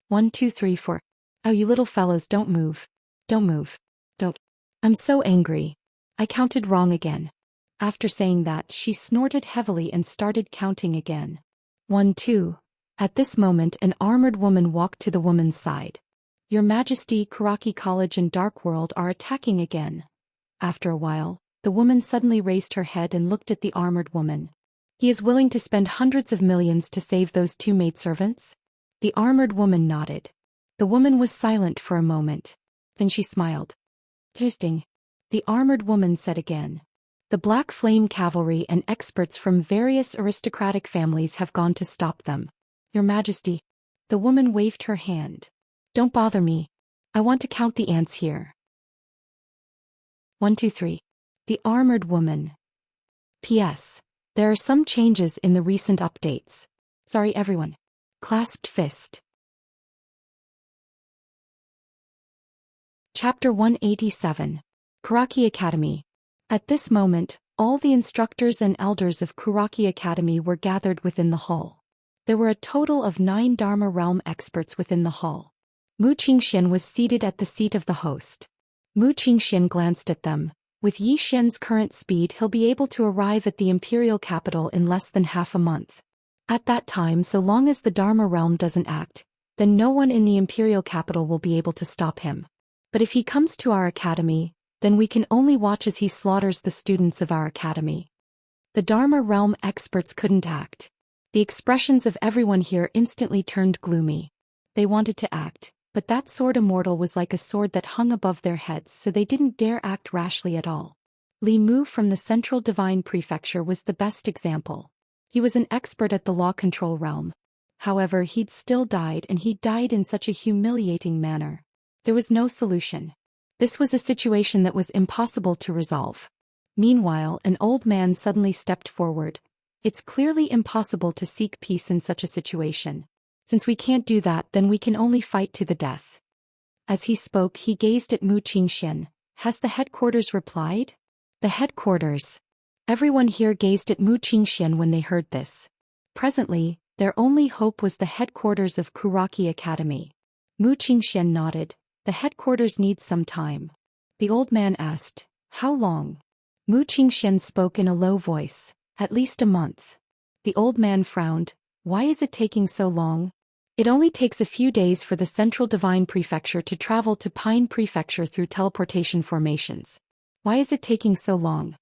1, 2, 3, 4. "Oh, you little fellows, don't move. Don't move. Don't. I'm so angry. I counted wrong again." After saying that, she snorted heavily and started counting again. 1, 2. At this moment an armored woman walked to the woman's side. "Your Majesty, Kuraki College and Dark World are attacking again." After a while, The woman suddenly raised her head and looked at the armored woman. He is willing to spend hundreds of millions to save those two maidservants? The armored woman nodded. The woman was silent for a moment. Then she smiled. Interesting. The armored woman said again. The Black Flame cavalry and experts from various aristocratic families have gone to stop them. Your Majesty. The woman waved her hand. Don't bother me. I want to count the ants here. 1, 2, 3. The armored woman. P.S. There are some changes in the recent updates. Sorry everyone. Clasped fist. Chapter 187. Kuraki Academy. At this moment, all the instructors and elders of Kuraki Academy were gathered within the hall. There were a total of 9 Dharma realm experts within the hall. Mu Qingxian was seated at the seat of the host. Mu Qingxian glanced at them. With Yi Xian's current speed, he'll be able to arrive at the imperial capital in less than half a month. At that time, so long as the Dharma realm doesn't act, then no one in the imperial capital will be able to stop him. But if he comes to our academy, then we can only watch as he slaughters the students of our academy. The Dharma realm experts couldn't act. The expressions of everyone here instantly turned gloomy. They wanted to act, but that sword immortal was like a sword that hung above their heads, so they didn't dare act rashly at all. Li Mu from the Central Divine Prefecture was the best example. He was an expert at the law control realm. However, he'd still died, and he died in such a humiliating manner. There was no solution. This was a situation that was impossible to resolve. Meanwhile, an old man suddenly stepped forward. It's clearly impossible to seek peace in such a situation. Since we can't do that, then we can only fight to the death. As he spoke, he gazed at Mu Qingxian. Has the headquarters replied? The headquarters. Everyone here gazed at Mu Qingxian when they heard this. Presently, their only hope was the headquarters of Kuraki Academy. Mu Qingxian nodded. The headquarters needs some time. The old man asked, how long? Mu Qingxian spoke in a low voice. At least a month. The old man frowned. Why is it taking so long? It only takes a few days for the Central Divine Prefecture to travel to Pine Prefecture through teleportation formations. Why is it taking so long?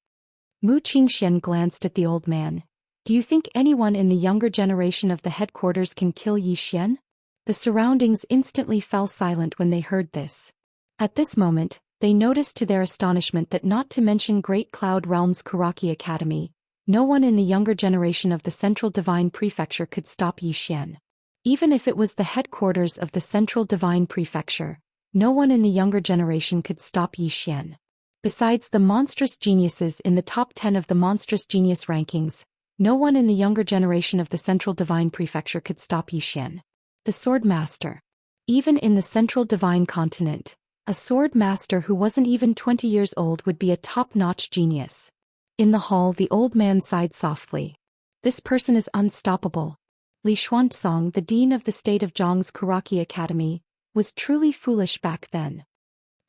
Mu Qingxian glanced at the old man. Do you think anyone in the younger generation of the headquarters can kill Yi Xian? The surroundings instantly fell silent when they heard this. At this moment, they noticed to their astonishment that, not to mention Great Cloud Realm's Kuraki Academy, no one in the younger generation of the Central Divine Prefecture could stop Yi Xian. Even if it was the headquarters of the Central Divine Prefecture, no one in the younger generation could stop Yi Xian. Besides the monstrous geniuses in the top 10 of the monstrous genius rankings, no one in the younger generation of the Central Divine Prefecture could stop Yi Xian. The Sword Master. Even in the Central Divine Continent, a sword master who wasn't even 20 years old would be a top-notch genius. In the hall, the old man sighed softly. This person is unstoppable. Li Xuanzong, the dean of the state of Zhong's Kuraki Academy, was truly foolish back then.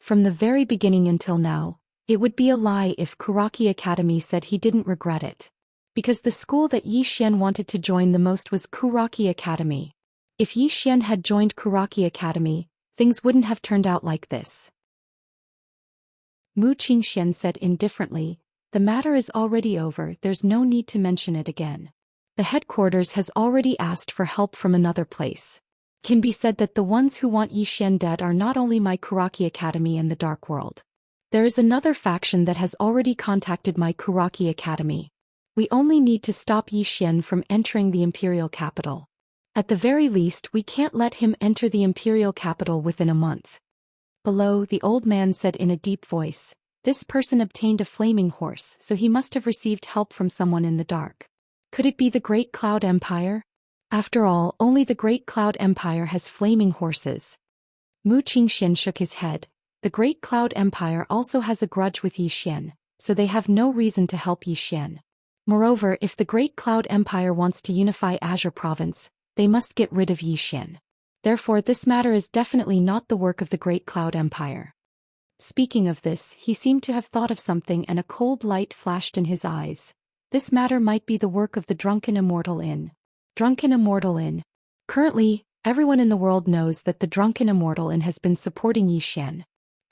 From the very beginning until now, it would be a lie if Kuraki Academy said he didn't regret it. Because the school that Yi Xian wanted to join the most was Kuraki Academy. If Yi Xian had joined Kuraki Academy, things wouldn't have turned out like this. Mu Qingxian said indifferently, the matter is already over, there's no need to mention it again. The headquarters has already asked for help from another place. Can be said that the ones who want Yi Xian dead are not only my Kuraki Academy and the Dark World. There is another faction that has already contacted my Kuraki Academy. We only need to stop Yi Xian from entering the imperial capital. At the very least, we can't let him enter the imperial capital within a month. Below, the old man said in a deep voice, this person obtained a flaming horse, so he must have received help from someone in the dark. Could it be the Great Cloud Empire? After all, only the Great Cloud Empire has flaming horses. Mu Qingxian shook his head. The Great Cloud Empire also has a grudge with Yi Xian, so they have no reason to help Yi Xian. Moreover, if the Great Cloud Empire wants to unify Azure Province, they must get rid of Yi Xian. Therefore, this matter is definitely not the work of the Great Cloud Empire. Speaking of this, he seemed to have thought of something, and a cold light flashed in his eyes. This matter might be the work of the Drunken Immortal Inn. Drunken Immortal Inn. Currently, everyone in the world knows that the Drunken Immortal Inn has been supporting Yi Xian.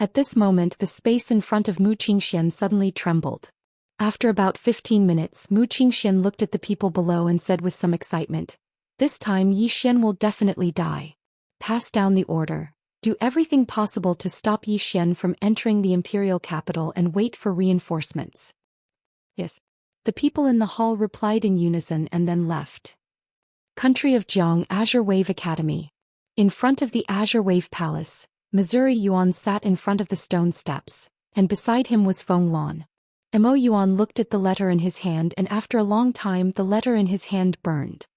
At this moment the space in front of Mu Qingxian suddenly trembled. After about 15 minutes, Mu Qingxian looked at the people below and said with some excitement, "This time Yi Xian will definitely die. Pass down the order. Do everything possible to stop Yi Xian from entering the imperial capital and wait for reinforcements." Yes. The people in the hall replied in unison and then left. Country of Jiang Azure Wave Academy. In front of the Azure Wave Palace, Missouri Yuan sat in front of the stone steps, and beside him was Feng Lan. Mo Yuan looked at the letter in his hand and after a long time the letter in his hand burned.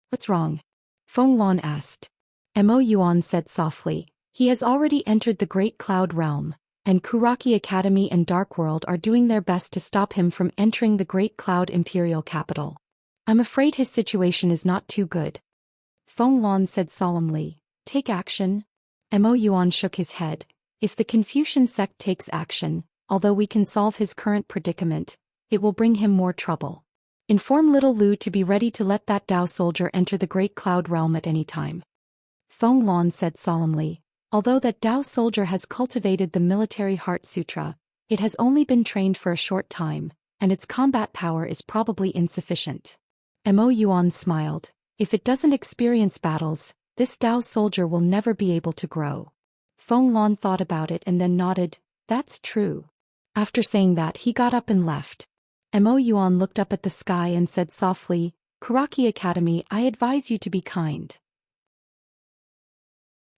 "What's wrong?" Feng Lan asked. Mo Yuan said softly, "He has already entered the Great Cloud Realm, and Kuraki Academy and Dark World are doing their best to stop him from entering the Great Cloud Imperial Capital. I'm afraid his situation is not too good." Feng Lan said solemnly, "Take action." Mo Yuan shook his head. "If the Confucian sect takes action, although we can solve his current predicament, it will bring him more trouble. Inform little Lu to be ready to let that Dao soldier enter the Great Cloud Realm at any time." Feng Lan said solemnly, "Although that Dao soldier has cultivated the military heart sutra, it has only been trained for a short time, and its combat power is probably insufficient." Mo Yuan smiled. "If it doesn't experience battles, this Dao soldier will never be able to grow." Feng Lan thought about it and then nodded, "That's true." After saying that he got up and left. Mo Yuan looked up at the sky and said softly, "Kuraki Academy, I advise you to be kind."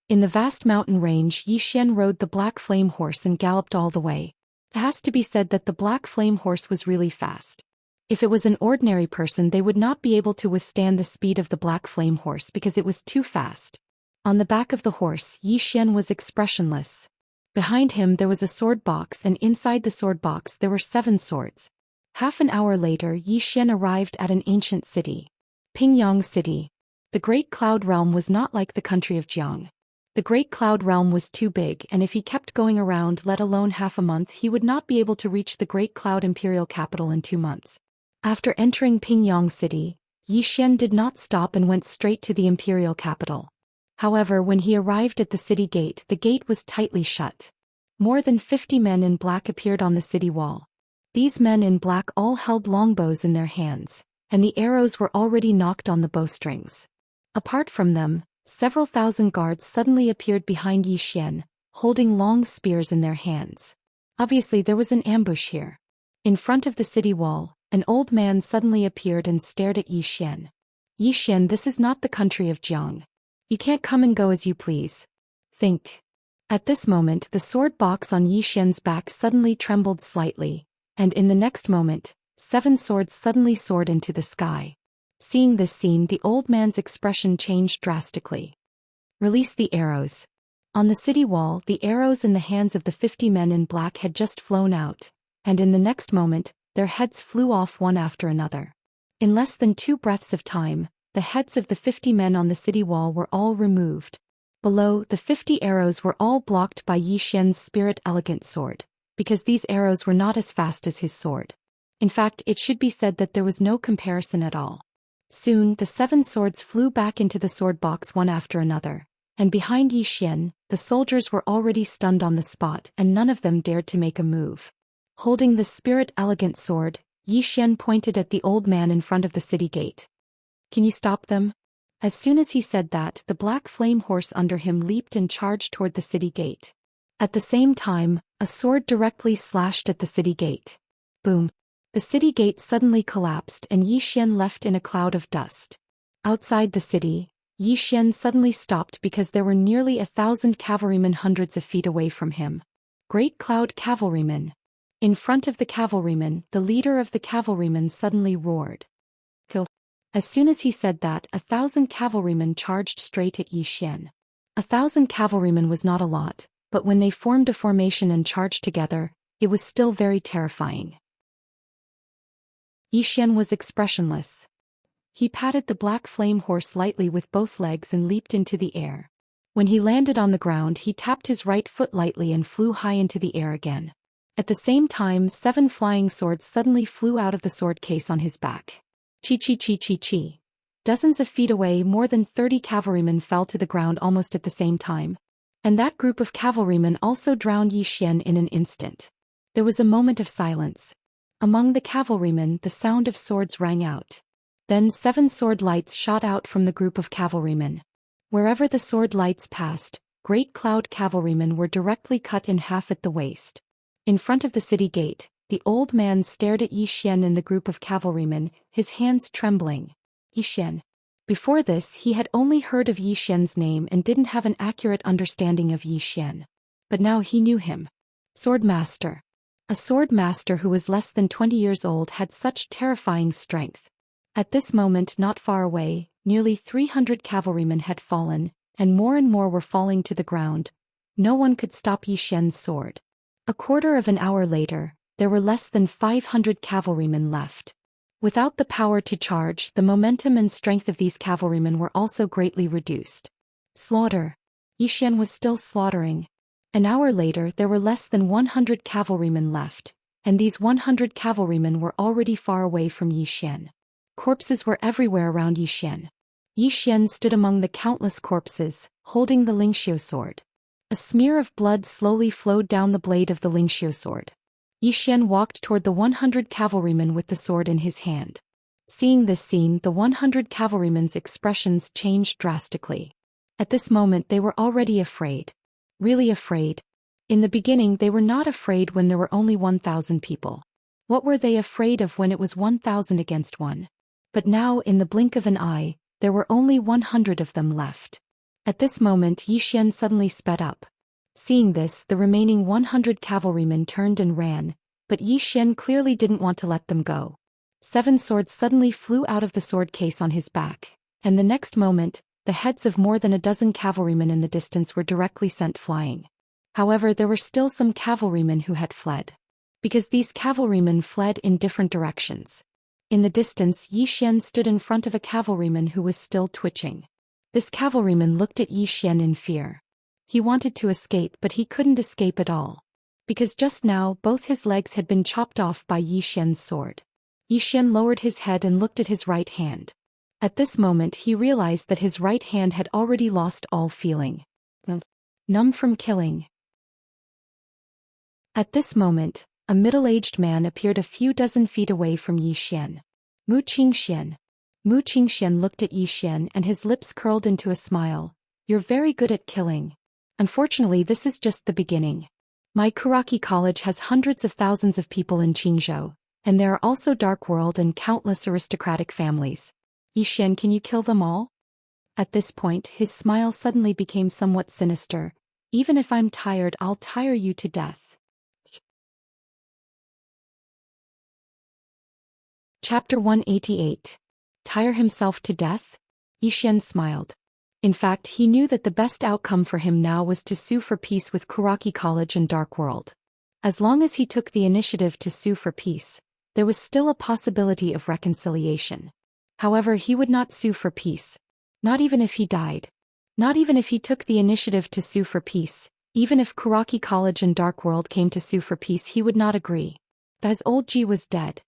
In the vast mountain range, Yi Xian rode the black flame horse and galloped all the way. It has to be said that the black flame horse was really fast. If it was an ordinary person they would not be able to withstand the speed of the black flame horse because it was too fast. On the back of the horse, Yi Xian was expressionless. Behind him there was a sword box and inside the sword box there were 7 swords. Half an hour later Yi Xian arrived at an ancient city. Pingyang City. The Great Cloud Realm was not like the country of Jiang. The Great Cloud Realm was too big and if he kept going around let alone half a month he would not be able to reach the Great Cloud Imperial Capital in 2 months. After entering Pingyang City, Yi Xian did not stop and went straight to the Imperial Capital. However, when he arrived at the city gate, the gate was tightly shut. More than 50 men in black appeared on the city wall. These men in black all held longbows in their hands, and the arrows were already knocked on the bowstrings. Apart from them, several thousand guards suddenly appeared behind Yi Xian, holding long spears in their hands. Obviously there was an ambush here. In front of the city wall, an old man suddenly appeared and stared at Yi Xian. "Yi Xian, this is not the country of Jiang. You can't come and go as you please. Think." At this moment the sword box on Yi Xian's back suddenly trembled slightly, and in the next moment, 7 swords suddenly soared into the sky. Seeing this scene the old man's expression changed drastically. "Release the arrows." On the city wall the arrows in the hands of the 50 men in black had just flown out, and in the next moment, their heads flew off one after another. In less than 2 breaths of time, the heads of the 50 men on the city wall were all removed. Below, the 50 arrows were all blocked by Yi Xian's spirit elegant sword, because these arrows were not as fast as his sword. In fact, it should be said that there was no comparison at all. Soon, the 7 swords flew back into the sword box one after another, and behind Yi Xian, the soldiers were already stunned on the spot and none of them dared to make a move. Holding the spirit elegant sword, Yi Xian pointed at the old man in front of the city gate. "Can you stop them?" As soon as he said that, the black flame horse under him leaped and charged toward the city gate. At the same time, a sword directly slashed at the city gate. Boom! The city gate suddenly collapsed and Yi Xian left in a cloud of dust. Outside the city, Yi Xian suddenly stopped because there were nearly 1,000 cavalrymen hundreds of feet away from him. Great Cloud Cavalrymen. In front of the cavalrymen, the leader of the cavalrymen suddenly roared. "Kill." As soon as he said that, 1,000 cavalrymen charged straight at Yi Xian. 1,000 cavalrymen was not a lot, but when they formed a formation and charged together, it was still very terrifying. Yi Xian was expressionless. He patted the black flame horse lightly with both legs and leaped into the air. When he landed on the ground he tapped his right foot lightly and flew high into the air again. At the same time 7 flying swords suddenly flew out of the sword case on his back. Chi. Dozens of feet away more than 30 cavalrymen fell to the ground almost at the same time. And that group of cavalrymen also drowned Xian in an instant. There was a moment of silence. Among the cavalrymen, the sound of swords rang out. Then 7 sword lights shot out from the group of cavalrymen. Wherever the sword lights passed, great cloud cavalrymen were directly cut in half at the waist. In front of the city gate, the old man stared at Xian and the group of cavalrymen, his hands trembling. Xian. Before this, he had only heard of Xian's name and didn't have an accurate understanding of Xian. But now he knew him. Sword Master. A sword master who was less than 20 years old had such terrifying strength. At this moment, not far away, nearly 300 cavalrymen had fallen, and more were falling to the ground. No one could stop Xian's sword. A quarter of an hour later, there were less than 500 cavalrymen left. Without the power to charge, the momentum and strength of these cavalrymen were also greatly reduced. Slaughter. Xian was still slaughtering. An hour later, there were less than 100 cavalrymen left, and these 100 cavalrymen were already far away from Xian. Corpses were everywhere around Xian. Xian stood among the countless corpses, holding the Lingxiu sword. A smear of blood slowly flowed down the blade of the Lingxiu sword. Xian walked toward the 100 cavalrymen with the sword in his hand. Seeing this scene, the 100 cavalrymen's expressions changed drastically. At this moment they were already afraid. Really afraid. In the beginning they were not afraid when there were only 1,000 people. What were they afraid of when it was 1,000 against 1? But now, in the blink of an eye, there were only 100 of them left. At this moment Xian suddenly sped up. Seeing this, the remaining 100 cavalrymen turned and ran, but Xian clearly didn't want to let them go. 7 swords suddenly flew out of the sword case on his back, and the next moment, the heads of more than a dozen cavalrymen in the distance were directly sent flying. However, there were still some cavalrymen who had fled. Because these cavalrymen fled in different directions. In the distance, Xian stood in front of a cavalryman who was still twitching. This cavalryman looked at Xian in fear. He wanted to escape, but he couldn't escape at all. Because just now, both his legs had been chopped off by Xian's sword. Xian lowered his head and looked at his right hand. At this moment he realized that his right hand had already lost all feeling. Numb from killing. At this moment, a middle-aged man appeared a few dozen feet away from Xian. Mu Qingxian. Mu Qingxian looked at Xian and his lips curled into a smile. You're very good at killing. Unfortunately, this is just the beginning. My Kuraki College has hundreds of thousands of people in Qingzhou, and there are also Dark World and countless aristocratic families. Xian, can you kill them all? At this point, his smile suddenly became somewhat sinister. Even if I'm tired, I'll tire you to death. Chapter 188. Tire himself to death? Xian smiled. In fact, he knew that the best outcome for him now was to sue for peace with Kuraki College and Dark World. As long as he took the initiative to sue for peace, there was still a possibility of reconciliation. However, he would not sue for peace. Not even if he died. Not even if he took the initiative to sue for peace. Even if Kuraki College and Dark World came to sue for peace, he would not agree. As old Ji was dead.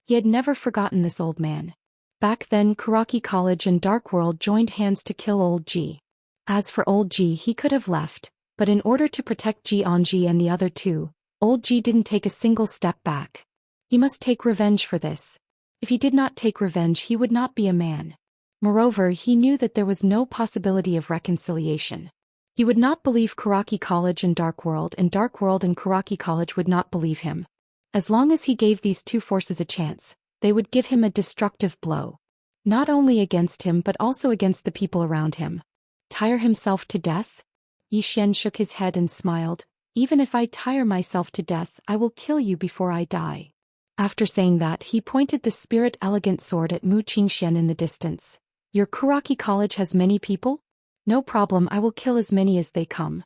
He had never forgotten this old man. Back then, Kuraki College and Dark World joined hands to kill old Ji. As for old Ji, he could have left, but in order to protect Ji Anji and the other two, old Ji didn't take a single step back. He must take revenge for this. If he did not take revenge, he would not be a man. Moreover, he knew that there was no possibility of reconciliation. He would not believe Kuraki College and Dark World and Kuraki College would not believe him. As long as he gave these two forces a chance, they would give him a destructive blow. Not only against him but also against the people around him. Tire himself to death? Xian shook his head and smiled. Even if I tire myself to death, I will kill you before I die. After saying that, he pointed the spirit elegant sword at Mu Qingxian in the distance. Your Kuraki College has many people? No problem, I will kill as many as they come.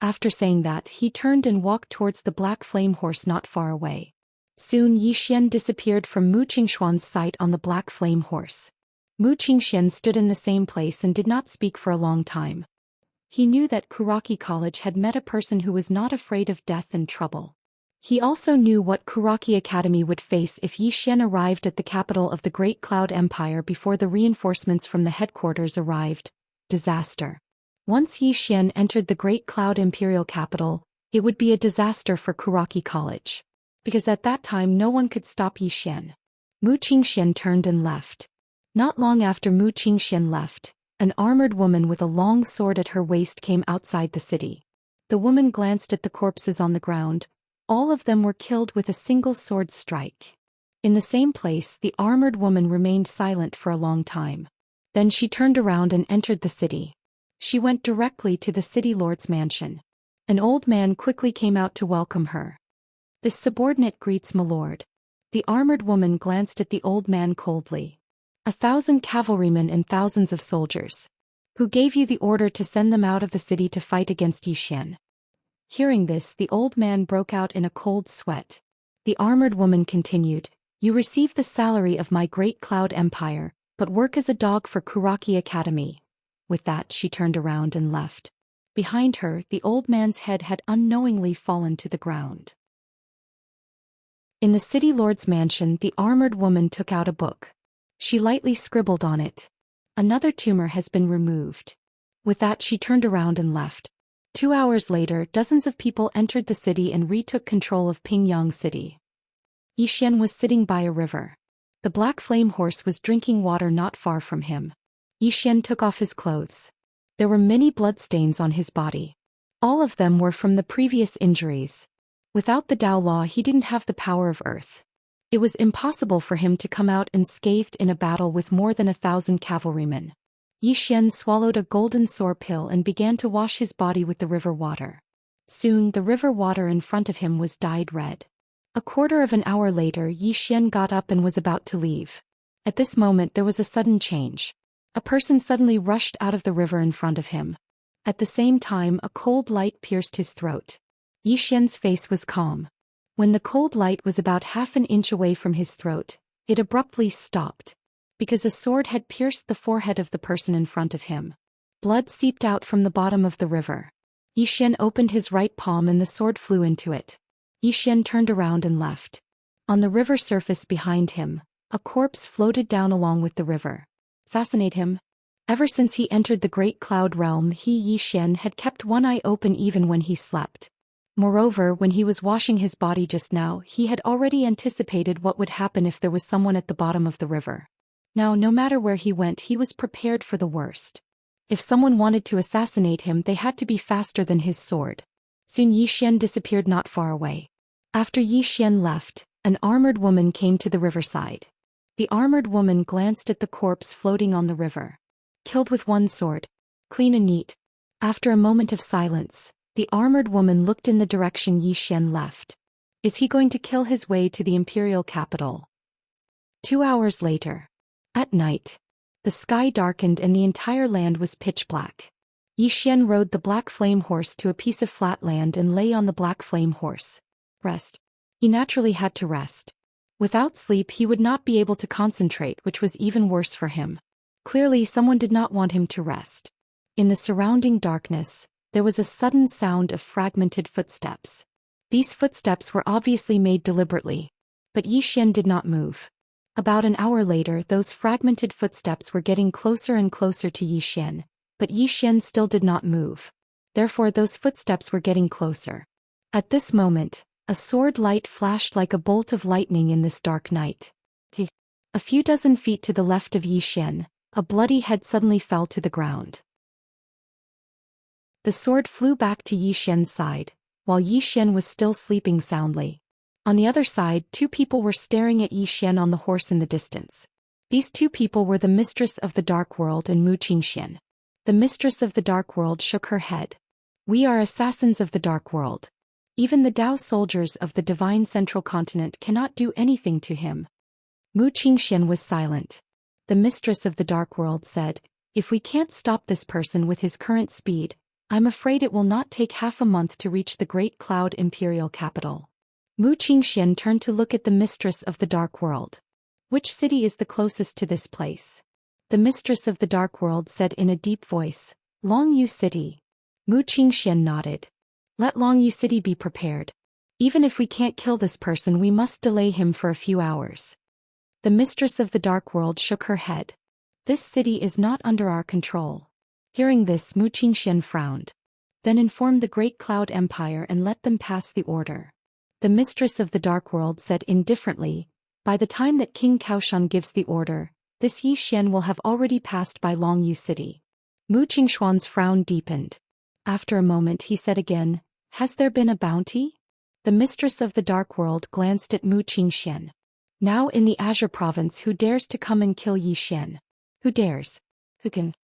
After saying that, he turned and walked towards the black flame horse not far away. Soon Xian disappeared from Mu Qingxian's sight on the black flame horse. Mu Qingxian stood in the same place and did not speak for a long time. He knew that Kuraki College had met a person who was not afraid of death and trouble. He also knew what Kuraki Academy would face if Xian arrived at the capital of the Great Cloud Empire before the reinforcements from the headquarters arrived. Disaster. Once Yi Xian entered the Great Cloud Imperial capital, it would be a disaster for Kuraki College. Because at that time no one could stop Yi Xian. Mu Qingxian turned and left. Not long after Mu Qingxian left, an armored woman with a long sword at her waist came outside the city. The woman glanced at the corpses on the ground. All of them were killed with a single sword strike. In the same place, the armored woman remained silent for a long time. Then she turned around and entered the city. She went directly to the city lord's mansion. An old man quickly came out to welcome her. "This subordinate greets my lord." The armored woman glanced at the old man coldly. 1,000 cavalrymen and thousands of soldiers. Who gave you the order to send them out of the city to fight against Yi Xian? Hearing this, the old man broke out in a cold sweat. The armored woman continued, "You receive the salary of my great cloud empire, but work as a dog for Kuraki Academy." With that, she turned around and left. Behind her, the old man's head had unknowingly fallen to the ground. In the city lord's mansion, the armored woman took out a book. She lightly scribbled on it. "Another tumor has been removed." With that, she turned around and left. 2 hours later, dozens of people entered the city and retook control of Pingyang City. Yi Xian was sitting by a river. The black flame horse was drinking water not far from him. Yi Xian took off his clothes. There were many bloodstains on his body. All of them were from the previous injuries. Without the Tao Law, he didn't have the power of earth. It was impossible for him to come out unscathed in a battle with more than 1,000 cavalrymen. Yi Xian swallowed a golden sore pill and began to wash his body with the river water. Soon, the river water in front of him was dyed red. A quarter of an hour later, Yi Xian got up and was about to leave. At this moment, there was a sudden change. A person suddenly rushed out of the river in front of him. At the same time, a cold light pierced his throat. Yi Xian's face was calm. When the cold light was about half an inch away from his throat, it abruptly stopped. Because a sword had pierced the forehead of the person in front of him. Blood seeped out from the bottom of the river. Yi Xian opened his right palm and the sword flew into it. Yi Xian turned around and left. On the river surface behind him, a corpse floated down along with the river. Assassinate him. Ever since he entered the Great Cloud Realm, Yi Xian had kept one eye open even when he slept. Moreover, when he was washing his body just now, he had already anticipated what would happen if there was someone at the bottom of the river. Now, no matter where he went, he was prepared for the worst. If someone wanted to assassinate him, they had to be faster than his sword. Soon Yi Xian disappeared not far away. After Yi Xian left, an armored woman came to the riverside. The armored woman glanced at the corpse floating on the river. Killed with one sword. Clean and neat. After a moment of silence, the armored woman looked in the direction Yi Xian left. Is he going to kill his way to the imperial capital? 2 hours later. At night. The sky darkened and the entire land was pitch black. Yi Xian rode the black flame horse to a piece of flat land and lay on the black flame horse. Rest. He naturally had to rest. Without sleep he would not be able to concentrate, which was even worse for him. Clearly someone did not want him to rest. In the surrounding darkness, there was a sudden sound of fragmented footsteps. These footsteps were obviously made deliberately. But Yi Xian did not move. About an hour later, those fragmented footsteps were getting closer and closer to Yi Xian, but Yi Xian still did not move. Therefore those footsteps were getting closer. At this moment, a sword light flashed like a bolt of lightning in this dark night. A few dozen feet to the left of Yi Xian, a bloody head suddenly fell to the ground. The sword flew back to Yi Xian's side, while Yi Xian was still sleeping soundly. On the other side, 2 people were staring at Yi Xian on the horse in the distance. These 2 people were the mistress of the dark world and Mu Qingxian. The mistress of the dark world shook her head. "We are assassins of the dark world. Even the Tao soldiers of the divine central continent cannot do anything to him." Mu Qingxian was silent. The mistress of the dark world said, "If we can't stop this person with his current speed, I'm afraid it will not take half a month to reach the Great Cloud Imperial capital." Mu Qingxian turned to look at the mistress of the dark world. "Which city is the closest to this place?" The mistress of the dark world said in a deep voice, "Longyu City." Mu Qingxian nodded. "Let Longyu City be prepared. Even if we can't kill this person, we must delay him for a few hours." The mistress of the dark world shook her head. "This city is not under our control. Hearing this, Mu Qingxian frowned. Then informed the Great Cloud Empire and let them pass the order. The mistress of the Dark World said indifferently, "By the time that King Kaoshan gives the order, this Yi Xian will have already passed by Longyu City." Mu Qingshuan's frown deepened. After a moment he said again, "Has there been a bounty?" The mistress of the Dark World glanced at Mu Qingxian. "Now in the Azure Province, who dares to come and kill Yi Xian? Who dares? Who can?"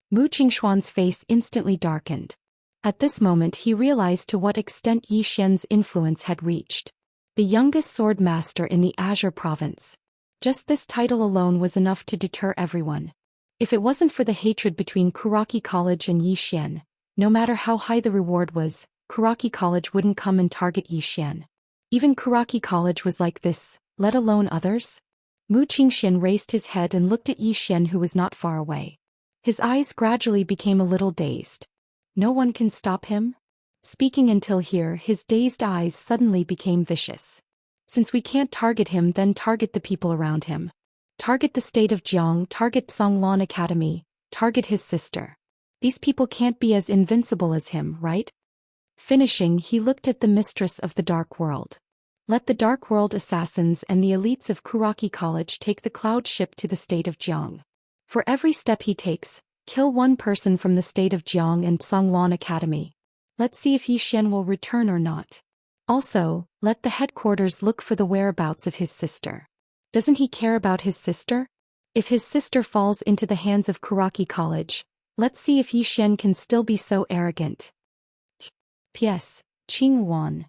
Mu Qingshuan's face instantly darkened. At this moment he realized to what extent Yi Xian's influence had reached. The youngest sword master in the Azure Province. Just this title alone was enough to deter everyone. If it wasn't for the hatred between Kuraki College and Yi Xian, no matter how high the reward was, Kuraki College wouldn't come and target Yi Xian. Even Kuraki College was like this, let alone others. Mu Qingxian raised his head and looked at Yi Xian, who was not far away. His eyes gradually became a little dazed. No one can stop him? Speaking until here, his dazed eyes suddenly became vicious. Since we can't target him, then target the people around him. Target the state of Jiang, target Songlan Academy, target his sister. These people can't be as invincible as him, right? Finishing, he looked at the mistress of the Dark World. Let the Dark World assassins and the elites of Kuraki College take the cloud ship to the state of Jiang. For every step he takes, kill one person from the state of Jiang and Songlan Academy. Let's see if Yi Xian will return or not. Also, let the headquarters look for the whereabouts of his sister. Doesn't he care about his sister? If his sister falls into the hands of Kuraki College, let's see if Yi Xian can still be so arrogant. P.S. Qing Wan.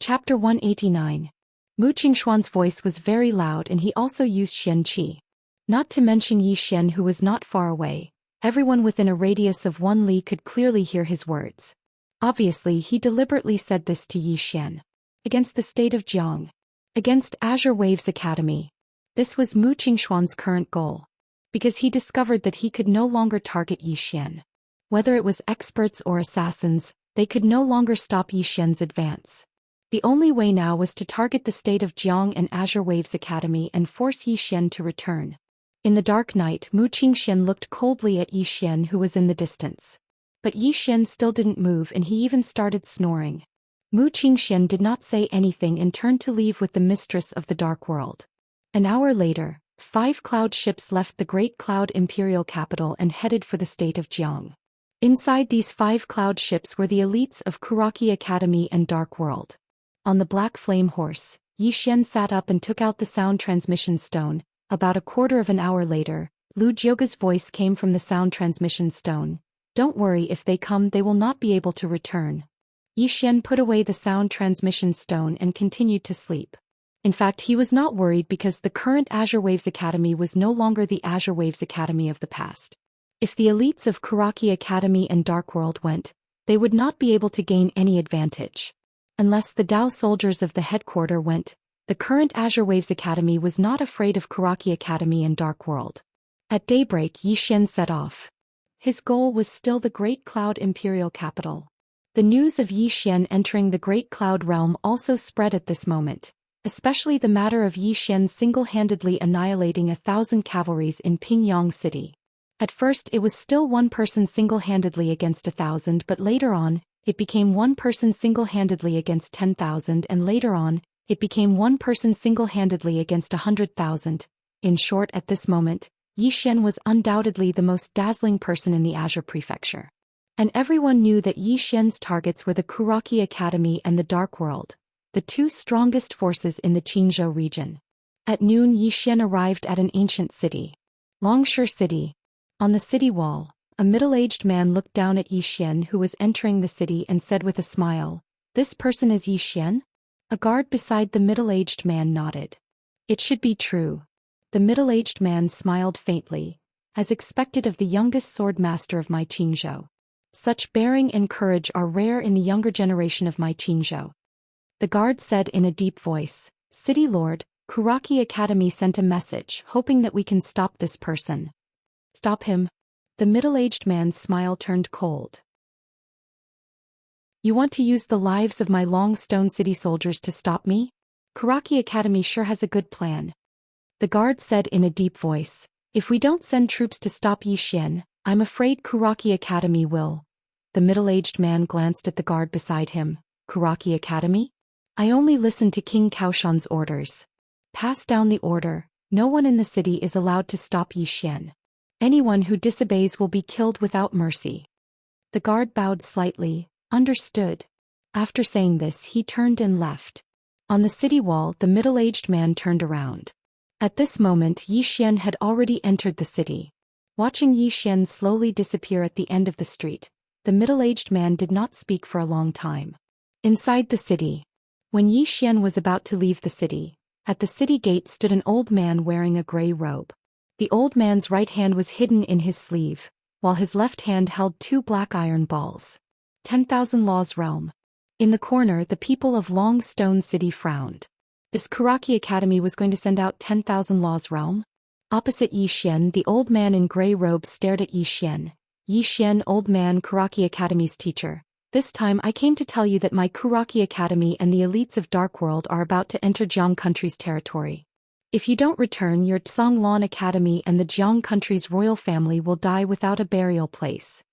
Chapter 189. Mu Qingshuan's voice was very loud and he also used Xian Qi. Not to mention Yi Xian, who was not far away. Everyone within a radius of 1 li could clearly hear his words. Obviously he deliberately said this to Yi Xian. Against the state of Jiang. Against Azure Waves Academy. This was Mu Qingshuan's current goal. Because he discovered that he could no longer target Yi Xian. Whether it was experts or assassins, they could no longer stop Yi Xian's advance. The only way now was to target the state of Jiang and Azure Waves Academy and force Yi Xian to return. In the dark night, Mu Qingxian looked coldly at Yi Xian, who was in the distance. But Yi Xian still didn't move and he even started snoring. Mu Qingxian did not say anything and turned to leave with the mistress of the Dark World. An hour later, 5 cloud ships left the Great Cloud Imperial Capital and headed for the state of Jiang. Inside these 5 cloud ships were the elites of Kuraki Academy and Dark World. On the Black Flame Horse, Yi Xian sat up and took out the sound transmission stone. About a quarter of an hour later, Lu Jioga's voice came from the sound transmission stone. "Don't worry, if they come they will not be able to return." Yi Xian put away the sound transmission stone and continued to sleep. In fact, he was not worried because the current Azure Waves Academy was no longer the Azure Waves Academy of the past. If the elites of Kuraki Academy and Dark World went, they would not be able to gain any advantage. Unless the Dao soldiers of the headquarter went, the current Azure Waves Academy was not afraid of Kuraki Academy and Dark World. At daybreak, Yi Xian set off. His goal was still the Great Cloud Imperial Capital. The news of Yi Xian entering the Great Cloud Realm also spread at this moment, especially the matter of Yi Xian single-handedly annihilating 1,000 cavalries in Pingyang City. At first it was still one person single-handedly against 1,000, but later on, it became one person single-handedly against 10,000, and later on, it became one person single-handedly against 100,000. In short, at this moment, Yi Xian was undoubtedly the most dazzling person in the Azure Prefecture. And everyone knew that Yi Xian's targets were the Kuraki Academy and the Dark World, the 2 strongest forces in the Qingzhou region. At noon, Yi Xian arrived at an ancient city. Longshu City. On the city wall, a middle-aged man looked down at Yi Xian, who was entering the city, and said with a smile, "This person is Yi Xian?" A guard beside the middle-aged man nodded. It should be true. The middle-aged man smiled faintly, as expected of the youngest sword master of my Qingzhou. Such bearing and courage are rare in the younger generation of my Qingzhou. The guard said in a deep voice, "City Lord, Kuraki Academy sent a message, hoping that we can stop this person." "Stop him?" The middle-aged man's smile turned cold. "You want to use the lives of my Long Stone City soldiers to stop me? Kuraki Academy sure has a good plan." The guard said in a deep voice, "If we don't send troops to stop Yi Xian, I'm afraid Kuraki Academy will." The middle-aged man glanced at the guard beside him. "Kuraki Academy? I only listen to King Kaoshan's orders. Pass down the order. No one in the city is allowed to stop Yi Xian. Anyone who disobeys will be killed without mercy." The guard bowed slightly. "Understood." After saying this, he turned and left. On the city wall, the middle-aged man turned around. At this moment, Yi Xian had already entered the city. Watching Yi Xian slowly disappear at the end of the street, the middle-aged man did not speak for a long time. Inside the city. When Yi Xian was about to leave the city, at the city gate stood an old man wearing a gray robe. The old man's right hand was hidden in his sleeve, while his left hand held two black iron balls. 10,000 Laws Realm. In the corner, the people of Long Stone City frowned. This Kuraki Academy was going to send out 10,000 Laws Realm? Opposite Yi Xian, the old man in gray robe stared at Yi Xian. "Yi Xian, old man, Kuraki Academy's teacher. This time I came to tell you that my Kuraki Academy and the elites of Dark World are about to enter Jiang country's territory. If you don't return, your Tsonglan Academy and the Jiang country's royal family will die without a burial place."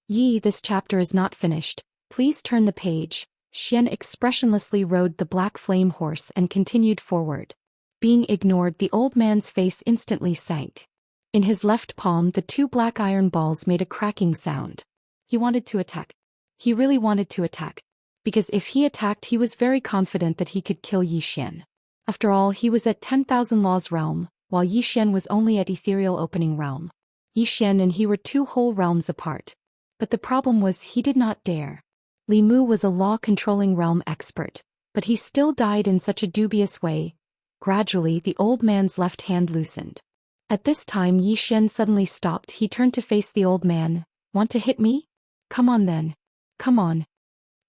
"Yi, this chapter is not finished. Please turn the page." Xian expressionlessly rode the black flame horse and continued forward. Being ignored, the old man's face instantly sank. In his left palm, the two black iron balls made a cracking sound. He wanted to attack. He really wanted to attack. Because if he attacked, he was very confident that he could kill Yi Xian. After all, he was at 10,000 Laws Realm, while Yi Xian was only at Ethereal Opening Realm. Yi Xian and he were two whole realms apart. But the problem was he did not dare. Li Mu was a law-controlling realm expert, but he still died in such a dubious way. Gradually, the old man's left hand loosened. At this time, Yi Xian suddenly stopped. He turned to face the old man. "Want to hit me? Come on then. Come on."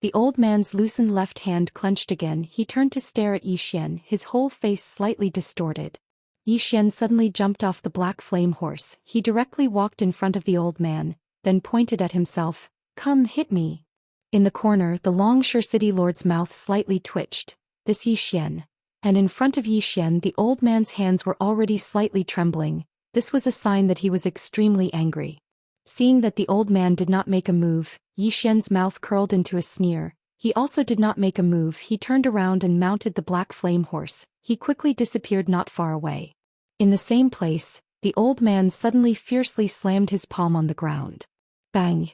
The old man's loosened left hand clenched again. He turned to stare at Yi Xian, his whole face slightly distorted. Yi Xian suddenly jumped off the black flame horse. He directly walked in front of the old man, then pointed at himself. "Come, hit me." In the corner, the Longshore City Lord's mouth slightly twitched. This Yi Xian. And in front of Yi Xian, the old man's hands were already slightly trembling. This was a sign that he was extremely angry. Seeing that the old man did not make a move, Yi Xian's mouth curled into a sneer. He also did not make a move. He turned around and mounted the black flame horse. He quickly disappeared not far away. In the same place, the old man suddenly fiercely slammed his palm on the ground. Bang!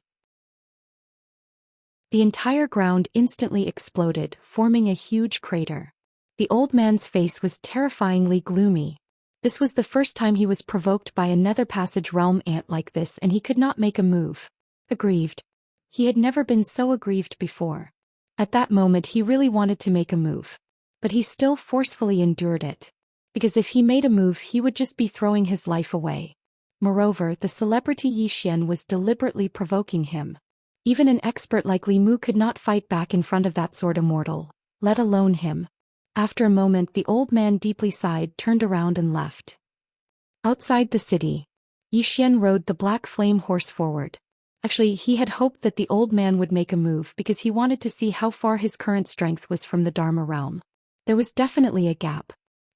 The entire ground instantly exploded, forming a huge crater. The old man's face was terrifyingly gloomy. This was the first time he was provoked by a Nether Passage realm ant like this, and he could not make a move. Aggrieved. He had never been so aggrieved before. At that moment he really wanted to make a move. But he still forcefully endured it. Because if he made a move, he would just be throwing his life away. Moreover, the celebrity Yi Xian was deliberately provoking him. Even an expert like Li Mu could not fight back in front of that sort of mortal, let alone him. After a moment, the old man deeply sighed, turned around and left. Outside the city, Yi Xian rode the black flame horse forward. Actually, he had hoped that the old man would make a move because he wanted to see how far his current strength was from the Dharma realm. There was definitely a gap.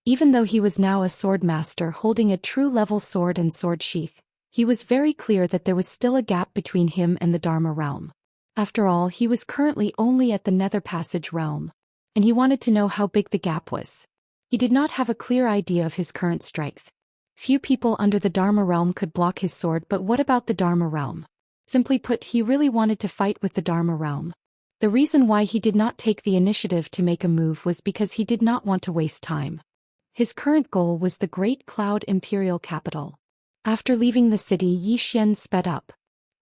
Even though he was now a sword master holding a true level sword and sword sheath, he was very clear that there was still a gap between him and the Dharma realm. After all, he was currently only at the Nether Passage realm. And he wanted to know how big the gap was. He did not have a clear idea of his current strength. Few people under the Dharma realm could block his sword, but what about the Dharma realm? Simply put, he really wanted to fight with the Dharma realm. The reason why he did not take the initiative to make a move was because he did not want to waste time. His current goal was the Great Cloud Imperial Capital. After leaving the city, Yi Xian sped up.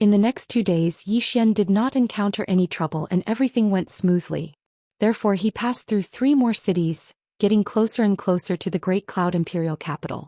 In the next 2 days, Yi Xian did not encounter any trouble and everything went smoothly. Therefore he passed through 3 more cities, getting closer and closer to the Great Cloud Imperial Capital.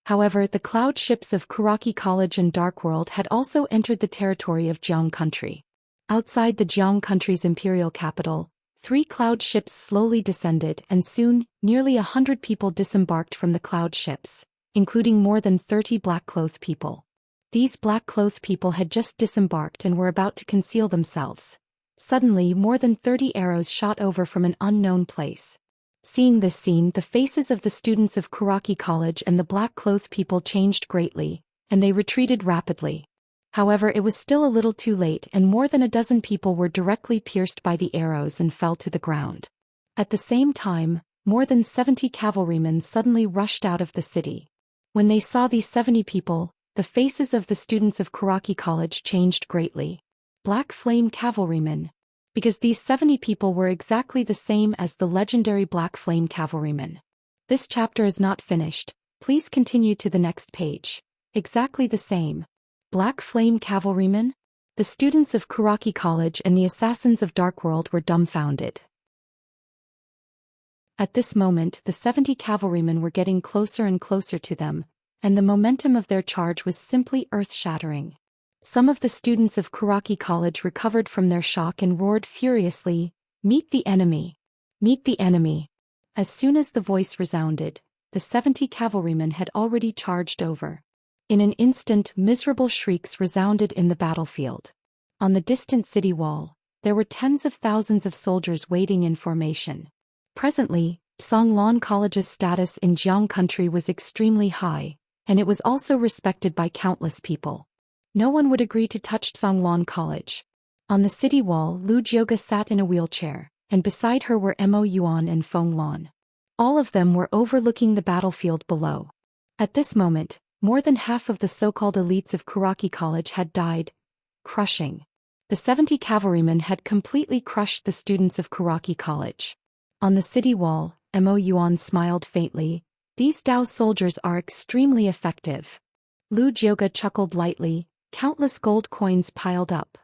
However, the cloud ships of Kuraki College and Dark World had also entered the territory of Jiang country. Outside the Jiang country's imperial capital, 3 cloud ships slowly descended, and soon, nearly 100 people disembarked from the cloud ships, including more than 30 black-clothed people. These black-clothed people had just disembarked and were about to conceal themselves. Suddenly, more than 30 arrows shot over from an unknown place. Seeing this scene, the faces of the students of Kuraki College and the black-clothed people changed greatly, and they retreated rapidly. However, it was still a little too late, and more than a dozen people were directly pierced by the arrows and fell to the ground. At the same time, more than 70 cavalrymen suddenly rushed out of the city. When they saw these 70 people, the faces of the students of Kuraki College changed greatly. Black Flame Cavalrymen. Because these 70 people were exactly the same as the legendary Black Flame Cavalrymen. This chapter is not finished, please continue to the next page. Exactly the same. Black Flame Cavalrymen? The students of Kuraki College and the assassins of Dark World were dumbfounded. At this moment, the 70 cavalrymen were getting closer and closer to them, and the momentum of their charge was simply earth-shattering. Some of the students of Kuraki College recovered from their shock and roared furiously, "Meet the enemy! Meet the enemy!" As soon as the voice resounded, the 70 cavalrymen had already charged over. In an instant, miserable shrieks resounded in the battlefield. On the distant city wall, there were tens of thousands of soldiers waiting in formation. Presently, Songlan College's status in Jiang country was extremely high, and it was also respected by countless people. No one would agree to touch Songlan College. On the city wall, Lu Jioga sat in a wheelchair, and beside her were Mo Yuan and Feng Lan. All of them were overlooking the battlefield below. At this moment, more than half of the so-called elites of Kuraki College had died, crushing. The 70 cavalrymen had completely crushed the students of Kuraki College. On the city wall, Mo Yuan smiled faintly. "These Dao soldiers are extremely effective." Lu Jioga chuckled lightly. Countless gold coins piled up.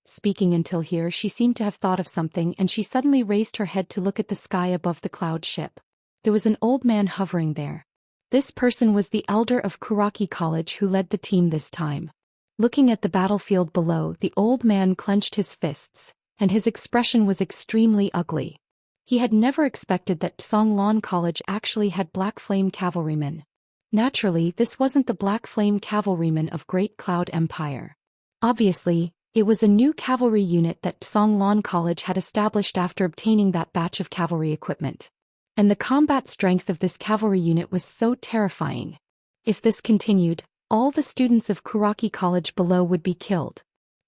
Speaking until here, she seemed to have thought of something, and she suddenly raised her head to look at the sky above the cloud ship. There was an old man hovering there. This person was the elder of Kuraki College who led the team this time. Looking at the battlefield below, the old man clenched his fists, and his expression was extremely ugly. He had never expected that Songlan College actually had Black Flame Cavalrymen. Naturally, this wasn't the Black Flame Cavalrymen of Great Cloud Empire. Obviously, it was a new cavalry unit that Songlan College had established after obtaining that batch of cavalry equipment. And the combat strength of this cavalry unit was so terrifying. If this continued, all the students of Kuraki College below would be killed.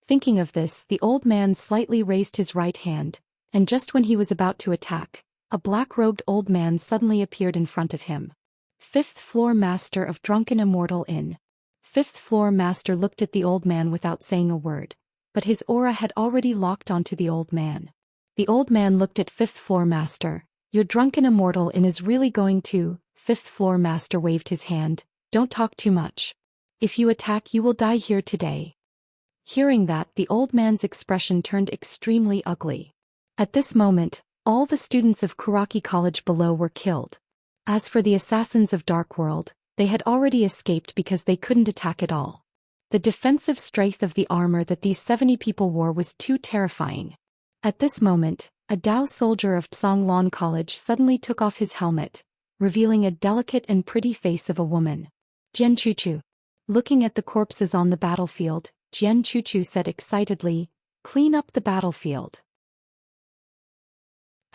Thinking of this, the old man slightly raised his right hand, and just when he was about to attack, a black-robed old man suddenly appeared in front of him. Fifth Floor Master of Drunken Immortal Inn. Fifth Floor Master looked at the old man without saying a word, but his aura had already locked onto the old man. The old man looked at Fifth Floor Master. "Your Drunken Immortal Inn is really going to..." Fifth Floor Master waved his hand. "Don't talk too much. If you attack, you will die here today." Hearing that, the old man's expression turned extremely ugly. At this moment, all the students of Kuraki College below were killed. As for the assassins of Dark World, they had already escaped because they couldn't attack at all. The defensive strength of the armor that these 70 people wore was too terrifying. At this moment, a Dao soldier of Songlan College suddenly took off his helmet, revealing a delicate and pretty face of a woman. "Jian Chuchu." Looking at the corpses on the battlefield, Jian Chuchu said excitedly, "Clean up the battlefield."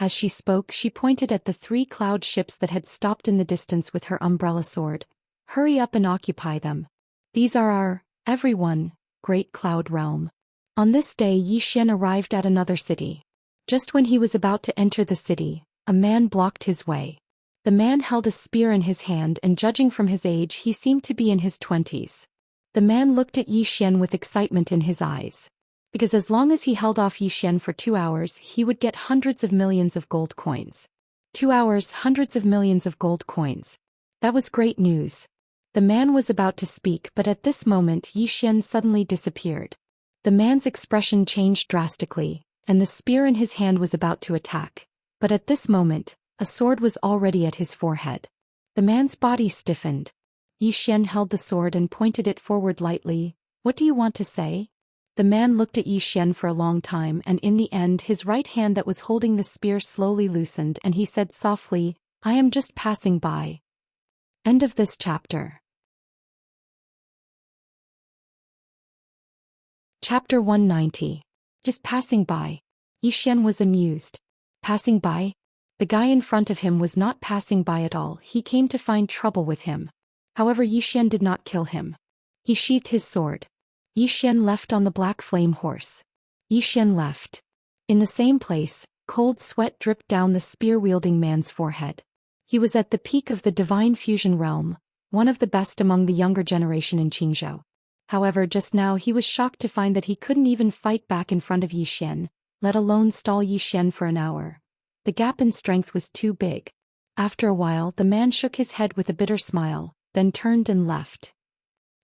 As she spoke, she pointed at the 3 cloud ships that had stopped in the distance with her umbrella sword. "Hurry up and occupy them. These are our, everyone, Great Cloud Realm." On this day, Yi Xian arrived at another city. Just when he was about to enter the city, a man blocked his way. The man held a spear in his hand, and judging from his age, he seemed to be in his 20s. The man looked at Yi Xian with excitement in his eyes. Because as long as he held off Yi Xian for 2 hours, he would get hundreds of millions of gold coins. 2 hours, hundreds of millions of gold coins. That was great news. The man was about to speak, but at this moment Yi Xian suddenly disappeared. The man's expression changed drastically, and the spear in his hand was about to attack. But at this moment, a sword was already at his forehead. The man's body stiffened. Yi Xian held the sword and pointed it forward lightly. "What do you want to say?" The man looked at Yi Xian for a long time, and in the end his right hand that was holding the spear slowly loosened, and he said softly, "I am just passing by." End of this chapter. Chapter 190. Just passing by. Yi Xian was amused. Passing by? The guy in front of him was not passing by at all, he came to find trouble with him. However, Zhou Xian did not kill him. He sheathed his sword. Zhou Xian left on the black flame horse. Zhou Xian left. In the same place, cold sweat dripped down the spear-wielding man's forehead. He was at the peak of the divine fusion realm, one of the best among the younger generation in Qingzhou. However, just now he was shocked to find that he couldn't even fight back in front of Zhou Xian, let alone stall Zhou Xian for an hour. The gap in strength was too big. After a while, the man shook his head with a bitter smile, then turned and left.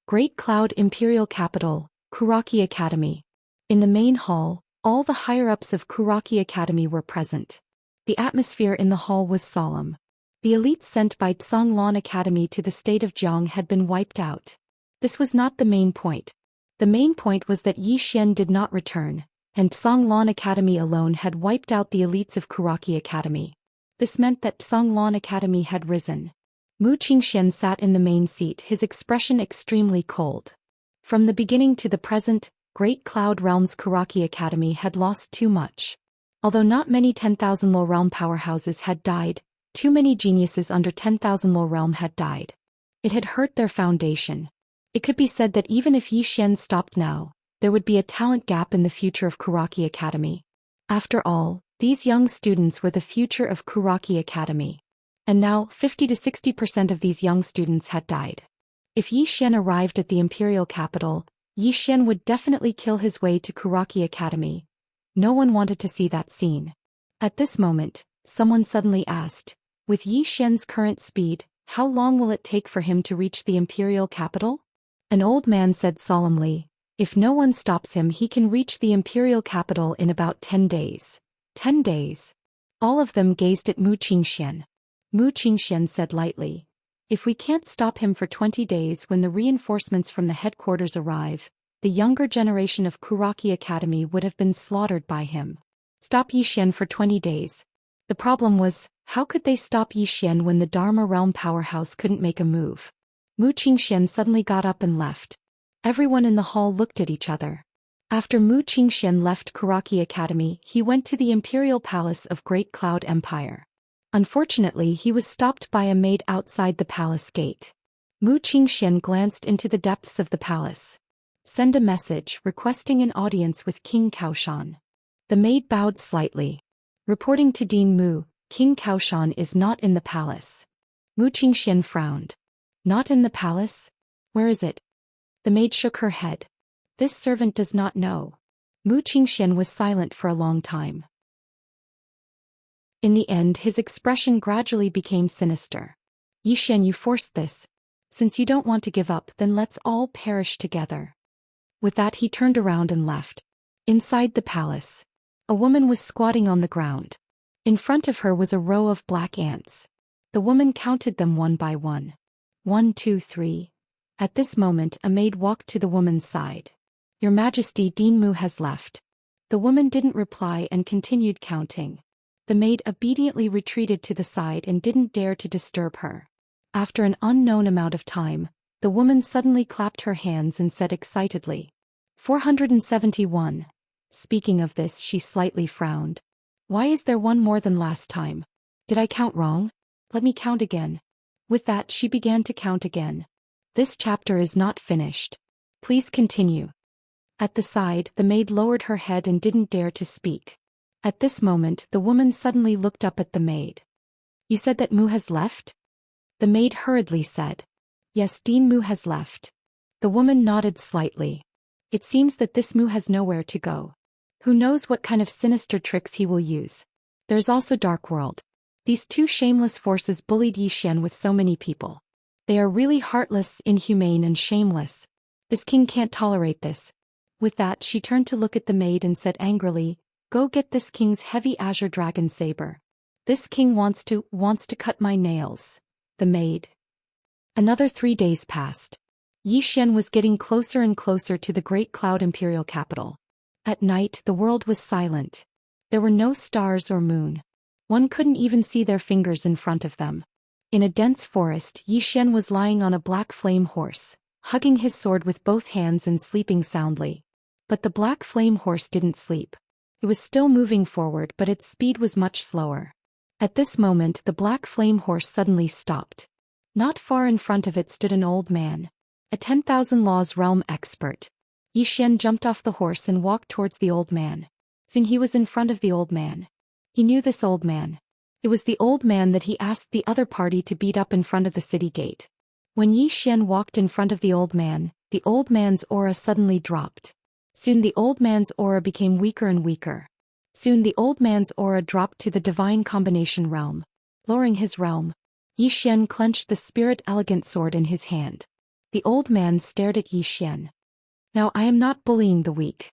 Great Cloud Imperial Capital, Kuraki Academy. In the main hall, all the higher-ups of Kuraki Academy were present. The atmosphere in the hall was solemn. The elites sent by Zhonglan Academy to the state of Jiang had been wiped out. This was not the main point. The main point was that Zhou Xian did not return, and Zhonglan Academy alone had wiped out the elites of Kuraki Academy. This meant that Zhonglan Academy had risen. Mu Qingxian sat in the main seat, his expression extremely cold. From the beginning to the present, Great Cloud Realm's Kuraki Academy had lost too much. Although not many 10,000 Lo Realm powerhouses had died, too many geniuses under 10,000 Lo Realm had died. It had hurt their foundation. It could be said that even if Zhou Xian stopped now, there would be a talent gap in the future of Kuraki Academy. After all, these young students were the future of Kuraki Academy. And now, 50 to 60% of these young students had died. If Zhou Xian arrived at the imperial capital, Zhou Xian would definitely kill his way to Kuraki Academy. No one wanted to see that scene. At this moment, someone suddenly asked, with Zhou Xian's current speed, how long will it take for him to reach the imperial capital? An old man said solemnly, if no one stops him, he can reach the imperial capital in about 10 days. 10 days. All of them gazed at Mu Qingxian. Mu Qingxian said lightly, if we can't stop him for 20 days when the reinforcements from the headquarters arrive, the younger generation of Kuraki Academy would have been slaughtered by him. Stop Zhou Xian for 20 days. The problem was, how could they stop Zhou Xian when the Dharma Realm powerhouse couldn't make a move? Mu Qingxian suddenly got up and left. Everyone in the hall looked at each other. After Mu Qingxian left Kuraki Academy, he went to the Imperial Palace of Great Cloud Empire. Unfortunately, he was stopped by a maid outside the palace gate. Mu Qingxian glanced into the depths of the palace. Send a message requesting an audience with King Kaoshan. The maid bowed slightly. Reporting to Dean Mu, King Kaoshan is not in the palace. Mu Qingxian frowned. Not in the palace? Where is it? The maid shook her head. This servant does not know. Mu Qingxian was silent for a long time. In the end, his expression gradually became sinister. Zhou Xian, you forced this. Since you don't want to give up, then let's all perish together. With that, he turned around and left. Inside the palace, a woman was squatting on the ground. In front of her was a row of black ants. The woman counted them one by one. 1, 2, 3. At this moment, a maid walked to the woman's side. Your Majesty, Dean Mu has left. The woman didn't reply and continued counting. The maid obediently retreated to the side and didn't dare to disturb her. After an unknown amount of time, the woman suddenly clapped her hands and said excitedly, 471. Speaking of this, she slightly frowned. Why is there one more than last time? Did I count wrong? Let me count again. With that, she began to count again. This chapter is not finished. Please continue. At the side, the maid lowered her head and didn't dare to speak. At this moment, the woman suddenly looked up at the maid. You said that Mu has left? The maid hurriedly said. Yes, Dean Mu has left. The woman nodded slightly. It seems that this Mu has nowhere to go. Who knows what kind of sinister tricks he will use. There's also Dark World. These two shameless forces bullied Zhou Xian with so many people. They are really heartless, inhumane, and shameless. This king can't tolerate this. With that, she turned to look at the maid and said angrily, Go get this king's heavy azure dragon saber. This king wants to cut my nails. The maid. Another 3 days passed. Zhou Xian was getting closer and closer to the Great Cloud Imperial capital. At night, the world was silent. There were no stars or moon. One couldn't even see their fingers in front of them. In a dense forest, Zhou Xian was lying on a black flame horse, hugging his sword with both hands and sleeping soundly. But the black flame horse didn't sleep. It was still moving forward, but its speed was much slower. At this moment the black flame horse suddenly stopped. Not far in front of it stood an old man, a 10,000 laws realm expert. Xian jumped off the horse and walked towards the old man. Soon he was in front of the old man. He knew this old man. It was the old man that he asked the other party to beat up in front of the city gate. When Xian walked in front of the old man's aura suddenly dropped. Soon the old man's aura became weaker and weaker. Soon the old man's aura dropped to the divine combination realm. Lowering his realm, Xian clenched the spirit elegant sword in his hand. The old man stared at Xian. Now I am not bullying the weak.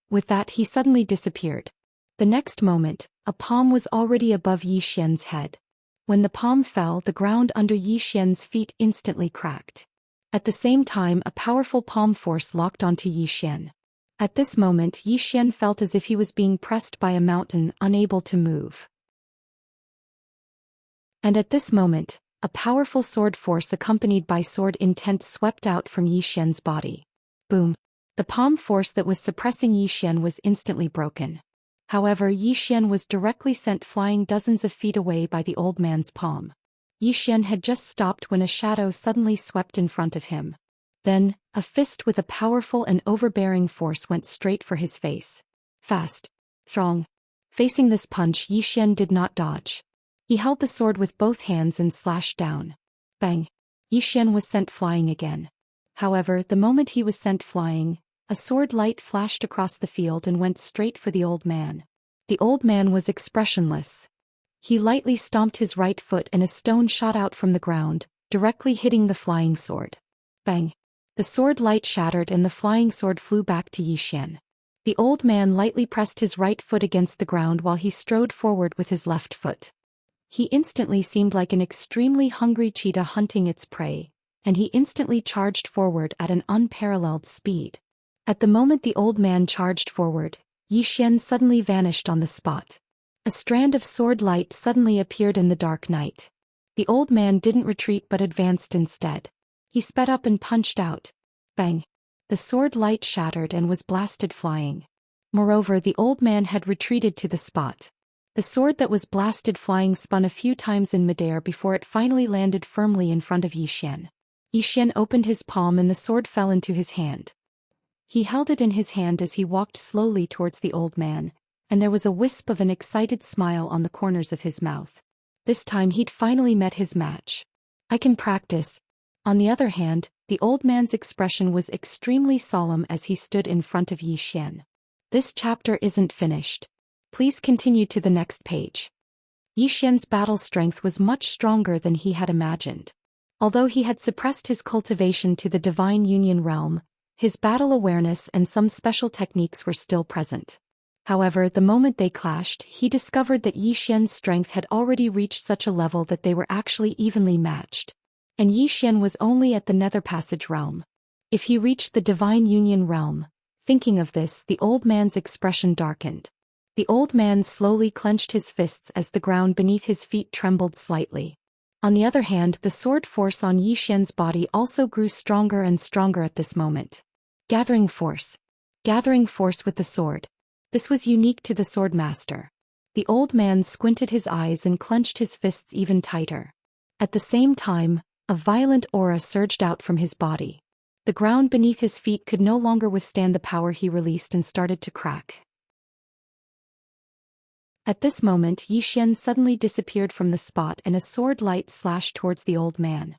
With that he suddenly disappeared. The next moment, a palm was already above Xian's head. When the palm fell, the ground under Xian's feet instantly cracked. At the same time, a powerful palm force locked onto Xian. At this moment Xian felt as if he was being pressed by a mountain, unable to move. And at this moment, a powerful sword force accompanied by sword intent swept out from Xian's body. Boom! The palm force that was suppressing Xian was instantly broken. However, Xian was directly sent flying dozens of feet away by the old man's palm. Xian had just stopped when a shadow suddenly swept in front of him. Then, a fist with a powerful and overbearing force went straight for his face. Fast. Strong. Facing this punch, Xian did not dodge. He held the sword with both hands and slashed down. Bang! Xian was sent flying again. However, the moment he was sent flying, a sword light flashed across the field and went straight for the old man. The old man was expressionless. He lightly stomped his right foot and a stone shot out from the ground, directly hitting the flying sword. Bang! The sword light shattered and the flying sword flew back to Xian. The old man lightly pressed his right foot against the ground while he strode forward with his left foot. He instantly seemed like an extremely hungry cheetah hunting its prey, and he instantly charged forward at an unparalleled speed. At the moment the old man charged forward, Xian suddenly vanished on the spot. A strand of sword light suddenly appeared in the dark night. The old man didn't retreat but advanced instead. He sped up and punched out. Bang! The sword light shattered and was blasted flying. Moreover, the old man had retreated to the spot. The sword that was blasted flying spun a few times in midair before it finally landed firmly in front of Xian. Xian opened his palm and the sword fell into his hand. He held it in his hand as he walked slowly towards the old man, and there was a wisp of an excited smile on the corners of his mouth. This time he'd finally met his match. I can practice. On the other hand, the old man's expression was extremely solemn as he stood in front of Xian. This chapter isn't finished. Please continue to the next page. Xian's battle strength was much stronger than he had imagined. Although he had suppressed his cultivation to the divine union realm, his battle awareness and some special techniques were still present. However, the moment they clashed, he discovered that Xian's strength had already reached such a level that they were actually evenly matched. And Xian was only at the Nether Passage realm. If he reached the Divine Union realm, thinking of this, the old man's expression darkened. The old man slowly clenched his fists as the ground beneath his feet trembled slightly. On the other hand, the sword force on Xian's body also grew stronger and stronger at this moment. Gathering force. Gathering force with the sword. This was unique to the sword master. The old man squinted his eyes and clenched his fists even tighter. At the same time, a violent aura surged out from his body. The ground beneath his feet could no longer withstand the power he released and started to crack. At this moment Xian suddenly disappeared from the spot and a sword light slashed towards the old man.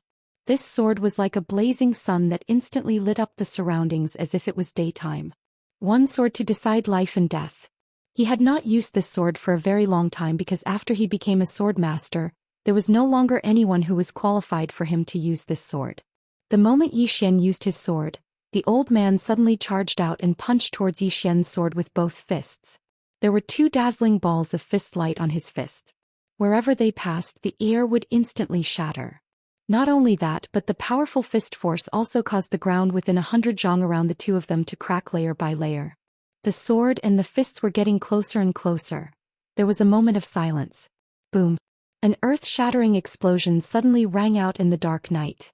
This sword was like a blazing sun that instantly lit up the surroundings as if it was daytime. One sword to decide life and death. He had not used this sword for a very long time because after he became a sword master, there was no longer anyone who was qualified for him to use this sword. The moment Xian used his sword, the old man suddenly charged out and punched towards Xian's sword with both fists. There were two dazzling balls of fist light on his fists. Wherever they passed, the air would instantly shatter. Not only that, but the powerful fist force also caused the ground within 100 zhang around the two of them to crack layer by layer. The sword and the fists were getting closer and closer. There was a moment of silence. Boom! An earth-shattering explosion suddenly rang out in the dark night.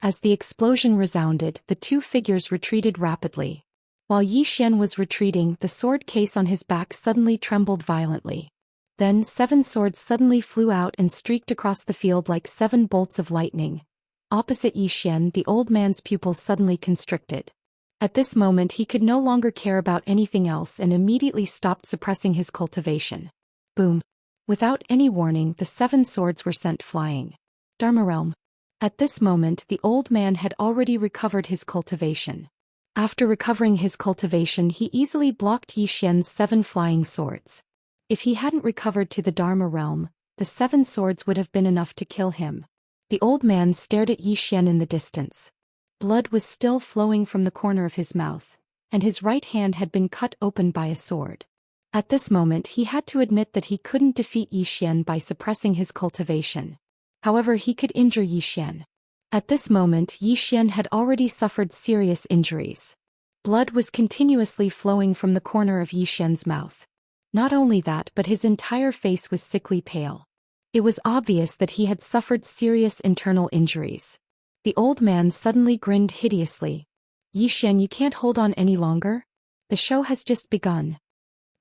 As the explosion resounded, the two figures retreated rapidly. While Xian was retreating, the sword case on his back suddenly trembled violently. Then 7 swords suddenly flew out and streaked across the field like 7 bolts of lightning. Opposite Zhou Xian, the old man's pupils suddenly constricted. At this moment he could no longer care about anything else and immediately stopped suppressing his cultivation. Boom! Without any warning, the 7 swords were sent flying. Dharma realm. At this moment the old man had already recovered his cultivation. After recovering his cultivation he easily blocked Zhou Xian's 7 flying swords. If he hadn't recovered to the Dharma realm, the 7 swords would have been enough to kill him. The old man stared at Zhou Xian in the distance. Blood was still flowing from the corner of his mouth, and his right hand had been cut open by a sword. At this moment he had to admit that he couldn't defeat Zhou Xian by suppressing his cultivation. However, he could injure Zhou Xian. At this moment Zhou Xian had already suffered serious injuries. Blood was continuously flowing from the corner of Zhou Xian's mouth. Not only that, but his entire face was sickly pale. It was obvious that he had suffered serious internal injuries. The old man suddenly grinned hideously. Zhou Xian, you can't hold on any longer? The show has just begun.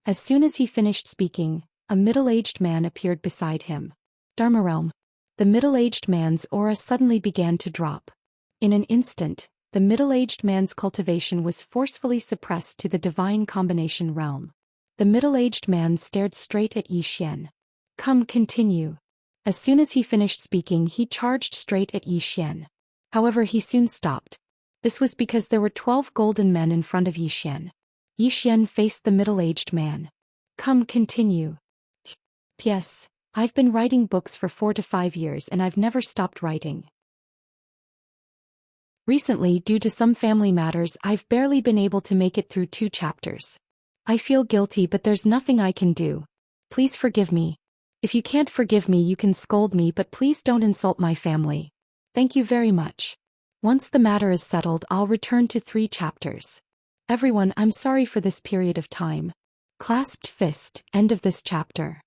As soon as he finished speaking, a middle-aged man appeared beside him. Dharma realm. The middle-aged man's aura suddenly began to drop. In an instant, the middle-aged man's cultivation was forcefully suppressed to the divine combination realm. The middle-aged man stared straight at Zhou Xian. Come, continue. As soon as he finished speaking he charged straight at Zhou Xian. However, he soon stopped. This was because there were 12 golden men in front of Zhou Xian. Zhou Xian faced the middle-aged man. Come, continue. P.S. I've been writing books for 4 to 5 years and I've never stopped writing. Recently, due to some family matters, I've barely been able to make it through 2 chapters. I feel guilty, but there's nothing I can do. Please forgive me. If you can't forgive me, you can scold me, but please don't insult my family. Thank you very much. Once the matter is settled, I'll return to 3 chapters. Everyone, I'm sorry for this period of time. Clasped fist, end of this chapter.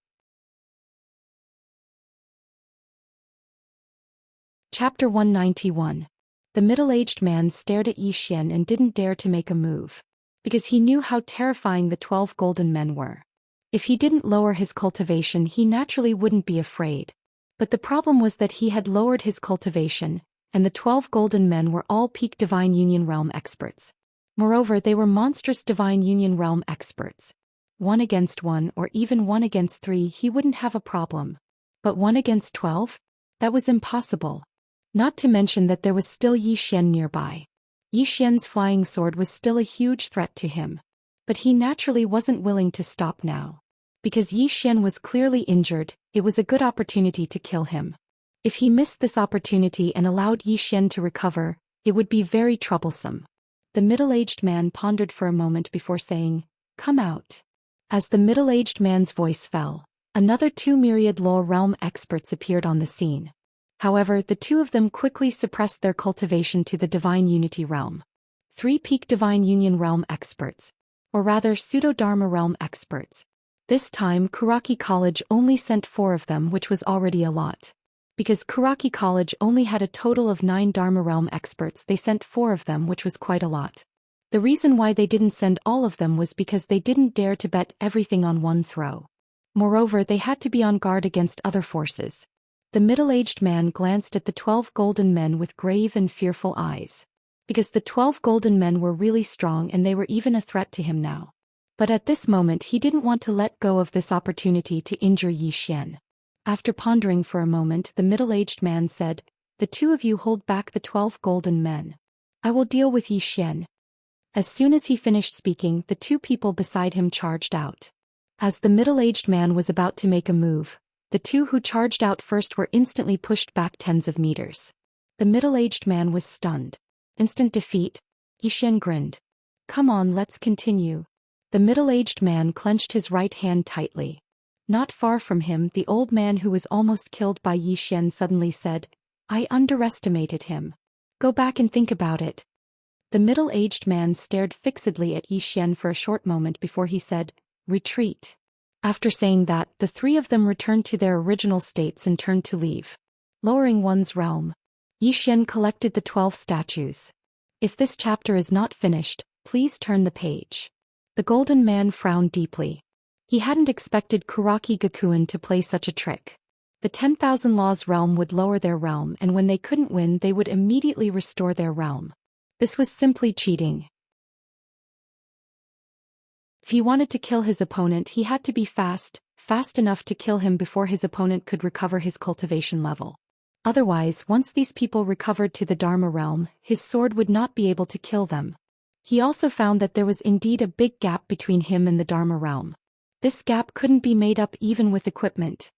Chapter 191. The middle-aged man stared at Zhou Xian and didn't dare to make a move, because he knew how terrifying the 12 golden men were. If he didn't lower his cultivation, he naturally wouldn't be afraid. But the problem was that he had lowered his cultivation, and the 12 golden men were all peak Divine Union Realm experts. Moreover, they were monstrous Divine Union Realm experts. 1 against 1 or even 1 against 3 he wouldn't have a problem. But 1 against 12? That was impossible. Not to mention that there was still Zhou Xian nearby. Zhou Xian's flying sword was still a huge threat to him. But he naturally wasn't willing to stop now. Because Zhou Xian was clearly injured, it was a good opportunity to kill him. If he missed this opportunity and allowed Zhou Xian to recover, it would be very troublesome. The middle-aged man pondered for a moment before saying, "Come out." As the middle-aged man's voice fell, another 2 myriad Law Realm experts appeared on the scene. However, the 2 of them quickly suppressed their cultivation to the Divine Unity Realm. 3 peak Divine Union Realm experts. Or rather pseudo-Dharma Realm experts. This time Kuraki College only sent 4 of them, which was already a lot. Because Kuraki College only had a total of 9 Dharma Realm experts, they sent 4 of them, which was quite a lot. The reason why they didn't send all of them was because they didn't dare to bet everything on one throw. Moreover, they had to be on guard against other forces. The middle-aged man glanced at the 12 golden men with grave and fearful eyes. Because the 12 golden men were really strong and they were even a threat to him now. But at this moment he didn't want to let go of this opportunity to injure Zhou Xian. After pondering for a moment, the middle-aged man said, "The 2 of you hold back the 12 golden men. I will deal with Zhou Xian." As soon as he finished speaking, the 2 people beside him charged out. As the middle-aged man was about to make a move, the 2 who charged out first were instantly pushed back tens of meters. The middle-aged man was stunned. Instant defeat? Zhou Xian grinned. "Come on, let's continue." The middle-aged man clenched his right hand tightly. Not far from him, the old man who was almost killed by Zhou Xian suddenly said, "I underestimated him. Go back and think about it." The middle-aged man stared fixedly at Zhou Xian for a short moment before he said, "Retreat." After saying that, the 3 of them returned to their original states and turned to leave. Lowering one's realm. Zhou Xian collected the 12 statues. If this chapter is not finished, please turn the page. The golden man frowned deeply. He hadn't expected Kuraki Gakuen to play such a trick. The 10,000 Laws realm would lower their realm, and when they couldn't win they would immediately restore their realm. This was simply cheating. If he wanted to kill his opponent, he had to be fast enough to kill him before his opponent could recover his cultivation level. Otherwise, once these people recovered to the Dharma realm, his sword would not be able to kill them. He also found that there was indeed a big gap between him and the Dharma realm. This gap couldn't be made up even with equipment.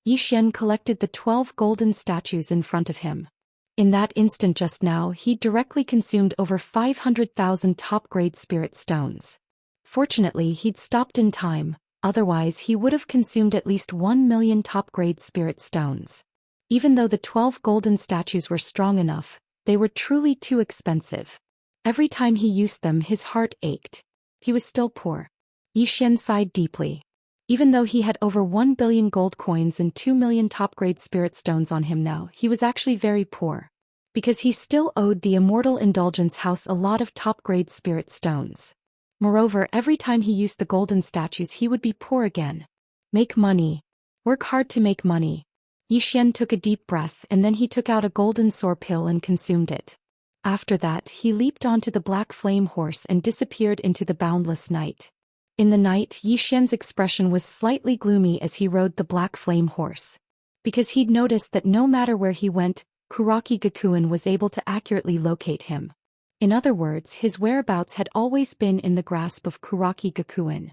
Xian collected the 12 golden statues in front of him. In that instant just now, he directly consumed over 500,000 top-grade spirit stones. Fortunately, he'd stopped in time, otherwise he would have consumed at least 1 million top-grade spirit stones. Even though the 12 golden statues were strong enough, they were truly too expensive. Every time he used them, his heart ached. He was still poor. Xian sighed deeply. Even though he had over 1 billion gold coins and 2 million top-grade spirit stones on him now, he was actually very poor. Because he still owed the Immortal Indulgence House a lot of top-grade spirit stones. Moreover, every time he used the golden statues he would be poor again. Make money. Work hard to make money. Xian took a deep breath and then he took out a golden sour pill and consumed it. After that, he leaped onto the black flame horse and disappeared into the boundless night. In the night, Xian's expression was slightly gloomy as he rode the black flame horse. Because he'd noticed that no matter where he went, Kuraki Gakuen was able to accurately locate him. In other words, his whereabouts had always been in the grasp of Kuraki Gakuen.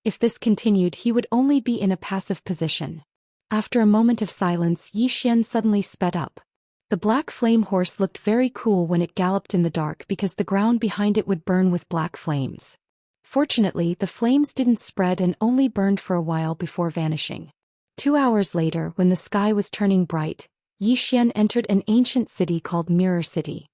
If this continued, he would only be in a passive position. After a moment of silence, Xian suddenly sped up. The black flame horse looked very cool when it galloped in the dark because the ground behind it would burn with black flames. Fortunately, the flames didn't spread and only burned for a while before vanishing. 2 hours later, when the sky was turning bright, Xian entered an ancient city called Mirror City.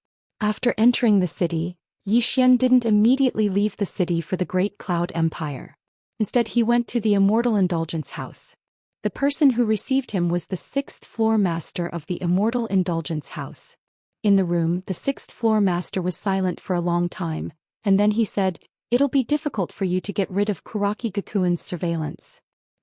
After entering the city, Xian didn't immediately leave the city for the Great Cloud Empire. Instead, he went to the Immortal Indulgence House. The person who received him was the 6th floor master of the Immortal Indulgence House. In the room, the 6th floor master was silent for a long time, and then he said, "It'll be difficult for you to get rid of Kuraki Gakuen's surveillance."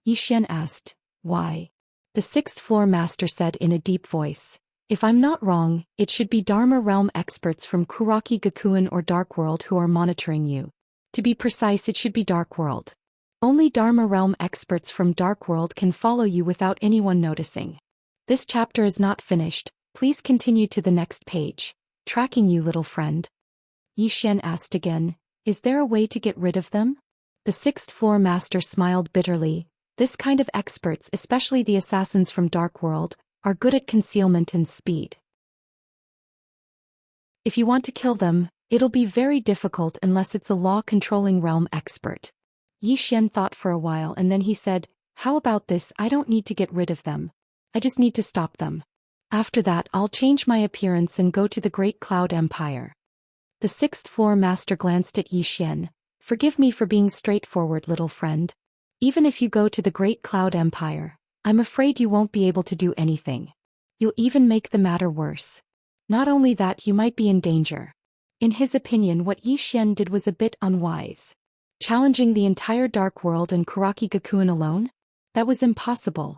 Xian asked, "Why?" The 6th floor master said in a deep voice, "If I'm not wrong, it should be Dharma realm experts from Kuraki Gakuen or Dark World who are monitoring you. To be precise, it should be Dark World. Only Dharma realm experts from Dark World can follow you without anyone noticing. This chapter is not finished, please continue to the next page. Tracking you, little friend." Xian asked again, "Is there a way to get rid of them?" The 6th floor master smiled bitterly. "This kind of experts, especially the assassins from Dark World, are good at concealment and speed. If you want to kill them, it'll be very difficult unless it's a law-controlling realm expert." Xian thought for a while and then he said, "How about this? I don't need to get rid of them. I just need to stop them. After that, I'll change my appearance and go to the Great Cloud Empire." The 6th floor master glanced at Xian. "Forgive me for being straightforward, little friend. Even if you go to the Great Cloud Empire, I'm afraid you won't be able to do anything. You'll even make the matter worse. Not only that, you might be in danger." In his opinion, what Xian did was a bit unwise. Challenging the entire Dark World and Kuraki Gakuen alone? That was impossible.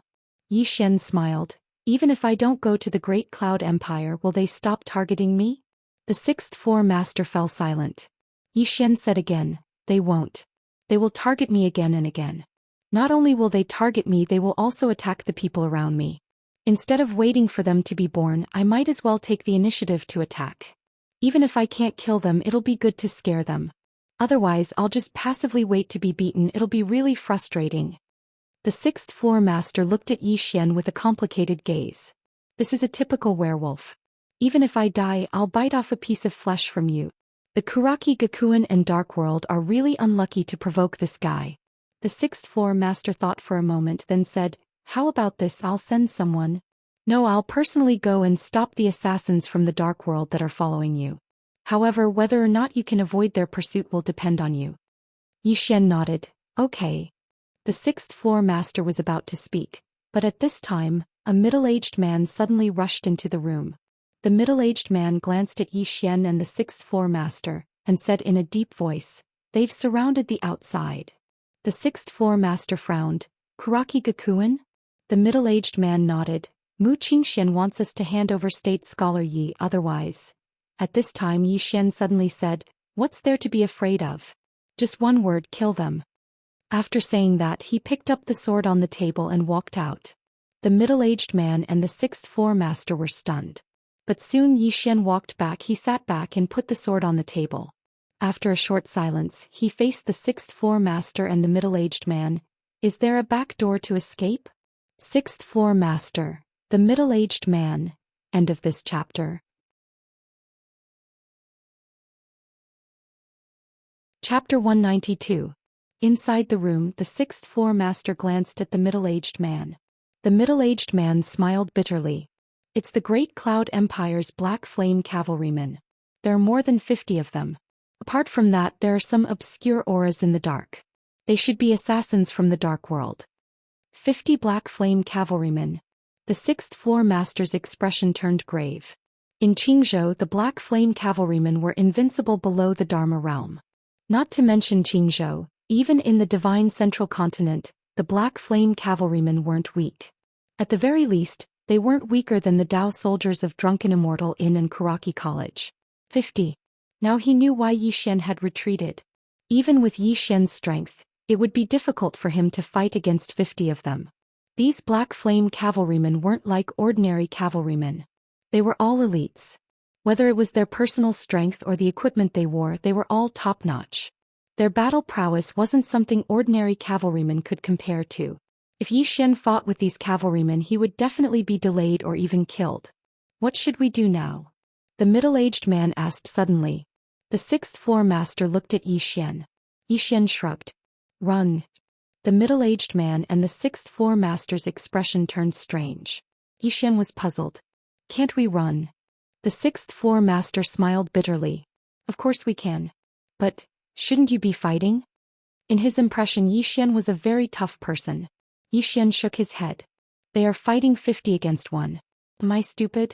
Xian smiled. "Even if I don't go to the Great Cloud Empire, will they stop targeting me?" The 6th floor master fell silent. Xian said again, "They won't. They will target me again and again. Not only will they target me, they will also attack the people around me. Instead of waiting for them to be born, I might as well take the initiative to attack. Even if I can't kill them, it'll be good to scare them. Otherwise, I'll just passively wait to be beaten. It'll be really frustrating." The 6th floor master looked at Xian with a complicated gaze. "This is a typical werewolf. Even if I die, I'll bite off a piece of flesh from you. The Kuraki Gakuen and Dark World are really unlucky to provoke this guy." The 6th floor master thought for a moment, then said, "How about this? I'll send someone. No, I'll personally go and stop the assassins from the Dark World that are following you. However, whether or not you can avoid their pursuit will depend on you." Xian nodded. "Okay." The 6th floor master was about to speak, but at this time, a middle-aged man suddenly rushed into the room. The middle-aged man glanced at Xian and the 6th floor master, and said in a deep voice, "They've surrounded the outside." The sixth floor master frowned. Kuraki Gakuin? The middle-aged man nodded. Mu Qingxian wants us to hand over state scholar Yi otherwise. At this time Yi Xian suddenly said, "What's there to be afraid of? Just one word, kill them." After saying that he picked up the sword on the table and walked out. The middle-aged man and the sixth floor master were stunned. But soon Yi Xian walked back. He sat back and put the sword on the table. After a short silence, he faced the sixth floor master and the middle-aged man. "Is there a back door to escape?" Sixth floor master. The middle-aged man. End of this chapter. Chapter 192. Inside the room, the sixth floor master glanced at the middle-aged man. The middle-aged man smiled bitterly. "It's the Great Cloud Empire's Black Flame Cavalrymen. There are more than 50 of them. Apart from that, there are some obscure auras in the dark. They should be assassins from the dark world." 50 Black Flame Cavalrymen. The sixth floor master's expression turned grave. In Qingzhou, the Black Flame Cavalrymen were invincible below the Dharma realm. Not to mention Qingzhou, even in the divine central continent, the Black Flame Cavalrymen weren't weak. At the very least, they weren't weaker than the Dao soldiers of Drunken Immortal Inn and Kuraki College. 50. Now he knew why Yi Xian had retreated. Even with Yi Xian's strength, it would be difficult for him to fight against 50 of them. These Black Flame Cavalrymen weren't like ordinary cavalrymen. They were all elites. Whether it was their personal strength or the equipment they wore, they were all top-notch. Their battle prowess wasn't something ordinary cavalrymen could compare to. If Yi Xian fought with these cavalrymen, he would definitely be delayed or even killed. "What should we do now?" the middle-aged man asked suddenly. The sixth floor master looked at Yi Xian. Yi Xian shrugged. "Run." The middle-aged man and the sixth floor master's expression turned strange. Yi Xian was puzzled. "Can't we run?" The sixth floor master smiled bitterly. "Of course we can. But, shouldn't you be fighting?" In his impression, Yi Xian was a very tough person. Yi Xian shook his head. "They are fighting 50 against 1. Am I stupid?"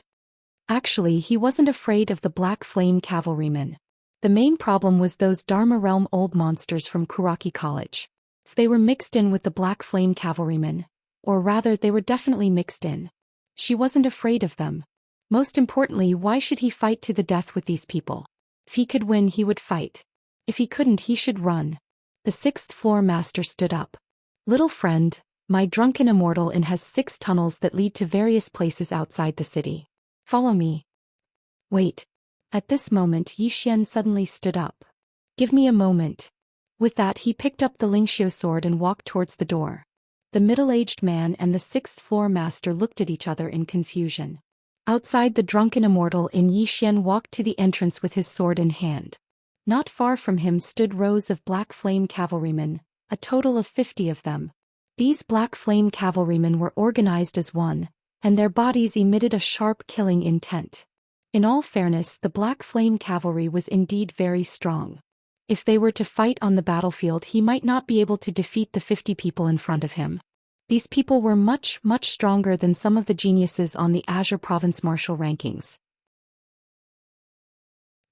Actually, he wasn't afraid of the Black Flame Cavalrymen. The main problem was those Dharma Realm old monsters from Kuraki College. They were mixed in with the Black Flame Cavalrymen. Or rather, they were definitely mixed in. She wasn't afraid of them. Most importantly, why should he fight to the death with these people? If he could win, he would fight. If he couldn't, he should run. The sixth floor master stood up. "Little friend, my Drunken Immortal Inn has 6 tunnels that lead to various places outside the city. Follow me." "Wait." At this moment, Yi Xian suddenly stood up. "Give me a moment." With that, he picked up the Lingxiu sword and walked towards the door. The middle-aged man and the sixth floor master looked at each other in confusion. Outside the Drunken Immortal Inn, Yi Xian walked to the entrance with his sword in hand. Not far from him stood rows of Black Flame Cavalrymen, a total of 50 of them. These Black Flame Cavalrymen were organized as one, and their bodies emitted a sharp killing intent. In all fairness, the Black Flame Cavalry was indeed very strong. If they were to fight on the battlefield, he might not be able to defeat the 50 people in front of him. These people were much stronger than some of the geniuses on the Azure Province martial rankings.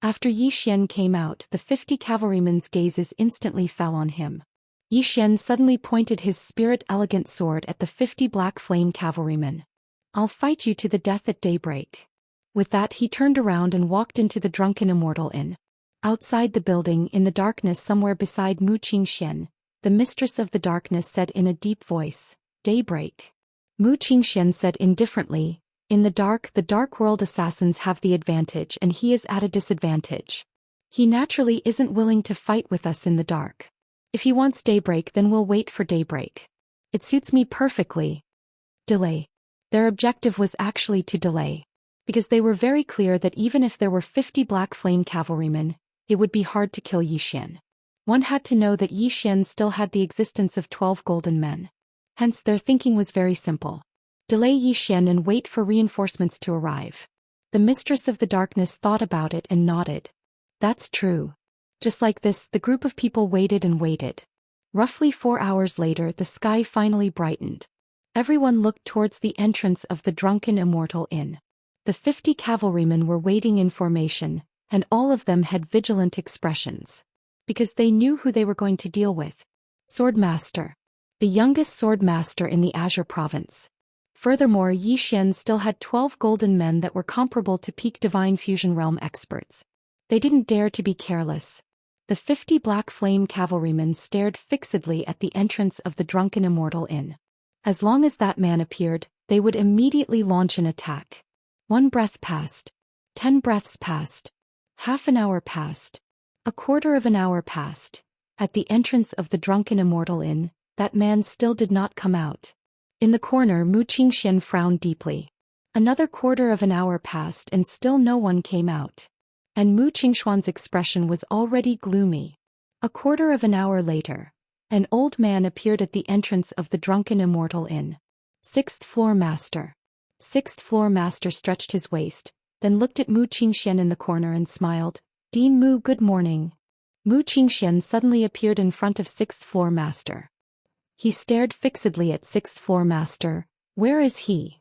After Yi Xian came out, the 50 cavalrymen's gazes instantly fell on him. Yi Xian suddenly pointed his spirit-elegant sword at the 50 Black Flame Cavalrymen. "I'll fight you to the death at daybreak." With that, he turned around and walked into the Drunken Immortal Inn. Outside the building, in the darkness somewhere beside Mu Qingxian, the mistress of the darkness said in a deep voice, "Daybreak." Mu Qingxian said indifferently, "In the dark world assassins have the advantage and he is at a disadvantage. He naturally isn't willing to fight with us in the dark. If he wants daybreak, then we'll wait for daybreak. It suits me perfectly." Delay. Their objective was actually to delay. Because they were very clear that even if there were 50 Black Flame Cavalrymen, it would be hard to kill Yi Xian. One had to know that Yi Xian still had the existence of 12 golden men. Hence their thinking was very simple. Delay Yi Xian and wait for reinforcements to arrive. The mistress of the darkness thought about it and nodded. "That's true." Just like this, the group of people waited and waited. Roughly 4 hours later, the sky finally brightened. Everyone looked towards the entrance of the Drunken Immortal Inn. The 50 cavalrymen were waiting in formation, and all of them had vigilant expressions. Because they knew who they were going to deal with. Sword Master. The youngest Sword Master in the Azure Province. Furthermore, Yi Xian still had 12 golden men that were comparable to peak Divine Fusion Realm experts. They didn't dare to be careless. The 50 Black Flame cavalrymen stared fixedly at the entrance of the Drunken Immortal Inn. As long as that man appeared, they would immediately launch an attack. 1 breath passed. 10 breaths passed. Half an hour passed. A quarter of an hour passed. At the entrance of the Drunken Immortal Inn, that man still did not come out. In the corner, Mu Qingxian frowned deeply. Another quarter of an hour passed and still no one came out. And Mu Qingshuan's expression was already gloomy. A quarter of an hour later, an old man appeared at the entrance of the Drunken Immortal Inn. 6th Floor Master. 6th Floor Master stretched his waist, then looked at Mu Qingxian in the corner and smiled. Dean Mu, good morning. Mu Qingxian suddenly appeared in front of 6th Floor Master. He stared fixedly at 6th Floor Master. Where is he?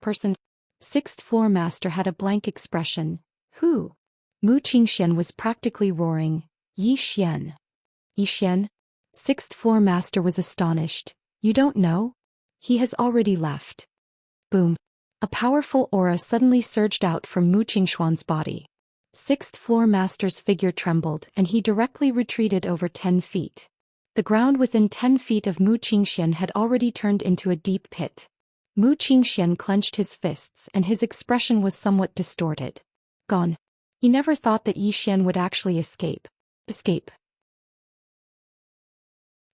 Person. 6th Floor Master had a blank expression. Who? Mu Qingxian was practically roaring. Yi Xian. Yi Xian? 6th Floor Master was astonished. You don't know? He has already left. Boom. A powerful aura suddenly surged out from Mu Qingshuan's body. 6th Floor Master's figure trembled and he directly retreated over 10 feet. The ground within 10 feet of Mu Qingxian had already turned into a deep pit. Mu Qingxian clenched his fists and his expression was somewhat distorted. Gone. He never thought that Yi Xian would actually escape.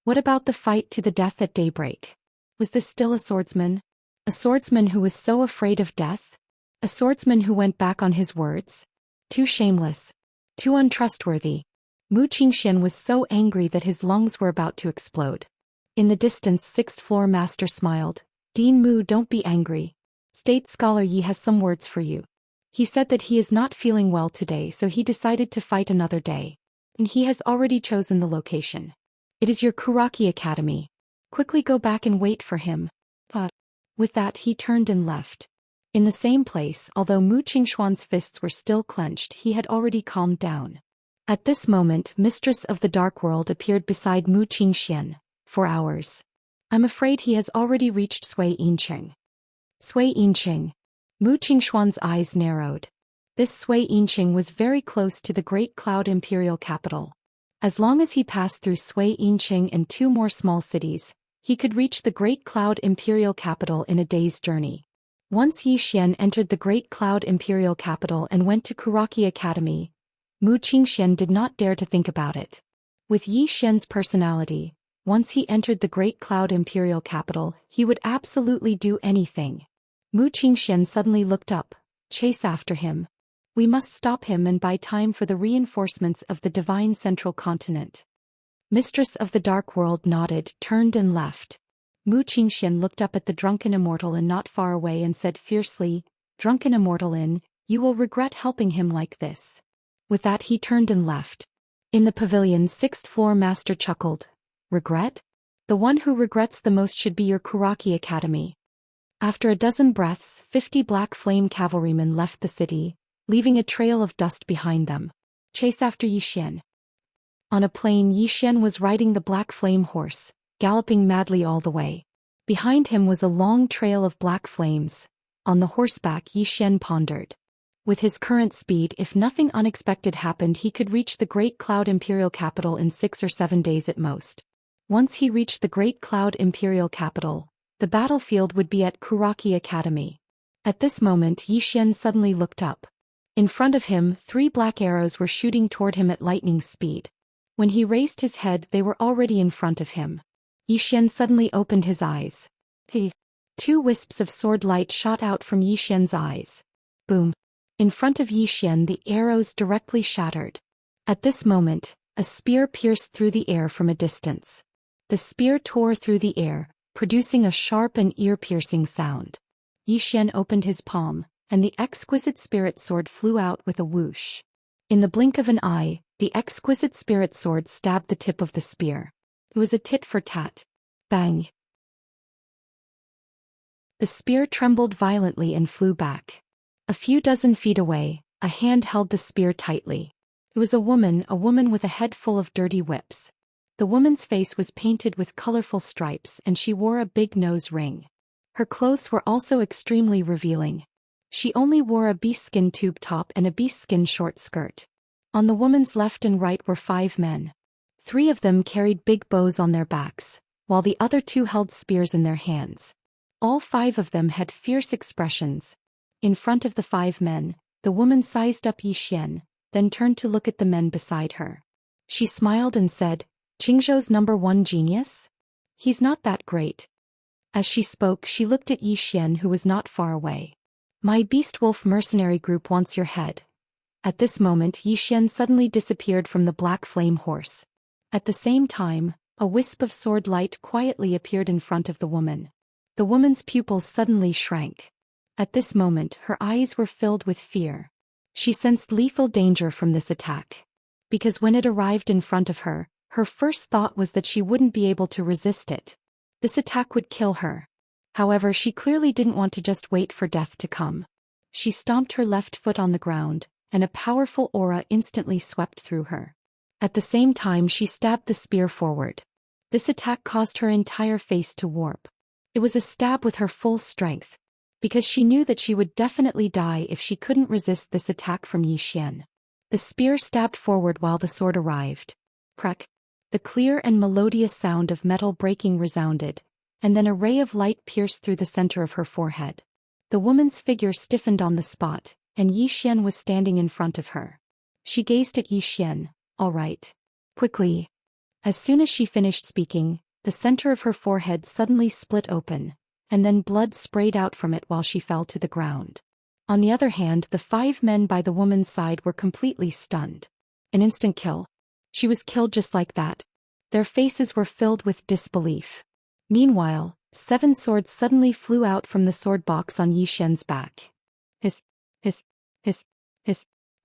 What about the fight to the death at daybreak? Was this still a swordsman? A swordsman who was so afraid of death? A swordsman who went back on his words? Too shameless. Too untrustworthy. Mu Qingxian was so angry that his lungs were about to explode. In the distance, 6th Floor Master smiled. Dean Mu, don't be angry. State Scholar Yi has some words for you. He said that he is not feeling well today, so he decided to fight another day. And he has already chosen the location. It is your Kuraki Academy. Quickly go back and wait for him. With that, he turned and left. In the same place, although Mu Qingshuan's fists were still clenched, he had already calmed down. At this moment, Mistress of the Dark World appeared beside Mu Qingxian. 4 hours. I'm afraid he has already reached Sui Yinqing. Sui Yinqing. Mu Qingshuan's eyes narrowed. This Sui Yinqing was very close to the Great Cloud Imperial capital. As long as he passed through Sui Yinqing and 2 more small cities, he could reach the Great Cloud Imperial capital in a day's journey. Once Yi Xian entered the Great Cloud Imperial capital and went to Kuraki Academy, Mu Qingxian did not dare to think about it. With Yi Xian's personality, once he entered the Great Cloud Imperial capital, he would absolutely do anything. Mu Qingxian suddenly looked up. Chase after him. We must stop him and buy time for the reinforcements of the Divine Central Continent. Mistress of the Dark World nodded, turned and left. Mu Qingxian looked up at the Drunken Immortal Inn not far away and said fiercely, Drunken Immortal Inn, you will regret helping him like this. With that he turned and left. In the pavilion, 6th Floor Master chuckled. Regret? The one who regrets the most should be your Kuraki Academy. After a dozen breaths, 50 Black Flame cavalrymen left the city, leaving a trail of dust behind them. Chase after Yi Xian. On a plain, Yi Xian was riding the Black Flame horse, galloping madly all the way. Behind him was a long trail of black flames. On the horseback, Yi Xian pondered. With his current speed, if nothing unexpected happened, he could reach the Great Cloud Imperial capital in 6 or 7 days at most. Once he reached the Great Cloud Imperial capital, the battlefield would be at Kuraki Academy. At this moment, Yi Xian suddenly looked up. In front of him, 3 black arrows were shooting toward him at lightning speed. When he raised his head, they were already in front of him. Yi Xian suddenly opened his eyes. 2 wisps of sword light shot out from Yi Xian's eyes. Boom. In front of Yi Xian, the arrows directly shattered. At this moment, a spear pierced through the air from a distance. The spear tore through the air, producing a sharp and ear-piercing sound. Yi Xian opened his palm, and the exquisite spirit sword flew out with a whoosh. In the blink of an eye, the exquisite spirit sword stabbed the tip of the spear. It was a tit for tat. Bang! The spear trembled violently and flew back. A few dozen feet away, a hand held the spear tightly. It was a woman with a head full of dirty whips. The woman's face was painted with colorful stripes and she wore a big nose ring. Her clothes were also extremely revealing. She only wore a beast-skin tube top and a beast-skin short skirt. On the woman's left and right were 5 men. 3 of them carried big bows on their backs, while the other 2 held spears in their hands. All 5 of them had fierce expressions. In front of the 5 men, the woman sized up Zhou Xian, then turned to look at the men beside her. She smiled and said, "Qingzhou's #1 genius? He's not that great." As she spoke, she looked at Zhou Xian, who was not far away. "My beast wolf mercenary group wants your head." At this moment, Zhou Xian suddenly disappeared from the black flame horse. At the same time, a wisp of sword light quietly appeared in front of the woman. The woman's pupils suddenly shrank. At this moment, her eyes were filled with fear. She sensed lethal danger from this attack. Because when it arrived in front of her, her first thought was that she wouldn't be able to resist it. This attack would kill her. However, she clearly didn't want to just wait for death to come. She stomped her left foot on the ground, and a powerful aura instantly swept through her. At the same time, she stabbed the spear forward. This attack caused her entire face to warp. It was a stab with her full strength, because she knew that she would definitely die if she couldn't resist this attack from Zhou Xian. The spear stabbed forward while the sword arrived. Crack! The clear and melodious sound of metal breaking resounded, and then a ray of light pierced through the center of her forehead. The woman's figure stiffened on the spot, and Zhou Xian was standing in front of her. She gazed at Zhou Xian. "All right. Quickly." As soon as she finished speaking, the center of her forehead suddenly split open, and then blood sprayed out from it while she fell to the ground. On the other hand, the 5 men by the woman's side were completely stunned. An instant kill. She was killed just like that. Their faces were filled with disbelief. Meanwhile, 7 swords suddenly flew out from the sword box on Zhou Xian's back. Hiss.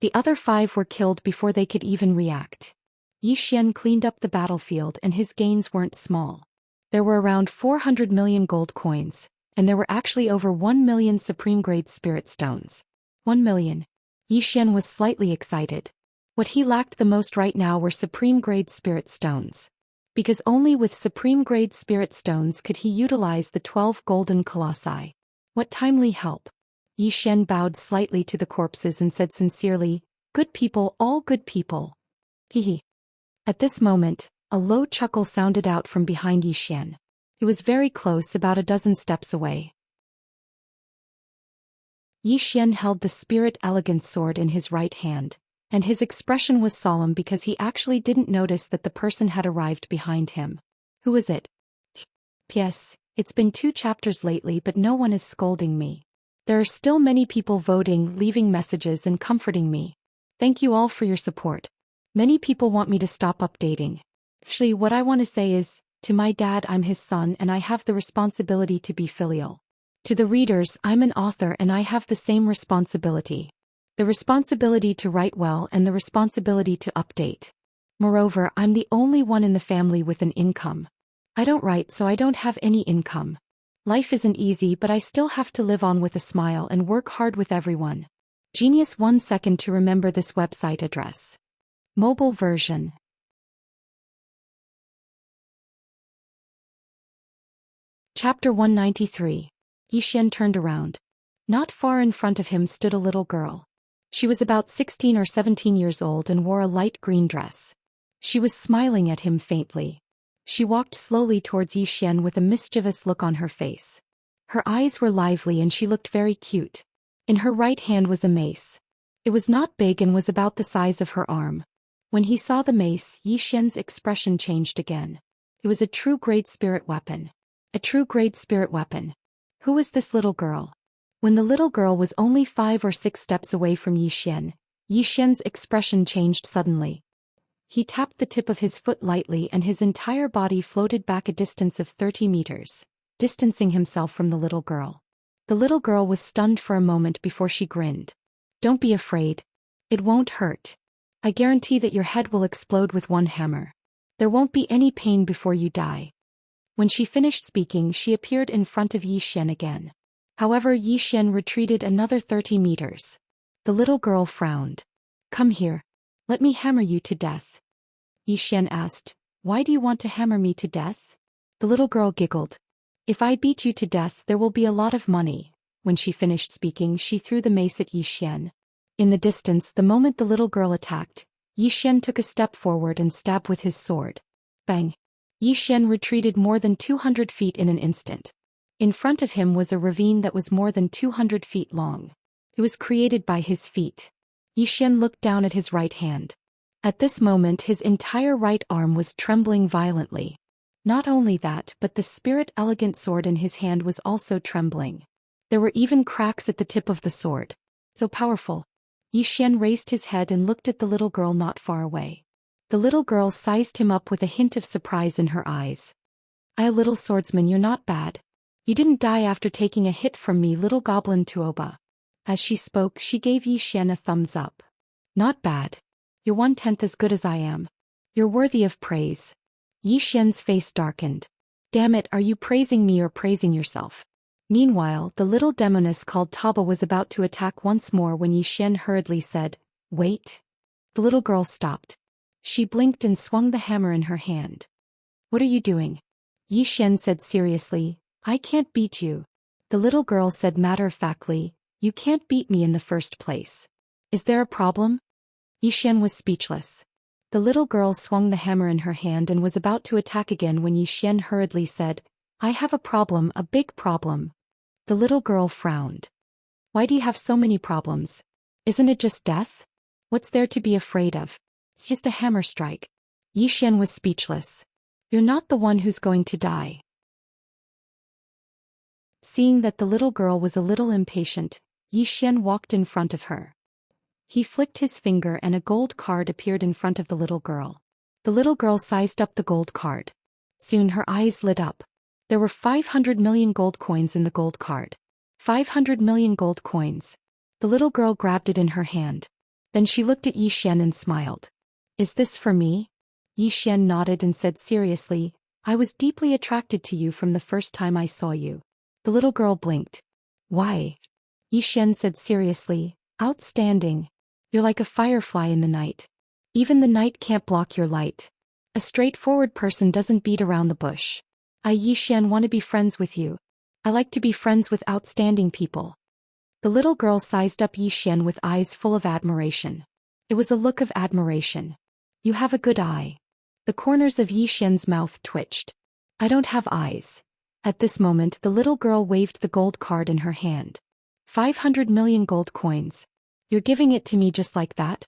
The other 5 were killed before they could even react. Zhou Xian cleaned up the battlefield and his gains weren't small. There were around 400 million gold coins, and there were actually over 1 million supreme-grade spirit stones. 1 million. Zhou Xian was slightly excited. What he lacked the most right now were supreme-grade spirit stones. Because only with supreme-grade spirit stones could he utilize the 12 golden colossi. What timely help. Zhou Xian bowed slightly to the corpses and said sincerely, "Good people, all good people." Hehe. At this moment, a low chuckle sounded out from behind Zhou Xian. It was very close, about a dozen steps away. Zhou Xian held the spirit elegance sword in his right hand, and his expression was solemn because he actually didn't notice that the person had arrived behind him. Who was it? P.S. It's been 2 chapters lately, but no one is scolding me. There are still many people voting, leaving messages and comforting me. Thank you all for your support. Many people want me to stop updating. Actually, what I want to say is, to my dad, I'm his son and I have the responsibility to be filial. To the readers, I'm an author and I have the same responsibility. The responsibility to write well and the responsibility to update. Moreover, I'm the only one in the family with an income. I don't write, so I don't have any income. Life isn't easy, but I still have to live on with a smile and work hard with everyone. Genius. 1 second to remember this website address. Mobile version. Chapter 193. Zhou Xian turned around. Not far in front of him stood a little girl. She was about 16 or 17 years old and wore a light green dress. She was smiling at him faintly. She walked slowly towards Zhou Xian with a mischievous look on her face. Her eyes were lively and she looked very cute. In her right hand was a mace. It was not big and was about the size of her arm. When he saw the mace, Zhou Xian's expression changed again. It was a true great spirit weapon. A true great spirit weapon. Who was this little girl? When the little girl was only 5 or 6 steps away from Zhou Xian's expression changed suddenly. He tapped the tip of his foot lightly and his entire body floated back a distance of 30 meters, distancing himself from the little girl. The little girl was stunned for a moment before she grinned. "Don't be afraid. It won't hurt. I guarantee that your head will explode with 1 hammer. There won't be any pain before you die." When she finished speaking, she appeared in front of Zhou Xian again. However, Zhou Xian retreated another 30 meters. The little girl frowned. "Come here. Let me hammer you to death." Zhou Xian asked, Why do you want to hammer me to death? The little girl giggled. If I beat you to death, there will be a lot of money. When she finished speaking, she threw the mace at Zhou Xian. In the distance, the moment the little girl attacked, Zhou Xian took a step forward and stabbed with his sword. Bang! Zhou Xian retreated more than 200 feet in an instant. In front of him was a ravine that was more than 200 feet long. It was created by his feet. Zhou Xian looked down at his right hand. At this moment his entire right arm was trembling violently. Not only that, but the spirit elegant sword in his hand was also trembling. There were even cracks at the tip of the sword. So powerful. Zhou Xian raised his head and looked at the little girl not far away. The little girl sized him up with a hint of surprise in her eyes. "A little swordsman, you're not bad. You didn't die after taking a hit from me, little goblin Tuoba." As she spoke, she gave Zhou Xian a thumbs up. "Not bad. You're 1/10 as good as I am. You're worthy of praise." Zhou Xian's face darkened. "Damn it, are you praising me or praising yourself?" Meanwhile, the little demoness called Taba was about to attack once more when Zhou Xian hurriedly said, "Wait." The little girl stopped. She blinked and swung the hammer in her hand. "What are you doing?" Zhou Xian said seriously, "I can't beat you." The little girl said matter-of-factly, "You can't beat me in the first place. Is there a problem?" Zhou Xian was speechless. The little girl swung the hammer in her hand and was about to attack again when Zhou Xian hurriedly said, "I have a problem, a big problem." The little girl frowned. "Why do you have so many problems? Isn't it just death? What's there to be afraid of? It's just a hammer strike." Zhou Xian was speechless. "You're not the one who's going to die." Seeing that the little girl was a little impatient, Zhou Xian walked in front of her. He flicked his finger and a gold card appeared in front of the little girl. The little girl sized up the gold card. Soon her eyes lit up. There were 500 million gold coins in the gold card. 500 million gold coins. The little girl grabbed it in her hand. Then she looked at Zhou Xian and smiled. "Is this for me?" Zhou Xian nodded and said seriously, "I was deeply attracted to you from the first time I saw you." The little girl blinked. "Why?" Zhou Xian said seriously, "Outstanding. You're like a firefly in the night. Even the night can't block your light. A straightforward person doesn't beat around the bush. I, Zhou Xian, want to be friends with you. I like to be friends with outstanding people." The little girl sized up Zhou Xian with eyes full of admiration. It was a look of admiration. "You have a good eye." The corners of Zhou Xian's mouth twitched. "I don't have eyes." At this moment the little girl waved the gold card in her hand. 500 million gold coins. "You're giving it to me just like that?"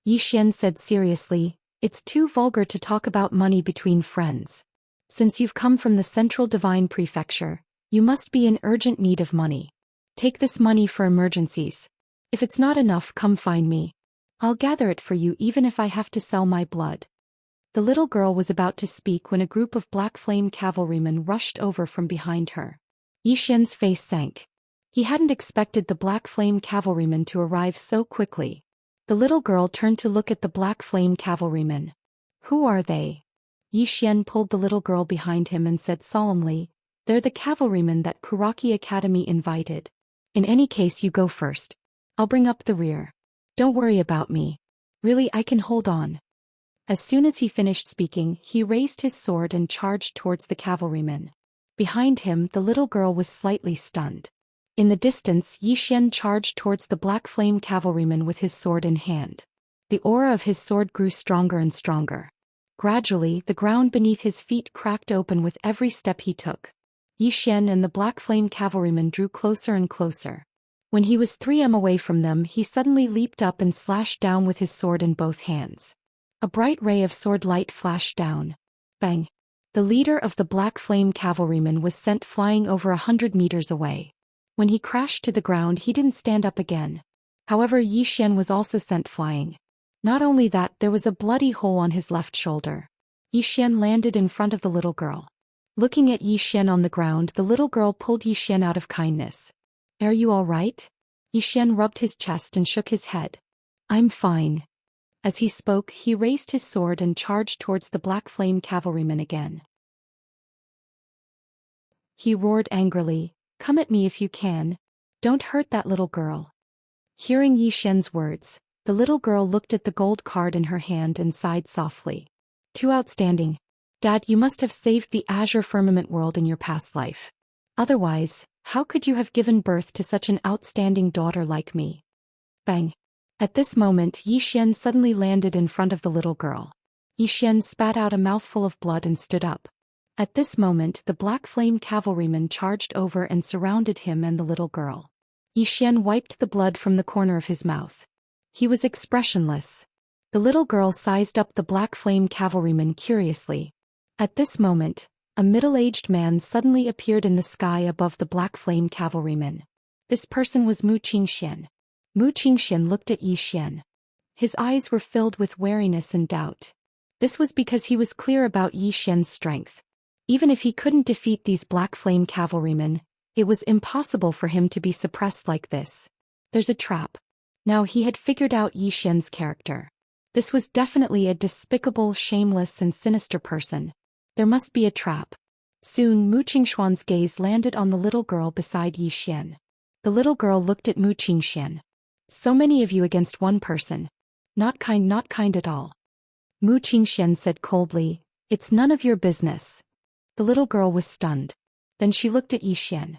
Zhou Xian said seriously, "It's too vulgar to talk about money between friends. Since you've come from the Central Divine Prefecture, you must be in urgent need of money. Take this money for emergencies. If it's not enough, come find me. I'll gather it for you even if I have to sell my blood." The little girl was about to speak when a group of black flame cavalrymen rushed over from behind her. Zhou Xian's face sank. He hadn't expected the black flame cavalrymen to arrive so quickly. The little girl turned to look at the black flame cavalrymen. "Who are they?" Zhou Xian pulled the little girl behind him and said solemnly, "They're the cavalrymen that Kuraki Academy invited. In any case, you go first. I'll bring up the rear. Don't worry about me. Really, I can hold on." As soon as he finished speaking, he raised his sword and charged towards the cavalrymen. Behind him, the little girl was slightly stunned. In the distance, Zhou Xian charged towards the black flame cavalryman with his sword in hand. The aura of his sword grew stronger and stronger. Gradually, the ground beneath his feet cracked open with every step he took. Zhou Xian and the black flame cavalryman drew closer and closer. When he was 3 m away from them, he suddenly leaped up and slashed down with his sword in both hands. A bright ray of sword light flashed down. Bang! The leader of the black flame cavalryman was sent flying over 100 meters away. When he crashed to the ground, he didn't stand up again. However, Zhou Xian was also sent flying. Not only that, there was a bloody hole on his left shoulder. Zhou Xian landed in front of the little girl. Looking at Zhou Xian on the ground, the little girl pulled Zhou Xian out of kindness. "Are you all right?" Zhou Xian rubbed his chest and shook his head. "I'm fine." As he spoke, he raised his sword and charged towards the black flame cavalryman again. He roared angrily, "Come at me if you can. Don't hurt that little girl." Hearing Zhou Xian's words, the little girl looked at the gold card in her hand and sighed softly. "Too outstanding. Dad, you must have saved the Azure Firmament world in your past life. Otherwise, how could you have given birth to such an outstanding daughter like me? Bang. At this moment, Yi Xian suddenly landed in front of the little girl. Yi Xian spat out a mouthful of blood and stood up. At this moment, the black flame cavalryman charged over and surrounded him and the little girl. Yi Xian wiped the blood from the corner of his mouth. He was expressionless. The little girl sized up the black flame cavalryman curiously. At this moment, a middle-aged man suddenly appeared in the sky above the black flame cavalryman. This person was Mu Qingxian. Mu Qingxian looked at Yi Xian. His eyes were filled with wariness and doubt. This was because he was clear about Yi Xian's strength. Even if he couldn't defeat these black flame cavalrymen, it was impossible for him to be suppressed like this. There's a trap. Now he had figured out Yi Xian's character. This was definitely a despicable, shameless and sinister person. There must be a trap. Soon Mu Qingxuan's gaze landed on the little girl beside Yi Xian. The little girl looked at Mu Qingxian. So many of you against one person. Not kind at all. Mu Qingxian said coldly, "It's none of your business." The little girl was stunned. Then she looked at Yi Xian.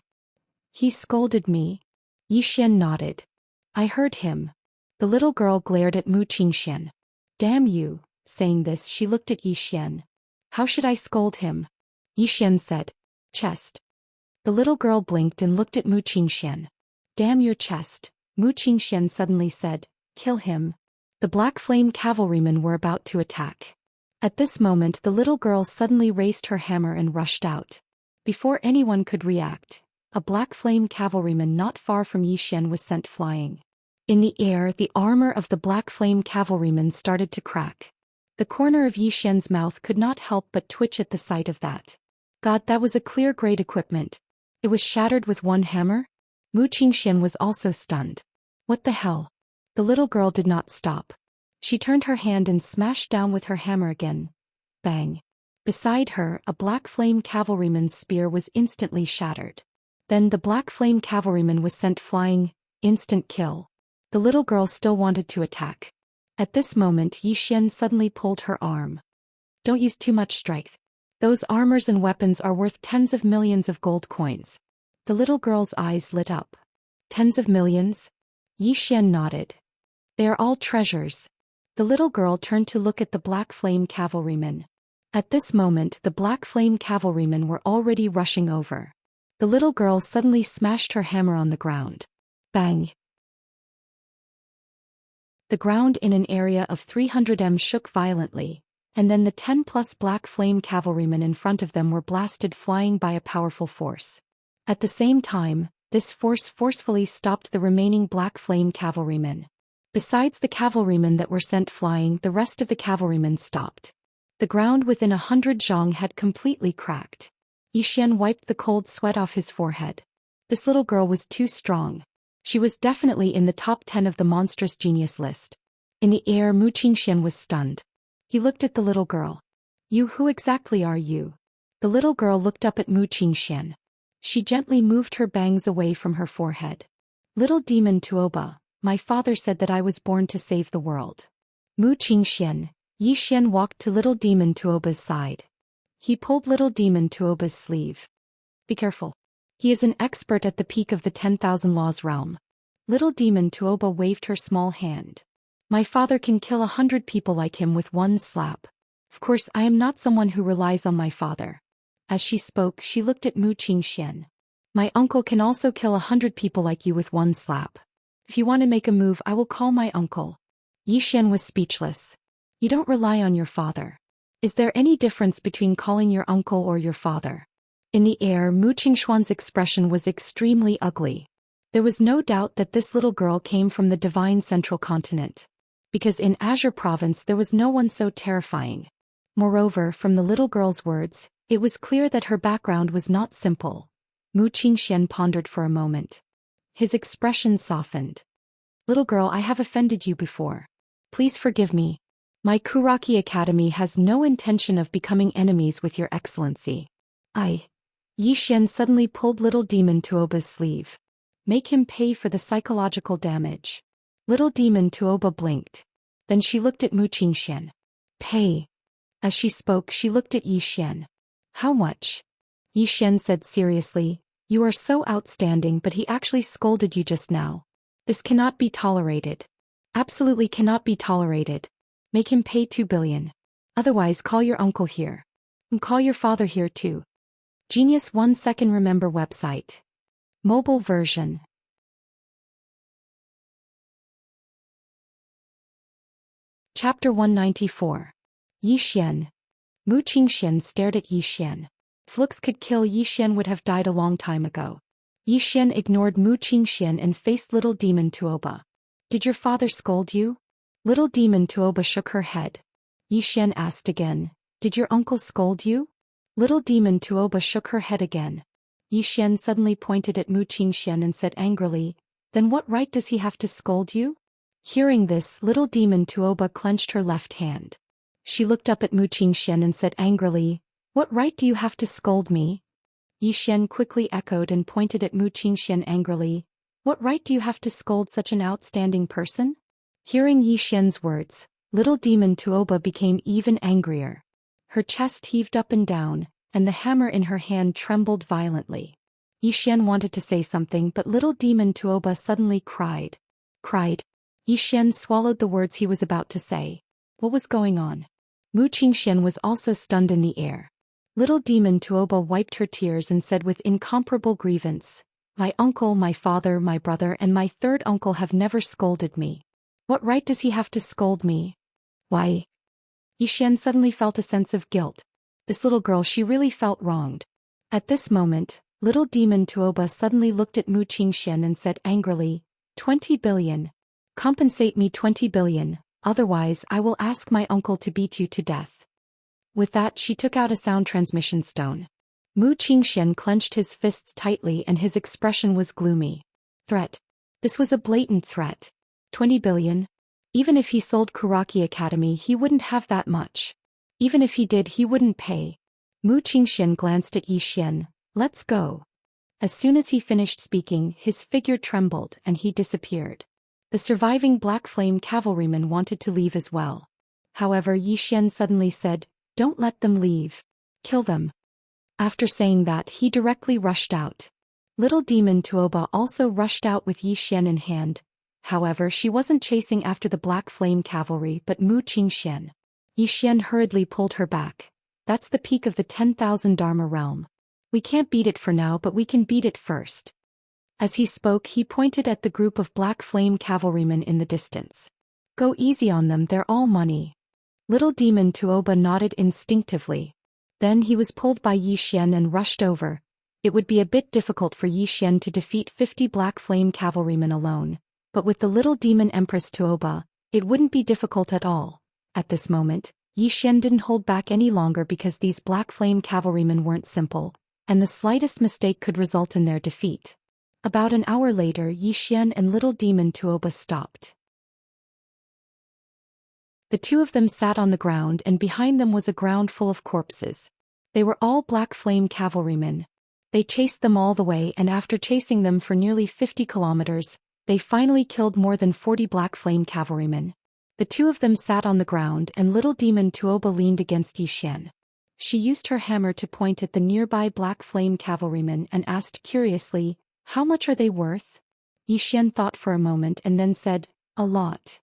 "He scolded me?" Yi Xian nodded. "I heard him." The little girl glared at Mu Qingxian. "Damn you." Saying this, she looked at Yi Xian. "How should I scold him?" Yi Xian said. "Chest." The little girl blinked and looked at Mu Qingxian. "Damn your chest." Mu Qingxian suddenly said, "Kill him." The black flame cavalrymen were about to attack. At this moment, the little girl suddenly raised her hammer and rushed out. Before anyone could react, a black flame cavalryman not far from Yi Xian was sent flying. In the air, the armor of the black flame cavalryman started to crack. The corner of Yi Xian's mouth could not help but twitch at the sight of that. God, that was a clear grade equipment. It was shattered with one hammer? Mu Qingxian was also stunned. What the hell? The little girl did not stop. She turned her hand and smashed down with her hammer again. Bang. Beside her, a black flame cavalryman's spear was instantly shattered. Then the black flame cavalryman was sent flying. Instant kill. The little girl still wanted to attack. At this moment, Yi Xian suddenly pulled her arm. Don't use too much strength. Those armors and weapons are worth tens of millions of gold coins. The little girl's eyes lit up. Tens of millions? Yi Xian nodded. They are all treasures. The little girl turned to look at the black flame cavalrymen. At this moment, the black flame cavalrymen were already rushing over. The little girl suddenly smashed her hammer on the ground. Bang! The ground in an area of 300 m shook violently, and then the 10+ black flame cavalrymen in front of them were blasted flying by a powerful force. At the same time, this force forcefully stopped the remaining black flame cavalrymen. Besides the cavalrymen that were sent flying, the rest of the cavalrymen stopped. The ground within 100 zhang had completely cracked. Yi Xian wiped the cold sweat off his forehead. This little girl was too strong. She was definitely in the top 10 of the monstrous genius list. In the air, Mu Qingxian was stunned. He looked at the little girl. "You, who exactly are you?" The little girl looked up at Mu Qingxian. She gently moved her bangs away from her forehead. "Little demon Tuoba, my father said that I was born to save the world." Mu Qingxian. Yi Xian walked to little demon Tuoba's side. He pulled little demon Tuoba's sleeve. "Be careful. He is an expert at the peak of the 10,000 laws realm." Little demon Tuoba waved her small hand. "My father can kill 100 people like him with one slap. Of course, I am not someone who relies on my father." As she spoke, she looked at Mu Qingxian. "My uncle can also kill 100 people like you with one slap. If you want to make a move, I will call my uncle." Yi Xian was speechless. "You don't rely on your father. Is there any difference between calling your uncle or your father?" In the air, Mu Qingxuan's expression was extremely ugly. There was no doubt that this little girl came from the divine central continent. Because in Azure province there was no one so terrifying. Moreover, from the little girl's words, it was clear that her background was not simple. Mu Qingxian pondered for a moment. His expression softened. "Little girl, I have offended you before. Please forgive me. My Kuraki Academy has no intention of becoming enemies with your excellency." Yi Xian suddenly pulled little demon Tuoba's sleeve. "Make him pay for the psychological damage." Little demon Tuoba blinked. Then she looked at Mu Qingxian. "Pay." As she spoke, she looked at Yi Xian. How much? Yi Xian said seriously, you are so outstanding, but he actually scolded you just now. This cannot be tolerated. Absolutely cannot be tolerated. Make him pay 2 billion. Otherwise call your uncle here. And call your father here too. Genius 1 second remember website. Mobile version. Chapter 194. Yi Xian. Mu Qingxian stared at Yi Xian. If looks could kill, Yi Xian would have died a long time ago. Yi Xian ignored Mu Qingxian and faced little demon Tuoba. Did your father scold you? Little demon Tuoba shook her head. Yi Xian asked again, did your uncle scold you? Little demon Tuoba shook her head again. Yi Xian suddenly pointed at Mu Qingxian and said angrily, then what right does he have to scold you? Hearing this, little demon Tuoba clenched her left hand. She looked up at Mu Qingxian and said angrily, what right do you have to scold me? Yi Xian quickly echoed and pointed at Mu Qingxian angrily, what right do you have to scold such an outstanding person? Hearing Yi Xian's words, little demon Tuoba became even angrier. Her chest heaved up and down, and the hammer in her hand trembled violently. Yi Xian wanted to say something, but little demon Tuoba suddenly cried. Yi Xian swallowed the words he was about to say. What was going on? Mu Qingxian was also stunned in the air. Little demon Tuoba wiped her tears and said with incomparable grievance, my uncle, my father, my brother, and my third uncle have never scolded me. What right does he have to scold me? Why? Yi Xian suddenly felt a sense of guilt. This little girl, she really felt wronged. At this moment, little demon Tuoba suddenly looked at Mu Qingxian and said angrily, 20 billion. Compensate me 20 billion, otherwise I will ask my uncle to beat you to death. With that, she took out a sound transmission stone. Mu Qingxian clenched his fists tightly and his expression was gloomy. Threat. This was a blatant threat. 20 billion? Even if he sold Kuraki Academy, he wouldn't have that much. Even if he did, he wouldn't pay. Mu Qingxian glanced at Yi Xian. Let's go. As soon as he finished speaking, his figure trembled and he disappeared. The surviving Black Flame cavalryman wanted to leave as well. However, Yi Xian suddenly said, don't let them leave. Kill them. After saying that, he directly rushed out. Little demon Tuoba also rushed out with Yi Xian in hand. However, she wasn't chasing after the Black Flame cavalry but Mu Qingxian. Yi Xian hurriedly pulled her back. That's the peak of the 10,000 Dharma realm. We can't beat it for now, but we can beat it first. As he spoke, he pointed at the group of Black Flame cavalrymen in the distance. Go easy on them, they're all money. Little demon Tuoba nodded instinctively. Then he was pulled by Yi Xian and rushed over. It would be a bit difficult for Yi Xian to defeat 50 Black Flame cavalrymen alone, but with the little demon Empress Tuoba, it wouldn't be difficult at all. At this moment, Yi Xian didn't hold back any longer because these Black Flame cavalrymen weren't simple, and the slightest mistake could result in their defeat. About an hour later, Yi Xian and little demon Tuoba stopped. The two of them sat on the ground and behind them was a ground full of corpses. They were all Black Flame cavalrymen. They chased them all the way, and after chasing them for nearly 50 kilometers, they finally killed more than 40 Black Flame cavalrymen. The two of them sat on the ground and little demon Tuoba leaned against Yi Xian. She used her hammer to point at the nearby Black Flame cavalrymen and asked curiously, how much are they worth? Yi Xian thought for a moment and then said, a lot.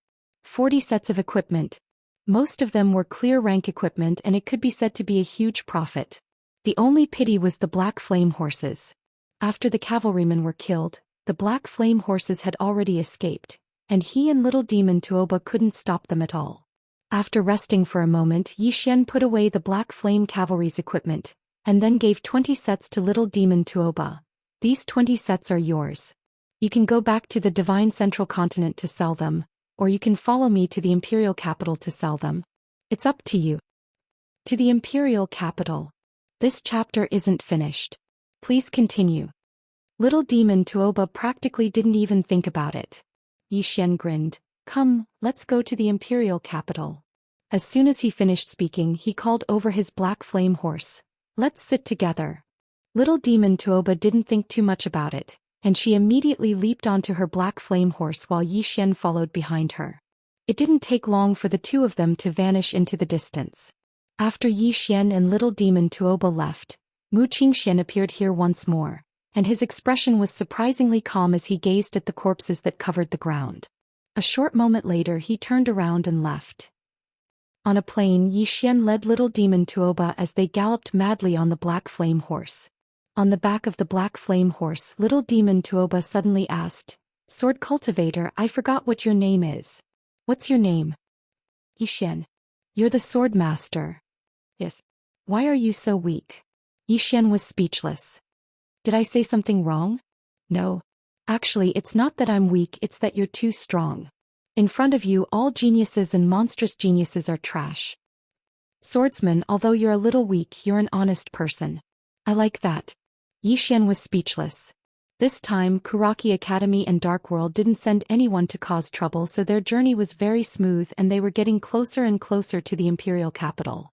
40 sets of equipment. Most of them were clear rank equipment and it could be said to be a huge profit. The only pity was the Black Flame horses. After the cavalrymen were killed, the Black Flame horses had already escaped, and he and little demon Tuoba couldn't stop them at all. After resting for a moment, Yi Xian put away the Black Flame cavalry's equipment, and then gave 20 sets to little demon Tuoba. These 20 sets are yours. You can go back to the Divine Central Continent to sell them, or you can follow me to the Imperial Capital to sell them. It's up to you. To the Imperial Capital. This chapter isn't finished. Please continue. Little demon Tuoba practically didn't even think about it. Yi Xian grinned. Come, let's go to the Imperial Capital. As soon as he finished speaking, he called over his Black Flame horse. Let's sit together. Little demon Tuoba didn't think too much about it, and she immediately leaped onto her Black Flame horse while Yi Xian followed behind her. It didn't take long for the two of them to vanish into the distance. After Yi Xian and little demon Tuoba left, Xian appeared here once more, and his expression was surprisingly calm as he gazed at the corpses that covered the ground. A short moment later he turned around and left. On a plain, Yi Xian led little demon Tuoba as they galloped madly on the black flame horse. On the back of the black flame horse, little demon Tuoba suddenly asked, "Sword cultivator, I forgot what your name is." "What's your name?" "Yi Xian." "You're the sword master." "Yes." "Why are you so weak?" Yi Xian was speechless. "Did I say something wrong?" "No. Actually, it's not that I'm weak, it's that you're too strong. In front of you, all geniuses and monstrous geniuses are trash. Swordsman, although you're a little weak, you're an honest person." "I like that." Yi Xian was speechless. This time, Kuraki Academy and Dark World didn't send anyone to cause trouble, so their journey was very smooth and they were getting closer and closer to the imperial capital.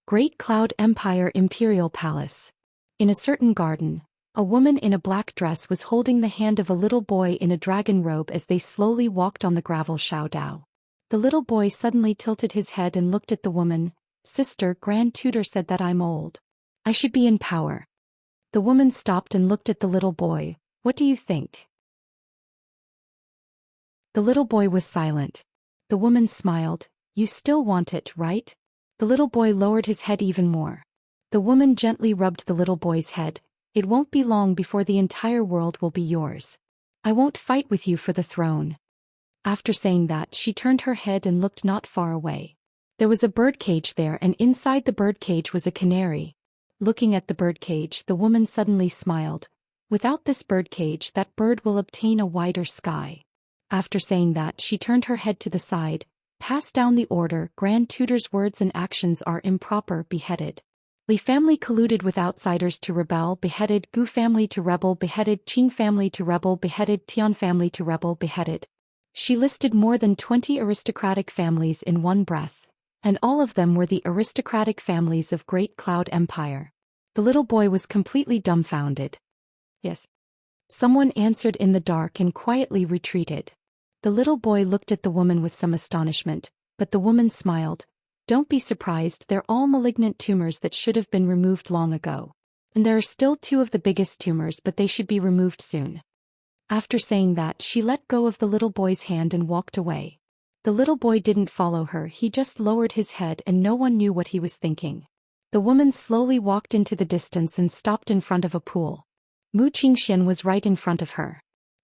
Great Cloud Empire Imperial Palace. In a certain garden, a woman in a black dress was holding the hand of a little boy in a dragon robe as they slowly walked on the gravel Xiaodao. The little boy suddenly tilted his head and looked at the woman. "Sister, Grand Tutor said that I'm old. I should be in power." The woman stopped and looked at the little boy. "What do you think?" The little boy was silent. The woman smiled. "You still want it, right?" The little boy lowered his head even more. The woman gently rubbed the little boy's head. "It won't be long before the entire world will be yours. I won't fight with you for the throne." After saying that, she turned her head and looked not far away. There was a birdcage there, and inside the birdcage was a canary. Looking at the birdcage, the woman suddenly smiled. "Without this birdcage, that bird will obtain a wider sky." After saying that, she turned her head to the side. "Pass down the order. Grand Tutor's words and actions are improper. Beheaded. Li family colluded with outsiders to rebel. Beheaded. Gu family to rebel. Beheaded. Qing family to rebel. Beheaded. Tian family to rebel. Beheaded." She listed more than 20 aristocratic families in one breath, and all of them were the aristocratic families of Great Cloud Empire. The little boy was completely dumbfounded. "Yes." Someone answered in the dark and quietly retreated. The little boy looked at the woman with some astonishment, but the woman smiled. "Don't be surprised, they're all malignant tumors that should have been removed long ago. And there are still 2 of the biggest tumors, but they should be removed soon." After saying that, she let go of the little boy's hand and walked away. The little boy didn't follow her, he just lowered his head and no one knew what he was thinking. The woman slowly walked into the distance and stopped in front of a pool. Xian was right in front of her.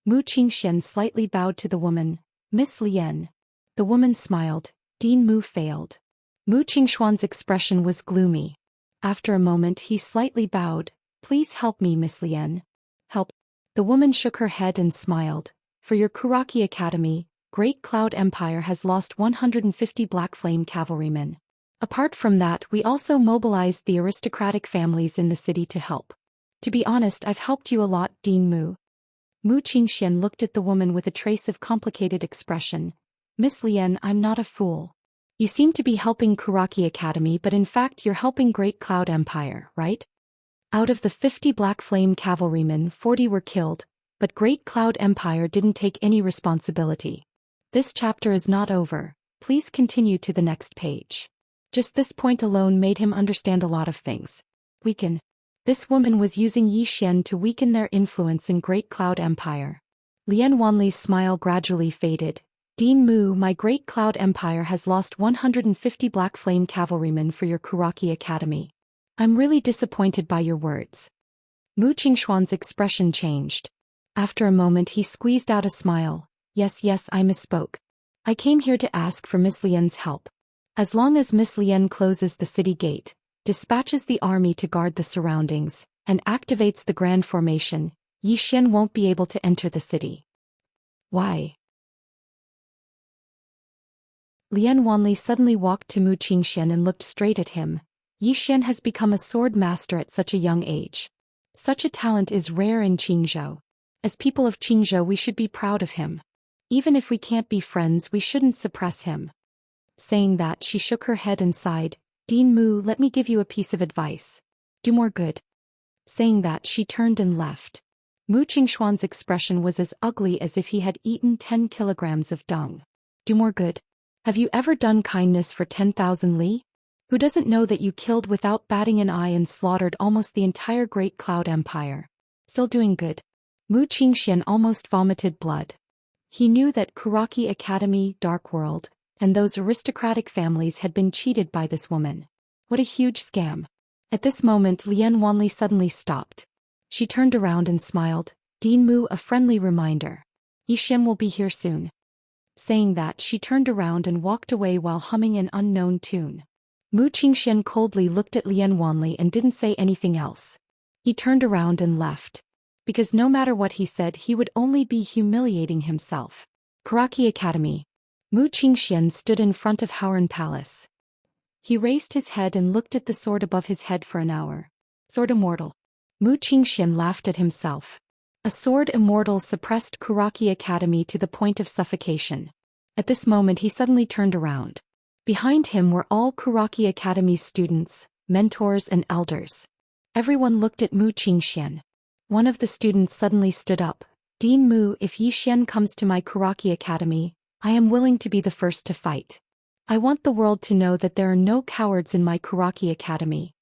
Xian slightly bowed to the woman. "Miss Lian." The woman smiled. Dean Mu failed. Xuan's expression was gloomy. After a moment he slightly bowed. "Please help me, Miss Lian." "Help?" The woman shook her head and smiled. "For your Kuraki Academy, Great Cloud Empire has lost 150 Black Flame cavalrymen. Apart from that, we also mobilized the aristocratic families in the city to help. To be honest, I've helped you a lot, Dean Mu." Xian looked at the woman with a trace of complicated expression. "Miss Lian, I'm not a fool. You seem to be helping Kuraki Academy, but in fact you're helping Great Cloud Empire, right? Out of the 50 Black Flame cavalrymen, 40 were killed, but Great Cloud Empire didn't take any responsibility. This chapter is not over. Please continue to the next page." Just this point alone made him understand a lot of things. Weaken. This woman was using Yi Xian to weaken their influence in Great Cloud Empire. Lian Wanli's smile gradually faded. "Dean Mu, my Great Cloud Empire has lost 150 Black Flame cavalrymen for your Kuraki Academy. I'm really disappointed by your words." Xuan's expression changed. After a moment he squeezed out a smile. Yes, I misspoke. I came here to ask for Miss Lian's help. As long as Miss Lian closes the city gate, dispatches the army to guard the surroundings, and activates the Grand Formation, Yi Xian won't be able to enter the city." "Why?" Lian Wanli suddenly walked to Xian and looked straight at him. "Yi Xian has become a sword master at such a young age. Such a talent is rare in Qingzhou. As people of Qingzhou we should be proud of him. Even if we can't be friends, we shouldn't suppress him." Saying that, she shook her head and sighed. "Dean Mu, let me give you a piece of advice. Do more good." Saying that, she turned and left. Xuan's expression was as ugly as if he had eaten 10 kilograms of dung. "Do more good? Have you ever done kindness for 10,000 li?" Who doesn't know that you killed without batting an eye and slaughtered almost the entire Great Cloud Empire? Still doing good. Xian almost vomited blood. He knew that Kuraki Academy, Dark World, and those aristocratic families had been cheated by this woman. What a huge scam. At this moment Lian Wanli suddenly stopped. She turned around and smiled. Dean Mu, a friendly reminder. Yixian will be here soon. Saying that, she turned around and walked away while humming an unknown tune. Xian coldly looked at Lian Wanli and didn't say anything else. He turned around and left. Because no matter what he said, he would only be humiliating himself. Kuraki Academy. Xian stood in front of Howren Palace. He raised his head and looked at the sword above his head for an hour. Sword immortal. Xian laughed at himself. A sword immortal suppressed Kuraki Academy to the point of suffocation. At this moment he suddenly turned around. Behind him were all Kuraki Academy's students, mentors and elders. Everyone looked at Xian. One of the students suddenly stood up. Dean Mu, if Yixian comes to my Kuraki Academy, I am willing to be the first to fight. I want the world to know that there are no cowards in my Kuraki Academy.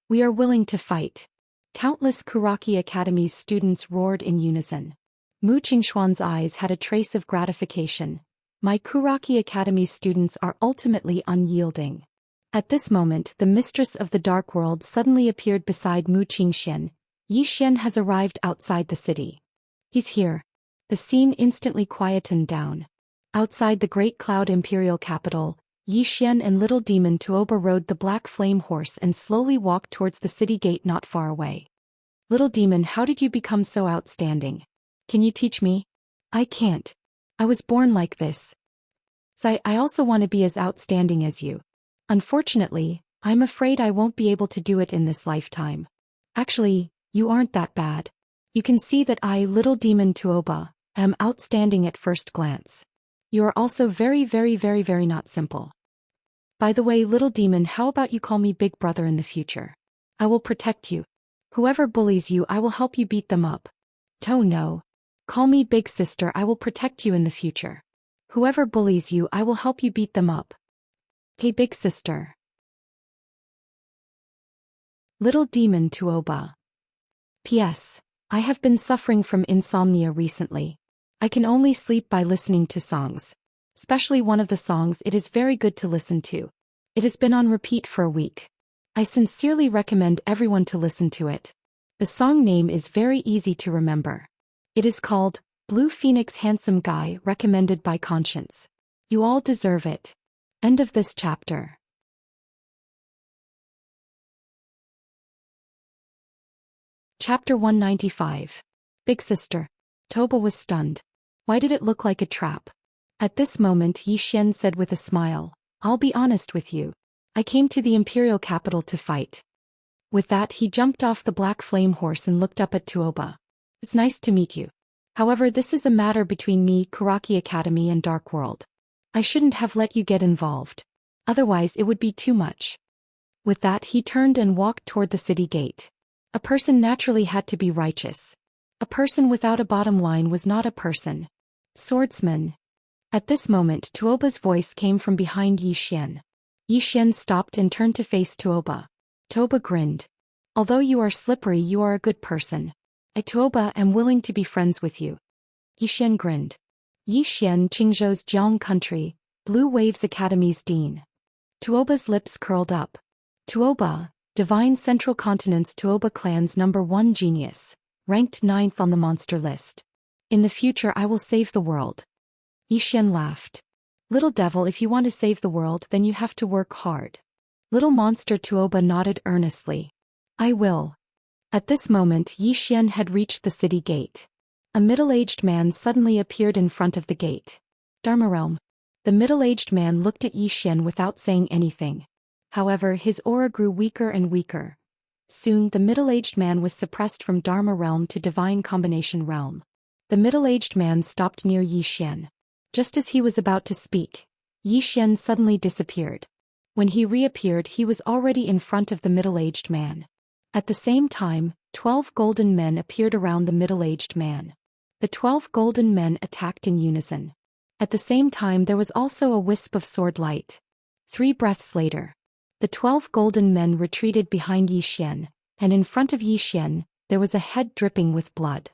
We are willing to fight. Countless Kuraki Academy's students roared in unison. Xuan's eyes had a trace of gratification. My Kuraki Academy's students are ultimately unyielding. At this moment the mistress of the Dark World suddenly appeared beside Xian. Yixian has arrived outside the city. He's here. The scene instantly quietened down. Outside the Great Cloud Imperial capital, Yixian and Little Demon Tuoba rode the black flame horse and slowly walked towards the city gate not far away. Little Demon, how did you become so outstanding? Can you teach me? I can't. I was born like this. I also want to be as outstanding as you. Unfortunately, I'm afraid I won't be able to do it in this lifetime. Actually, you aren't that bad. You can see that I, Little Demon Tuoba, am outstanding at first glance. You are also very not simple. By the way, Little Demon, how about you call me Big Brother in the future? I will protect you. Whoever bullies you, I will help you beat them up. Oh no. Call me Big Sister, I will protect you in the future. Whoever bullies you, I will help you beat them up. Hey Big Sister. Little Demon Tuoba. P.S. I have been suffering from insomnia recently. I can only sleep by listening to songs. Especially one of the songs, it is very good to listen to. It has been on repeat for a week. I sincerely recommend everyone to listen to it. The song name is very easy to remember. It is called Blue Phoenix Handsome Guy, recommended by Conscience. You all deserve it. End of this chapter. Chapter 195. Big Sister. Toba was stunned. Why did it look like a trap? At this moment Yixian said with a smile, I'll be honest with you. I came to the imperial capital to fight. With that he jumped off the black flame horse and looked up at Tuoba. It's nice to meet you. However, this is a matter between me, Kuraki Academy and Dark World. I shouldn't have let you get involved. Otherwise it would be too much. With that he turned and walked toward the city gate. A person naturally had to be righteous. A person without a bottom line was not a person. Swordsman. At this moment Tuoba's voice came from behind Yixian. Yixian stopped and turned to face Tuoba. Tuoba grinned. Although you are slippery, you are a good person. I, Tuoba, am willing to be friends with you. Yixian grinned. Yixian, Qingzhou's Jiang Country, Blue Waves Academy's dean. Tuoba's lips curled up. Tuoba, Divine Central Continent's Tuoba clan's #1 genius, ranked 9th on the monster list. In the future I will save the world. Yixian laughed. Little devil, if you want to save the world then you have to work hard. Little monster Tuoba nodded earnestly. I will. At this moment Yixian had reached the city gate. A middle-aged man suddenly appeared in front of the gate. Dharma Realm. The middle-aged man looked at Yixian without saying anything. However, his aura grew weaker and weaker. Soon the middle-aged man was suppressed from Dharma Realm to Divine Combination Realm. The middle-aged man stopped near Yixian. Just as he was about to speak, Yixian suddenly disappeared. When he reappeared he was already in front of the middle-aged man. At the same time, 12 golden men appeared around the middle-aged man. The 12 golden men attacked in unison. At the same time there was also a wisp of sword light. 3 breaths later. The 12 golden men retreated behind Zhou Xian, and in front of Zhou Xian, there was a head dripping with blood.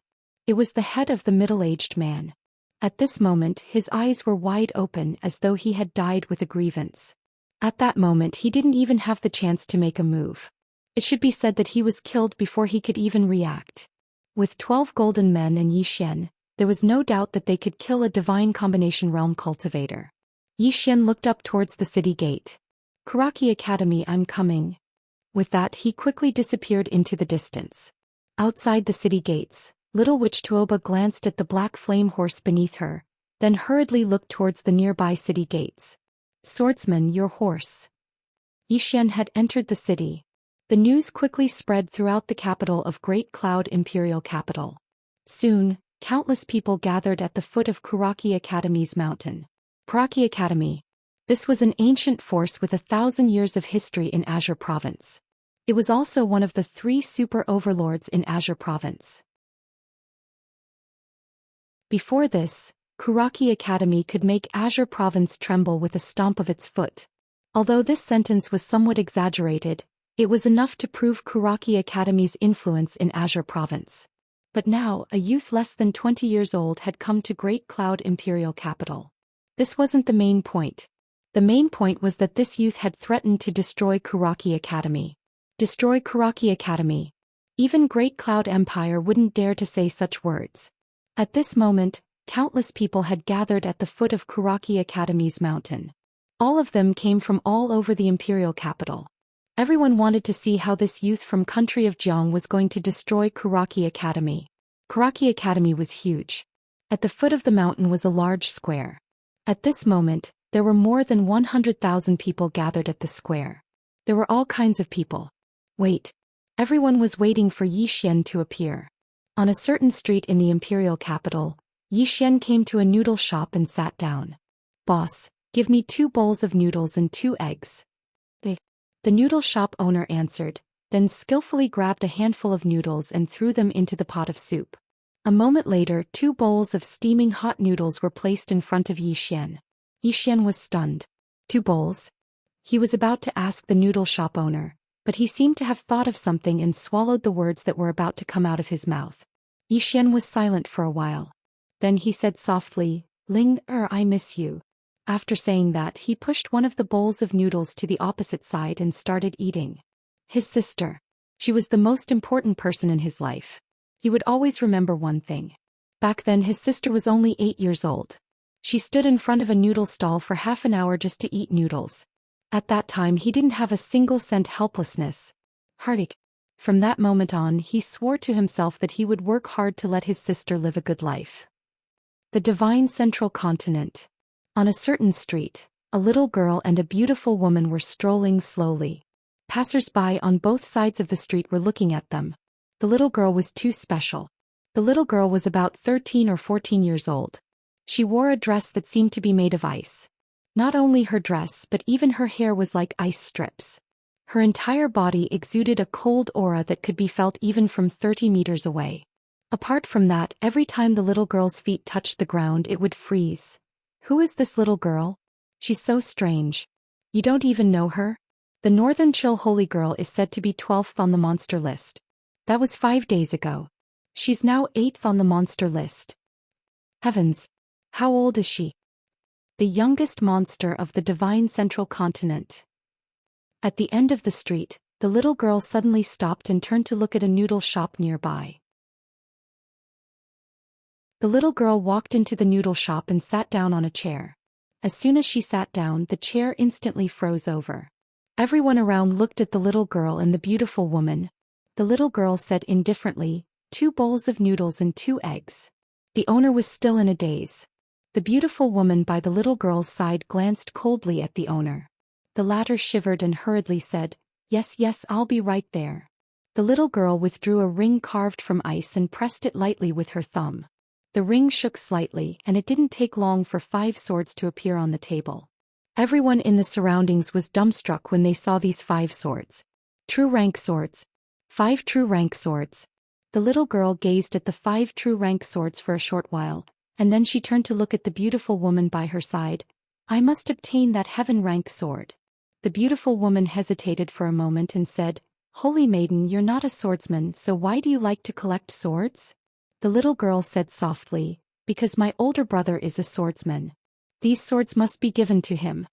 It was the head of the middle-aged man. At this moment his eyes were wide open as though he had died with a grievance. At that moment he didn't even have the chance to make a move. It should be said that he was killed before he could even react. With 12 golden men and Zhou Xian, there was no doubt that they could kill a divine combination realm cultivator. Zhou Xian looked up towards the city gate. "Kuraki Academy, I'm coming." With that he quickly disappeared into the distance. Outside the city gates, little witch Tuoba glanced at the black flame horse beneath her, then hurriedly looked towards the nearby city gates. "Swordsman, your horse." Zhou Xian had entered the city. The news quickly spread throughout the capital of Great Cloud Imperial Capital. Soon, countless people gathered at the foot of Kuraki Academy's mountain. Kuraki Academy. This was an ancient force with 1,000 years of history in Azure Province. It was also one of the 3 super overlords in Azure Province. Before this, Kuraki Academy could make Azure Province tremble with a stomp of its foot. Although this sentence was somewhat exaggerated, it was enough to prove Kuraki Academy's influence in Azure Province. But now, a youth less than 20 years old had come to Great Cloud Imperial Capital. This wasn't the main point. The main point was that this youth had threatened to destroy Kuraki Academy. Destroy Kuraki Academy. Even Great Cloud Empire wouldn't dare to say such words. At this moment, countless people had gathered at the foot of Kuraki Academy's mountain. All of them came from all over the imperial capital. Everyone wanted to see how this youth from country of Jiang was going to destroy Kuraki Academy. Kuraki Academy was huge. At the foot of the mountain was a large square. At this moment, there were more than 100,000 people gathered at the square. There were all kinds of people. Wait. Everyone was waiting for Zhou Xian to appear. On a certain street in the imperial capital, Zhou Xian came to a noodle shop and sat down. "Boss, give me 2 bowls of noodles and 2 eggs." The noodle shop owner answered, then skillfully grabbed a handful of noodles and threw them into the pot of soup. A moment later 2 bowls of steaming hot noodles were placed in front of Zhou Xian. Zhou Xian was stunned. 2 bowls? He was about to ask the noodle shop owner, but he seemed to have thought of something and swallowed the words that were about to come out of his mouth. Zhou Xian was silent for a while. Then he said softly, I miss you." After saying that, he pushed one of the bowls of noodles to the opposite side and started eating. His sister. She was the most important person in his life. He would always remember one thing. Back then his sister was only 8 years old. She stood in front of a noodle stall for half an hour just to eat noodles. At that time he didn't have a single cent helplessness. Heartache. From that moment on he swore to himself that he would work hard to let his sister live a good life. The Divine Central Continent. On a certain street, a little girl and a beautiful woman were strolling slowly. Passers-by on both sides of the street were looking at them. The little girl was too special. The little girl was about 13 or 14 years old. She wore a dress that seemed to be made of ice. Not only her dress but even her hair was like ice strips. Her entire body exuded a cold aura that could be felt even from 30 meters away. Apart from that, every time the little girl's feet touched the ground it would freeze. Who is this little girl? She's so strange. You don't even know her? The Northern Chill Holy Girl is said to be 12th on the monster list. That was 5 days ago. She's now 8th on the monster list. Heavens! How old is she? The youngest monster of the Divine Central Continent. At the end of the street, the little girl suddenly stopped and turned to look at a noodle shop nearby. The little girl walked into the noodle shop and sat down on a chair. As soon as she sat down, the chair instantly froze over. Everyone around looked at the little girl and the beautiful woman. The little girl said indifferently, 2 bowls of noodles and 2 eggs. The owner was still in a daze. The beautiful woman by the little girl's side glanced coldly at the owner. The latter shivered and hurriedly said, Yes, I'll be right there." The little girl withdrew a ring carved from ice and pressed it lightly with her thumb. The ring shook slightly, and it didn't take long for 5 swords to appear on the table. Everyone in the surroundings was dumbstruck when they saw these 5 swords. True rank swords. 5 true rank swords. The little girl gazed at the 5 true rank swords for a short while, and then she turned to look at the beautiful woman by her side. "I must obtain that heaven rank sword." The beautiful woman hesitated for a moment and said, "Holy maiden, you're not a swordsman, so why do you like to collect swords?" The little girl said softly, "Because my older brother is a swordsman. These swords must be given to him."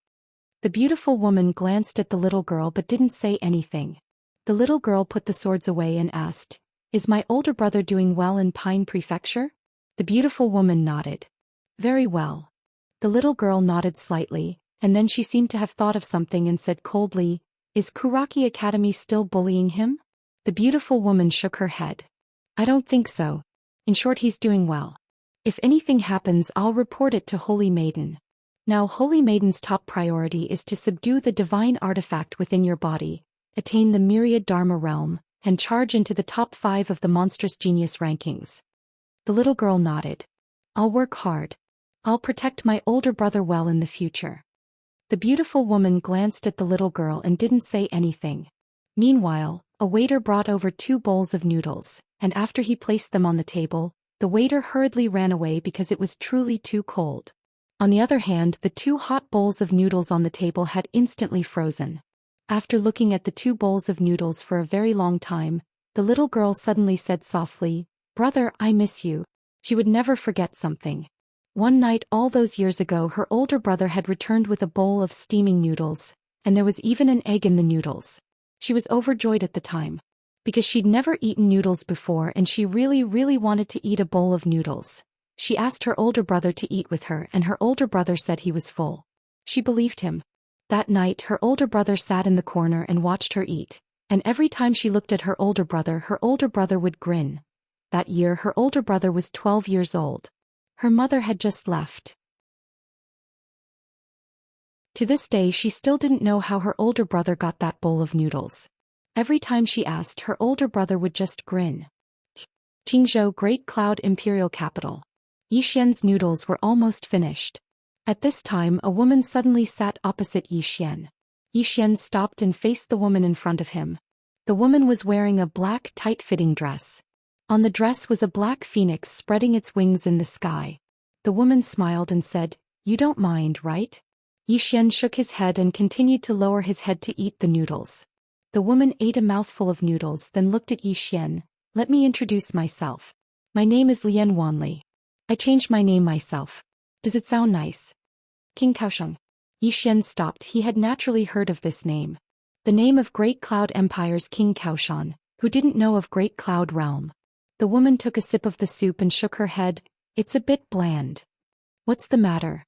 The beautiful woman glanced at the little girl but didn't say anything. The little girl put the swords away and asked, "Is my older brother doing well in Pine Prefecture?" The beautiful woman nodded. "Very well." The little girl nodded slightly, and then she seemed to have thought of something and said coldly, "Is Kuraki Academy still bullying him?" The beautiful woman shook her head. "I don't think so. In short, he's doing well. If anything happens, I'll report it to Holy Maiden. Now Holy Maiden's top priority is to subdue the divine artifact within your body, attain the myriad Dharma realm, and charge into the top 5 of the monstrous genius rankings." The little girl nodded. "I'll work hard. I'll protect my older brother well in the future." The beautiful woman glanced at the little girl and didn't say anything. Meanwhile, a waiter brought over 2 bowls of noodles, and after he placed them on the table, the waiter hurriedly ran away because it was truly too cold. On the other hand, the 2 hot bowls of noodles on the table had instantly frozen. After looking at the 2 bowls of noodles for a very long time, the little girl suddenly said softly, "Brother, I miss you." She would never forget something. One night all those years ago, her older brother had returned with a bowl of steaming noodles, and there was even an egg in the noodles. She was overjoyed at the time, because she'd never eaten noodles before and she really wanted to eat a bowl of noodles. She asked her older brother to eat with her and her older brother said he was full. She believed him. That night her older brother sat in the corner and watched her eat, and every time she looked at her older brother would grin. That year her older brother was 12 years old. Her mother had just left. To this day she still didn't know how her older brother got that bowl of noodles. Every time she asked, her older brother would just grin. Qingzhou, Great Cloud Imperial Capital. Yixian's noodles were almost finished. At this time a woman suddenly sat opposite Yixian. Yixian stopped and faced the woman in front of him. The woman was wearing a black tight-fitting dress. On the dress was a black phoenix spreading its wings in the sky. The woman smiled and said, "You don't mind, right?" Yixian shook his head and continued to lower his head to eat the noodles. The woman ate a mouthful of noodles then looked at Yixian. "Let me introduce myself. My name is Lian Wanli. I changed my name myself. Does it sound nice?" King Kaosheng. Yixian stopped. He had naturally heard of this name. The name of Great Cloud Empire's King Kaosheng, who didn't know of Great Cloud Realm. The woman took a sip of the soup and shook her head. "It's a bit bland." "What's the matter?"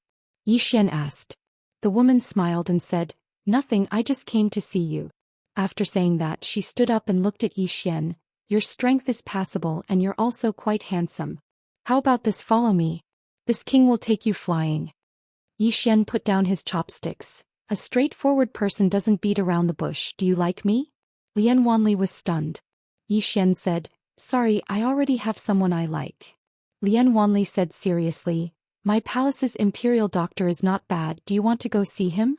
Yixian asked. The woman smiled and said, "Nothing, I just came to see you." After saying that, she stood up and looked at Yixian. "Your strength is passable and you're also quite handsome. How about this, follow me? This king will take you flying." Yixian put down his chopsticks. "A straightforward person doesn't beat around the bush. Do you like me?" Lian Wanli was stunned. Yixian said, "Sorry, I already have someone I like." Lian Wanli said seriously, "My palace's imperial doctor is not bad. Do you want to go see him?"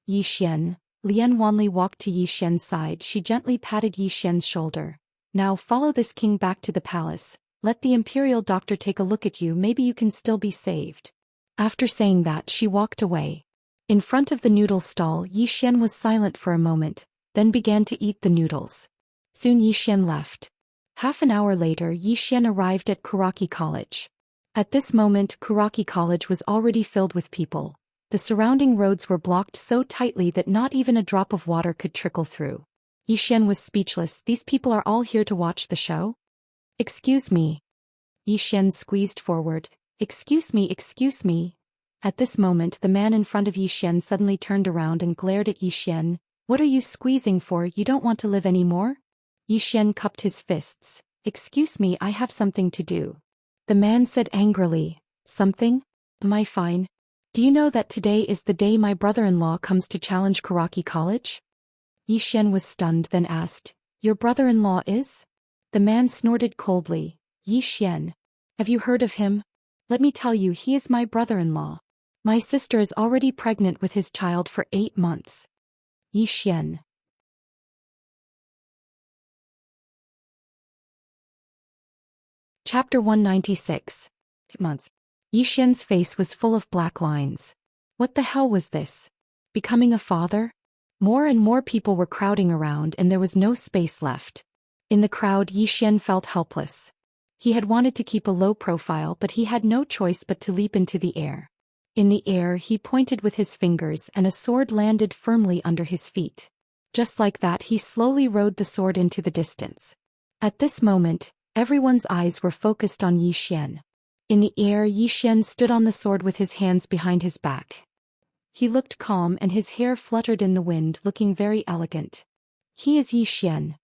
Yixian. Lian Wanli walked to Yixian's side. She gently patted Yixian's shoulder. "Now follow this king back to the palace. Let the imperial doctor take a look at you. Maybe you can still be saved." After saying that, she walked away. In front of the noodle stall, Yixian was silent for a moment, then began to eat the noodles. Soon Yixian left. Half an hour later, Yixian arrived at Kuraki College. At this moment, Kuraki College was already filled with people. The surrounding roads were blocked so tightly that not even a drop of water could trickle through. Yixian was speechless. These people are all here to watch the show? "Excuse me." Yixian squeezed forward. Excuse me. At this moment, the man in front of Yixian suddenly turned around and glared at Yixian. "What are you squeezing for? You don't want to live anymore?" Yixian cupped his fists. "Excuse me, I have something to do." The man said angrily, "Something? Am I fine? Do you know that today is the day my brother-in-law comes to challenge Kuraki College?" Yixian was stunned, then asked, "Your brother-in-law is?" The man snorted coldly. "Yixian. Have you heard of him? Let me tell you, he is my brother-in-law. My sister is already pregnant with his child for 8 months. Yixian. Chapter 196. Months. Yixian's face was full of black lines. What the hell was this? Becoming a father? More and more people were crowding around and there was no space left. In the crowd, Xian felt helpless. He had wanted to keep a low profile but he had no choice but to leap into the air. In the air he pointed with his fingers and a sword landed firmly under his feet. Just like that he slowly rode the sword into the distance. At this moment, everyone's eyes were focused on Xian. In the air Xian stood on the sword with his hands behind his back. He looked calm and his hair fluttered in the wind, looking very elegant. He is Xian.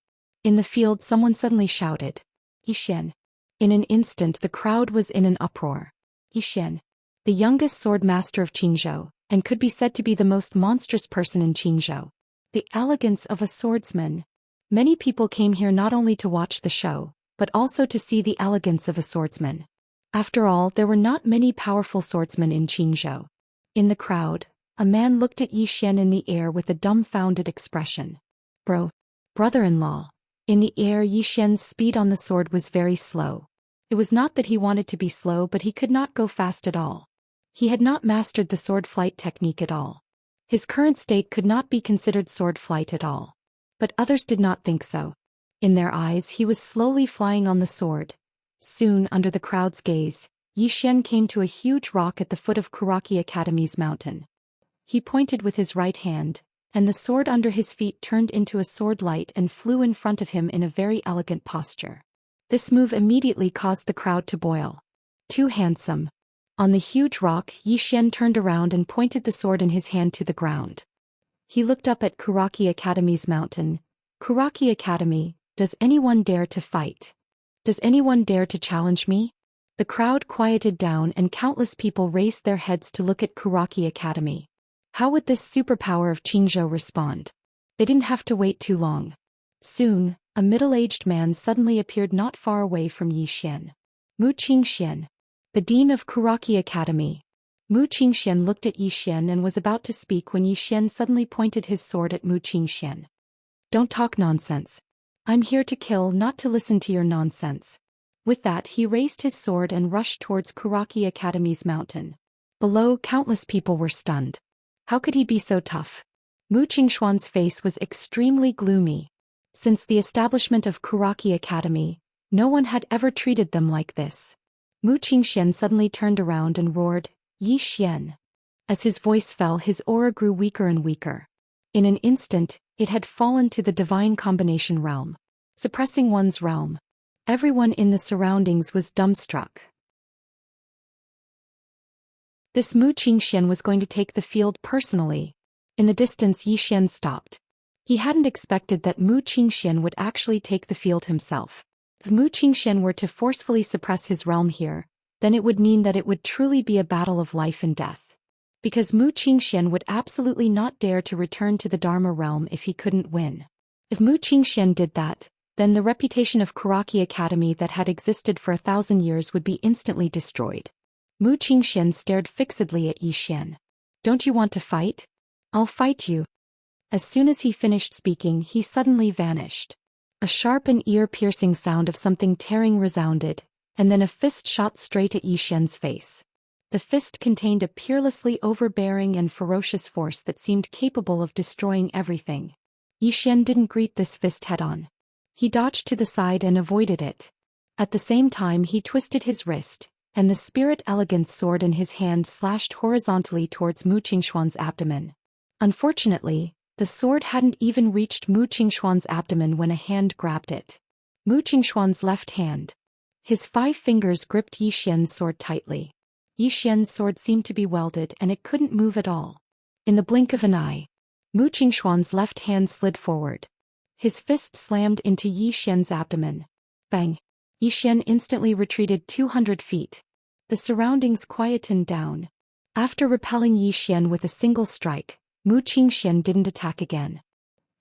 In the field someone suddenly shouted, Xian. In an instant the crowd was in an uproar. Xian, the youngest sword master of Qingzhou, and could be said to be the most monstrous person in Qingzhou. The elegance of a swordsman. Many people came here not only to watch the show, but also to see the elegance of a swordsman. After all, there were not many powerful swordsmen in Qingzhou. In the crowd, a man looked at Xian in the air with a dumbfounded expression. Brother-in-law. In the air Xian's speed on the sword was very slow. It was not that he wanted to be slow but he could not go fast at all. He had not mastered the sword flight technique at all. His current state could not be considered sword flight at all. But others did not think so. In their eyes he was slowly flying on the sword. Soon, under the crowd's gaze, Xian came to a huge rock at the foot of Kuraki Academy's mountain. He pointed with his right hand, and the sword under his feet turned into a sword light and flew in front of him in a very elegant posture. This move immediately caused the crowd to boil. Too handsome. On the huge rock, Xian turned around and pointed the sword in his hand to the ground. He looked up at Kuraki Academy's mountain. Kuraki Academy, does anyone dare to fight? Does anyone dare to challenge me? The crowd quieted down and countless people raised their heads to look at Kuraki Academy. How would this superpower of Qingzhou respond? They didn't have to wait too long. Soon, a middle-aged man suddenly appeared not far away from Xian. Mu Qingxian, the dean of Kuraki Academy. Mu Qingxian looked at Xian and was about to speak when Xian suddenly pointed his sword at Mu Qingxian. Don't talk nonsense. I'm here to kill, not to listen to your nonsense. With that he raised his sword and rushed towards Kuraki Academy's mountain. Below, countless people were stunned. How could he be so tough? Mu Qingxuan's face was extremely gloomy. Since the establishment of Kuraki Academy, no one had ever treated them like this. Mu Qingxian suddenly turned around and roared, Xian. As his voice fell, his aura grew weaker and weaker. In an instant, it had fallen to the divine combination realm, suppressing one's realm. Everyone in the surroundings was dumbstruck. This Mu Qingxian was going to take the field personally. In the distance Xian stopped. He hadn't expected that Mu Qingxian would actually take the field himself. If Mu Qingxian were to forcefully suppress his realm here, then it would mean that it would truly be a battle of life and death. Because Mu Qingxian would absolutely not dare to return to the Dharma realm if he couldn't win. If Mu Qingxian did that, then the reputation of Kuraki Academy that had existed for 1,000 years would be instantly destroyed. Mu Qingxian stared fixedly at Xian. Don't you want to fight? I'll fight you. As soon as he finished speaking, he suddenly vanished. A sharp and ear-piercing sound of something tearing resounded, and then a fist shot straight at Xian's face. The fist contained a peerlessly overbearing and ferocious force that seemed capable of destroying everything. Xian didn't greet this fist head-on. He dodged to the side and avoided it. At the same time he twisted his wrist, and the spirit elegance sword in his hand slashed horizontally towards Mu Qingxuan's abdomen. Unfortunately, the sword hadn't even reached Mu Qingxuan's abdomen when a hand grabbed it. Mu Qingxuan's left hand. His 5 fingers gripped Xian's sword tightly. Xian's sword seemed to be welded and it couldn't move at all. In the blink of an eye, Mu Qingxuan's left hand slid forward. His fist slammed into Xian's abdomen. Bang! Xian instantly retreated 200 feet. The surroundings quietened down. After repelling Xian with a single strike, Mu Qingxian didn't attack again.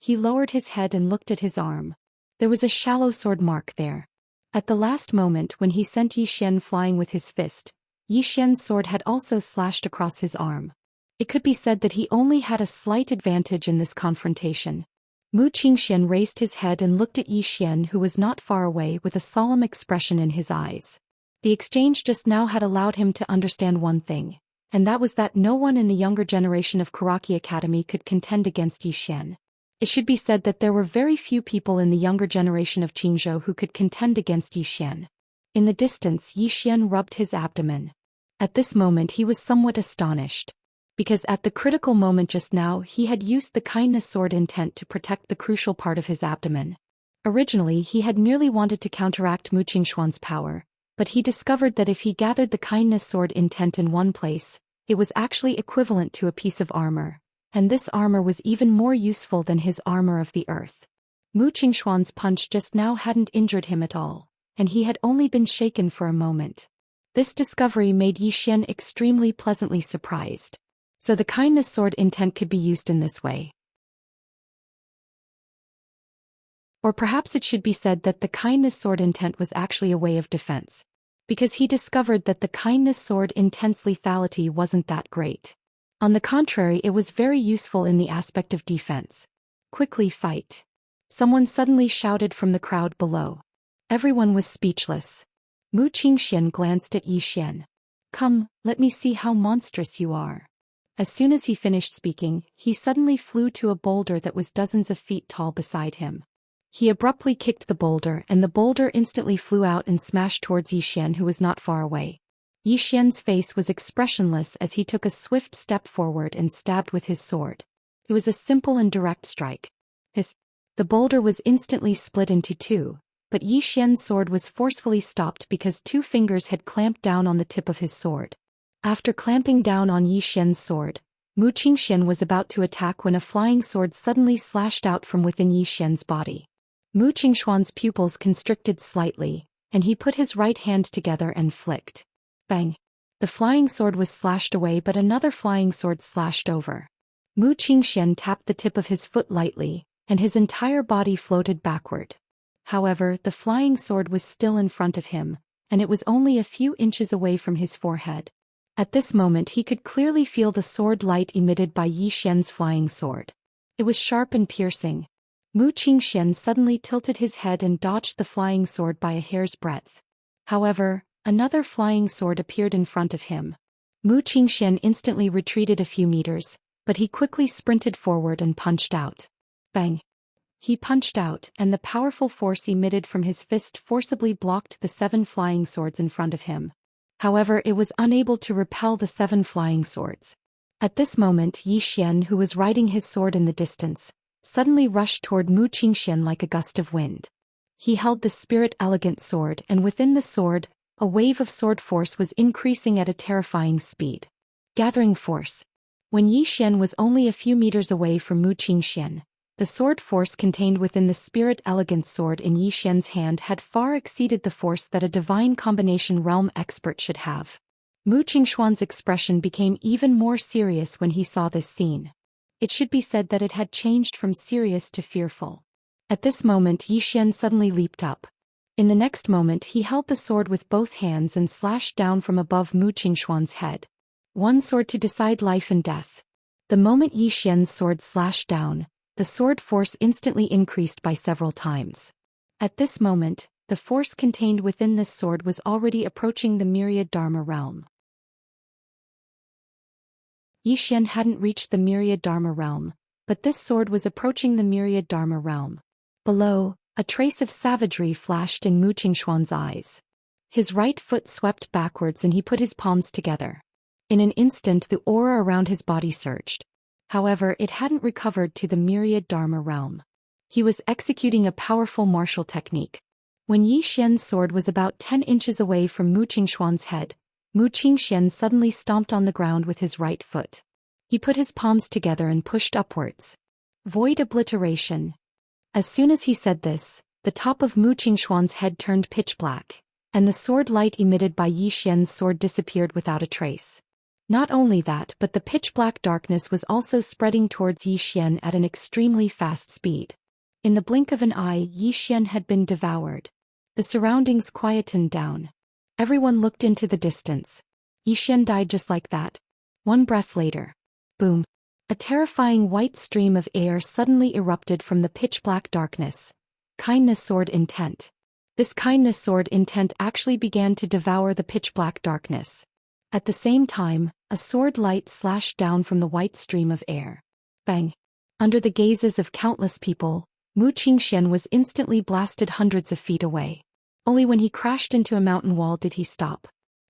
He lowered his head and looked at his arm. There was a shallow sword mark there. At the last moment when he sent Xian flying with his fist, Xian's sword had also slashed across his arm. It could be said that he only had a slight advantage in this confrontation. Mu Qingxian raised his head and looked at Xian, who was not far away, with a solemn expression in his eyes. The exchange just now had allowed him to understand one thing. and that was that no one in the younger generation of Karaki Academy could contend against Zhou Xian. It should be said that there were very few people in the younger generation of Qingzhou who could contend against Zhou Xian. In the distance, Zhou Xian rubbed his abdomen. At this moment he was somewhat astonished. Because at the critical moment just now he had used the kindness sword intent to protect the crucial part of his abdomen. Originally he had merely wanted to counteract Mu Qingxuan's power, but he discovered that if he gathered the kindness sword intent in one place, it was actually equivalent to a piece of armor, and this armor was even more useful than his armor of the earth. Mu Qingxuan's punch just now hadn't injured him at all, and he had only been shaken for a moment. This discovery made Zhou Xian extremely pleasantly surprised. So the kindness sword intent could be used in this way. Or perhaps it should be said that the kindness sword intent was actually a way of defense. Because he discovered that the kindness sword intent's lethality wasn't that great. On the contrary, it was very useful in the aspect of defense. Quickly fight. Someone suddenly shouted from the crowd below. Everyone was speechless. Mu Qingxian glanced at Zhou Xian. Come, let me see how monstrous you are. As soon as he finished speaking, he suddenly flew to a boulder that was dozens of feet tall beside him. He abruptly kicked the boulder and the boulder instantly flew out and smashed towards Zhou Xian, who was not far away. Zhou Xian's face was expressionless as he took a swift step forward and stabbed with his sword. It was a simple and direct strike. The boulder was instantly split into two, but Zhou Xian's sword was forcefully stopped because two fingers had clamped down on the tip of his sword. After clamping down on Zhou Xian's sword, Mu Qingxian was about to attack when a flying sword suddenly slashed out from within Zhou Xian's body. Mu Qingxuan's pupils constricted slightly, and he put his right hand together and flicked. Bang! The flying sword was slashed away, but another flying sword slashed over. Mu Qingxian tapped the tip of his foot lightly, and his entire body floated backward. However, the flying sword was still in front of him, and it was only a few inches away from his forehead. At this moment he could clearly feel the sword light emitted by Zhou Xian's flying sword. It was sharp and piercing. Mu Qingxian suddenly tilted his head and dodged the flying sword by a hair's breadth. However, another flying sword appeared in front of him. Mu Qingxian instantly retreated a few meters, but he quickly sprinted forward and punched out. Bang! He punched out, and the powerful force emitted from his fist forcibly blocked the 7 flying swords in front of him. However, it was unable to repel the 7 flying swords. At this moment, Zhou Xian, who was riding his sword in the distance, suddenly rushed toward Mu Qingxian like a gust of wind. He held the spirit elegant sword, and within the sword, a wave of sword force was increasing at a terrifying speed. Gathering force. When Zhou Xian was only a few meters away from Mu Qingxian, the sword force contained within the spirit elegant sword in Zhou Xian's hand had far exceeded the force that a divine combination realm expert should have. Mu Qingxuan's expression became even more serious when he saw this scene. It should be said that it had changed from serious to fearful. At this moment Zhou Xian suddenly leaped up. In the next moment he held the sword with both hands and slashed down from above Mu Qingxuan's head. One sword to decide life and death. The moment Zhou Xian's sword slashed down, the sword force instantly increased by several times. At this moment, the force contained within this sword was already approaching the myriad Dharma realm. Zhou Xian hadn't reached the myriad Dharma realm, but this sword was approaching the myriad Dharma realm. Below, a trace of savagery flashed in Mu Qingxuan's eyes. His right foot swept backwards and he put his palms together. In an instant the aura around his body surged. However, it hadn't recovered to the myriad Dharma realm. He was executing a powerful martial technique. When Zhou Xian's sword was about 10 inches away from Mu Qingxuan's head, Mu Qingxian suddenly stomped on the ground with his right foot. He put his palms together and pushed upwards. Void obliteration. As soon as he said this, the top of Mu Qingxuan's head turned pitch black, and the sword light emitted by Zhou Xian's sword disappeared without a trace. Not only that, but the pitch-black darkness was also spreading towards Zhou Xian at an extremely fast speed. In the blink of an eye, Zhou Xian had been devoured. The surroundings quietened down. Everyone looked into the distance. Zhou Xian died just like that. One breath later. Boom. A terrifying white stream of air suddenly erupted from the pitch-black darkness. Kindness sword intent. This kindness sword intent actually began to devour the pitch-black darkness. At the same time, a sword light slashed down from the white stream of air. Bang! Under the gazes of countless people, Xian was instantly blasted hundreds of feet away. Only when he crashed into a mountain wall did he stop.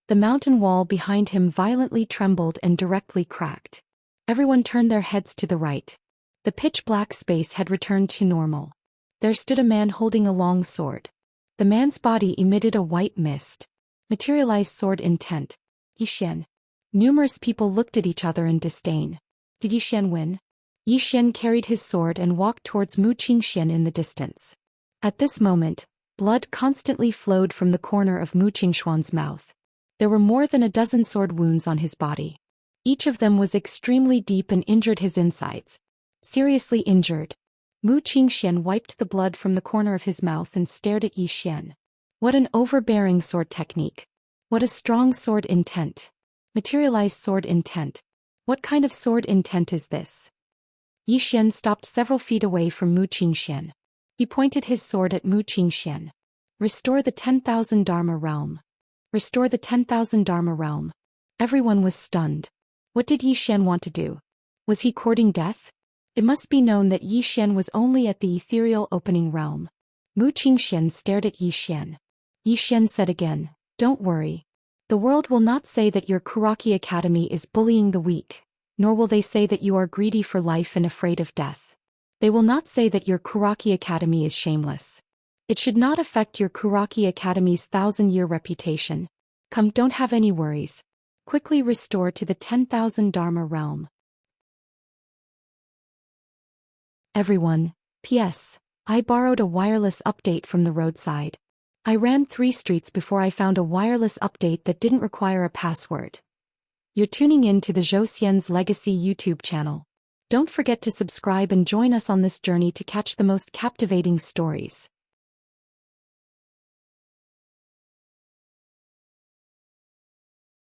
The mountain wall behind him violently trembled and directly cracked. Everyone turned their heads to the right. The pitch-black space had returned to normal. There stood a man holding a long sword. The man's body emitted a white mist. Materialized sword intent. Xian. Numerous people looked at each other in disdain. Did Xian win? Xian carried his sword and walked towards Xian in the distance. At this moment, blood constantly flowed from the corner of Xian's mouth. There were more than a dozen sword wounds on his body. Each of them was extremely deep and injured his insides. Seriously injured. Xian wiped the blood from the corner of his mouth and stared at Xian. What an overbearing sword technique. What a strong sword intent. Materialized sword intent. What kind of sword intent is this? Xian stopped several feet away from Xian. He pointed his sword at Xian. Restore the 10,000 Dharma realm. Restore the 10,000 Dharma realm. Everyone was stunned. What did Xian want to do? Was he courting death? It must be known that Xian was only at the ethereal opening realm. Xian stared at Xian. Xian said again, "Don't worry. The world will not say that your Kuraki Academy is bullying the weak, nor will they say that you are greedy for life and afraid of death. They will not say that your Kuraki Academy is shameless. It should not affect your Kuraki Academy's 1,000-year reputation. Come, don't have any worries. Quickly restore to the 10,000 Dharma realm." Everyone, P.S. I borrowed a wireless update from the roadside. I ran 3 streets before I found a wireless update that didn't require a password. You're tuning in to the Zhou Xian's Legacy YouTube channel. Don't forget to subscribe and join us on this journey to catch the most captivating stories.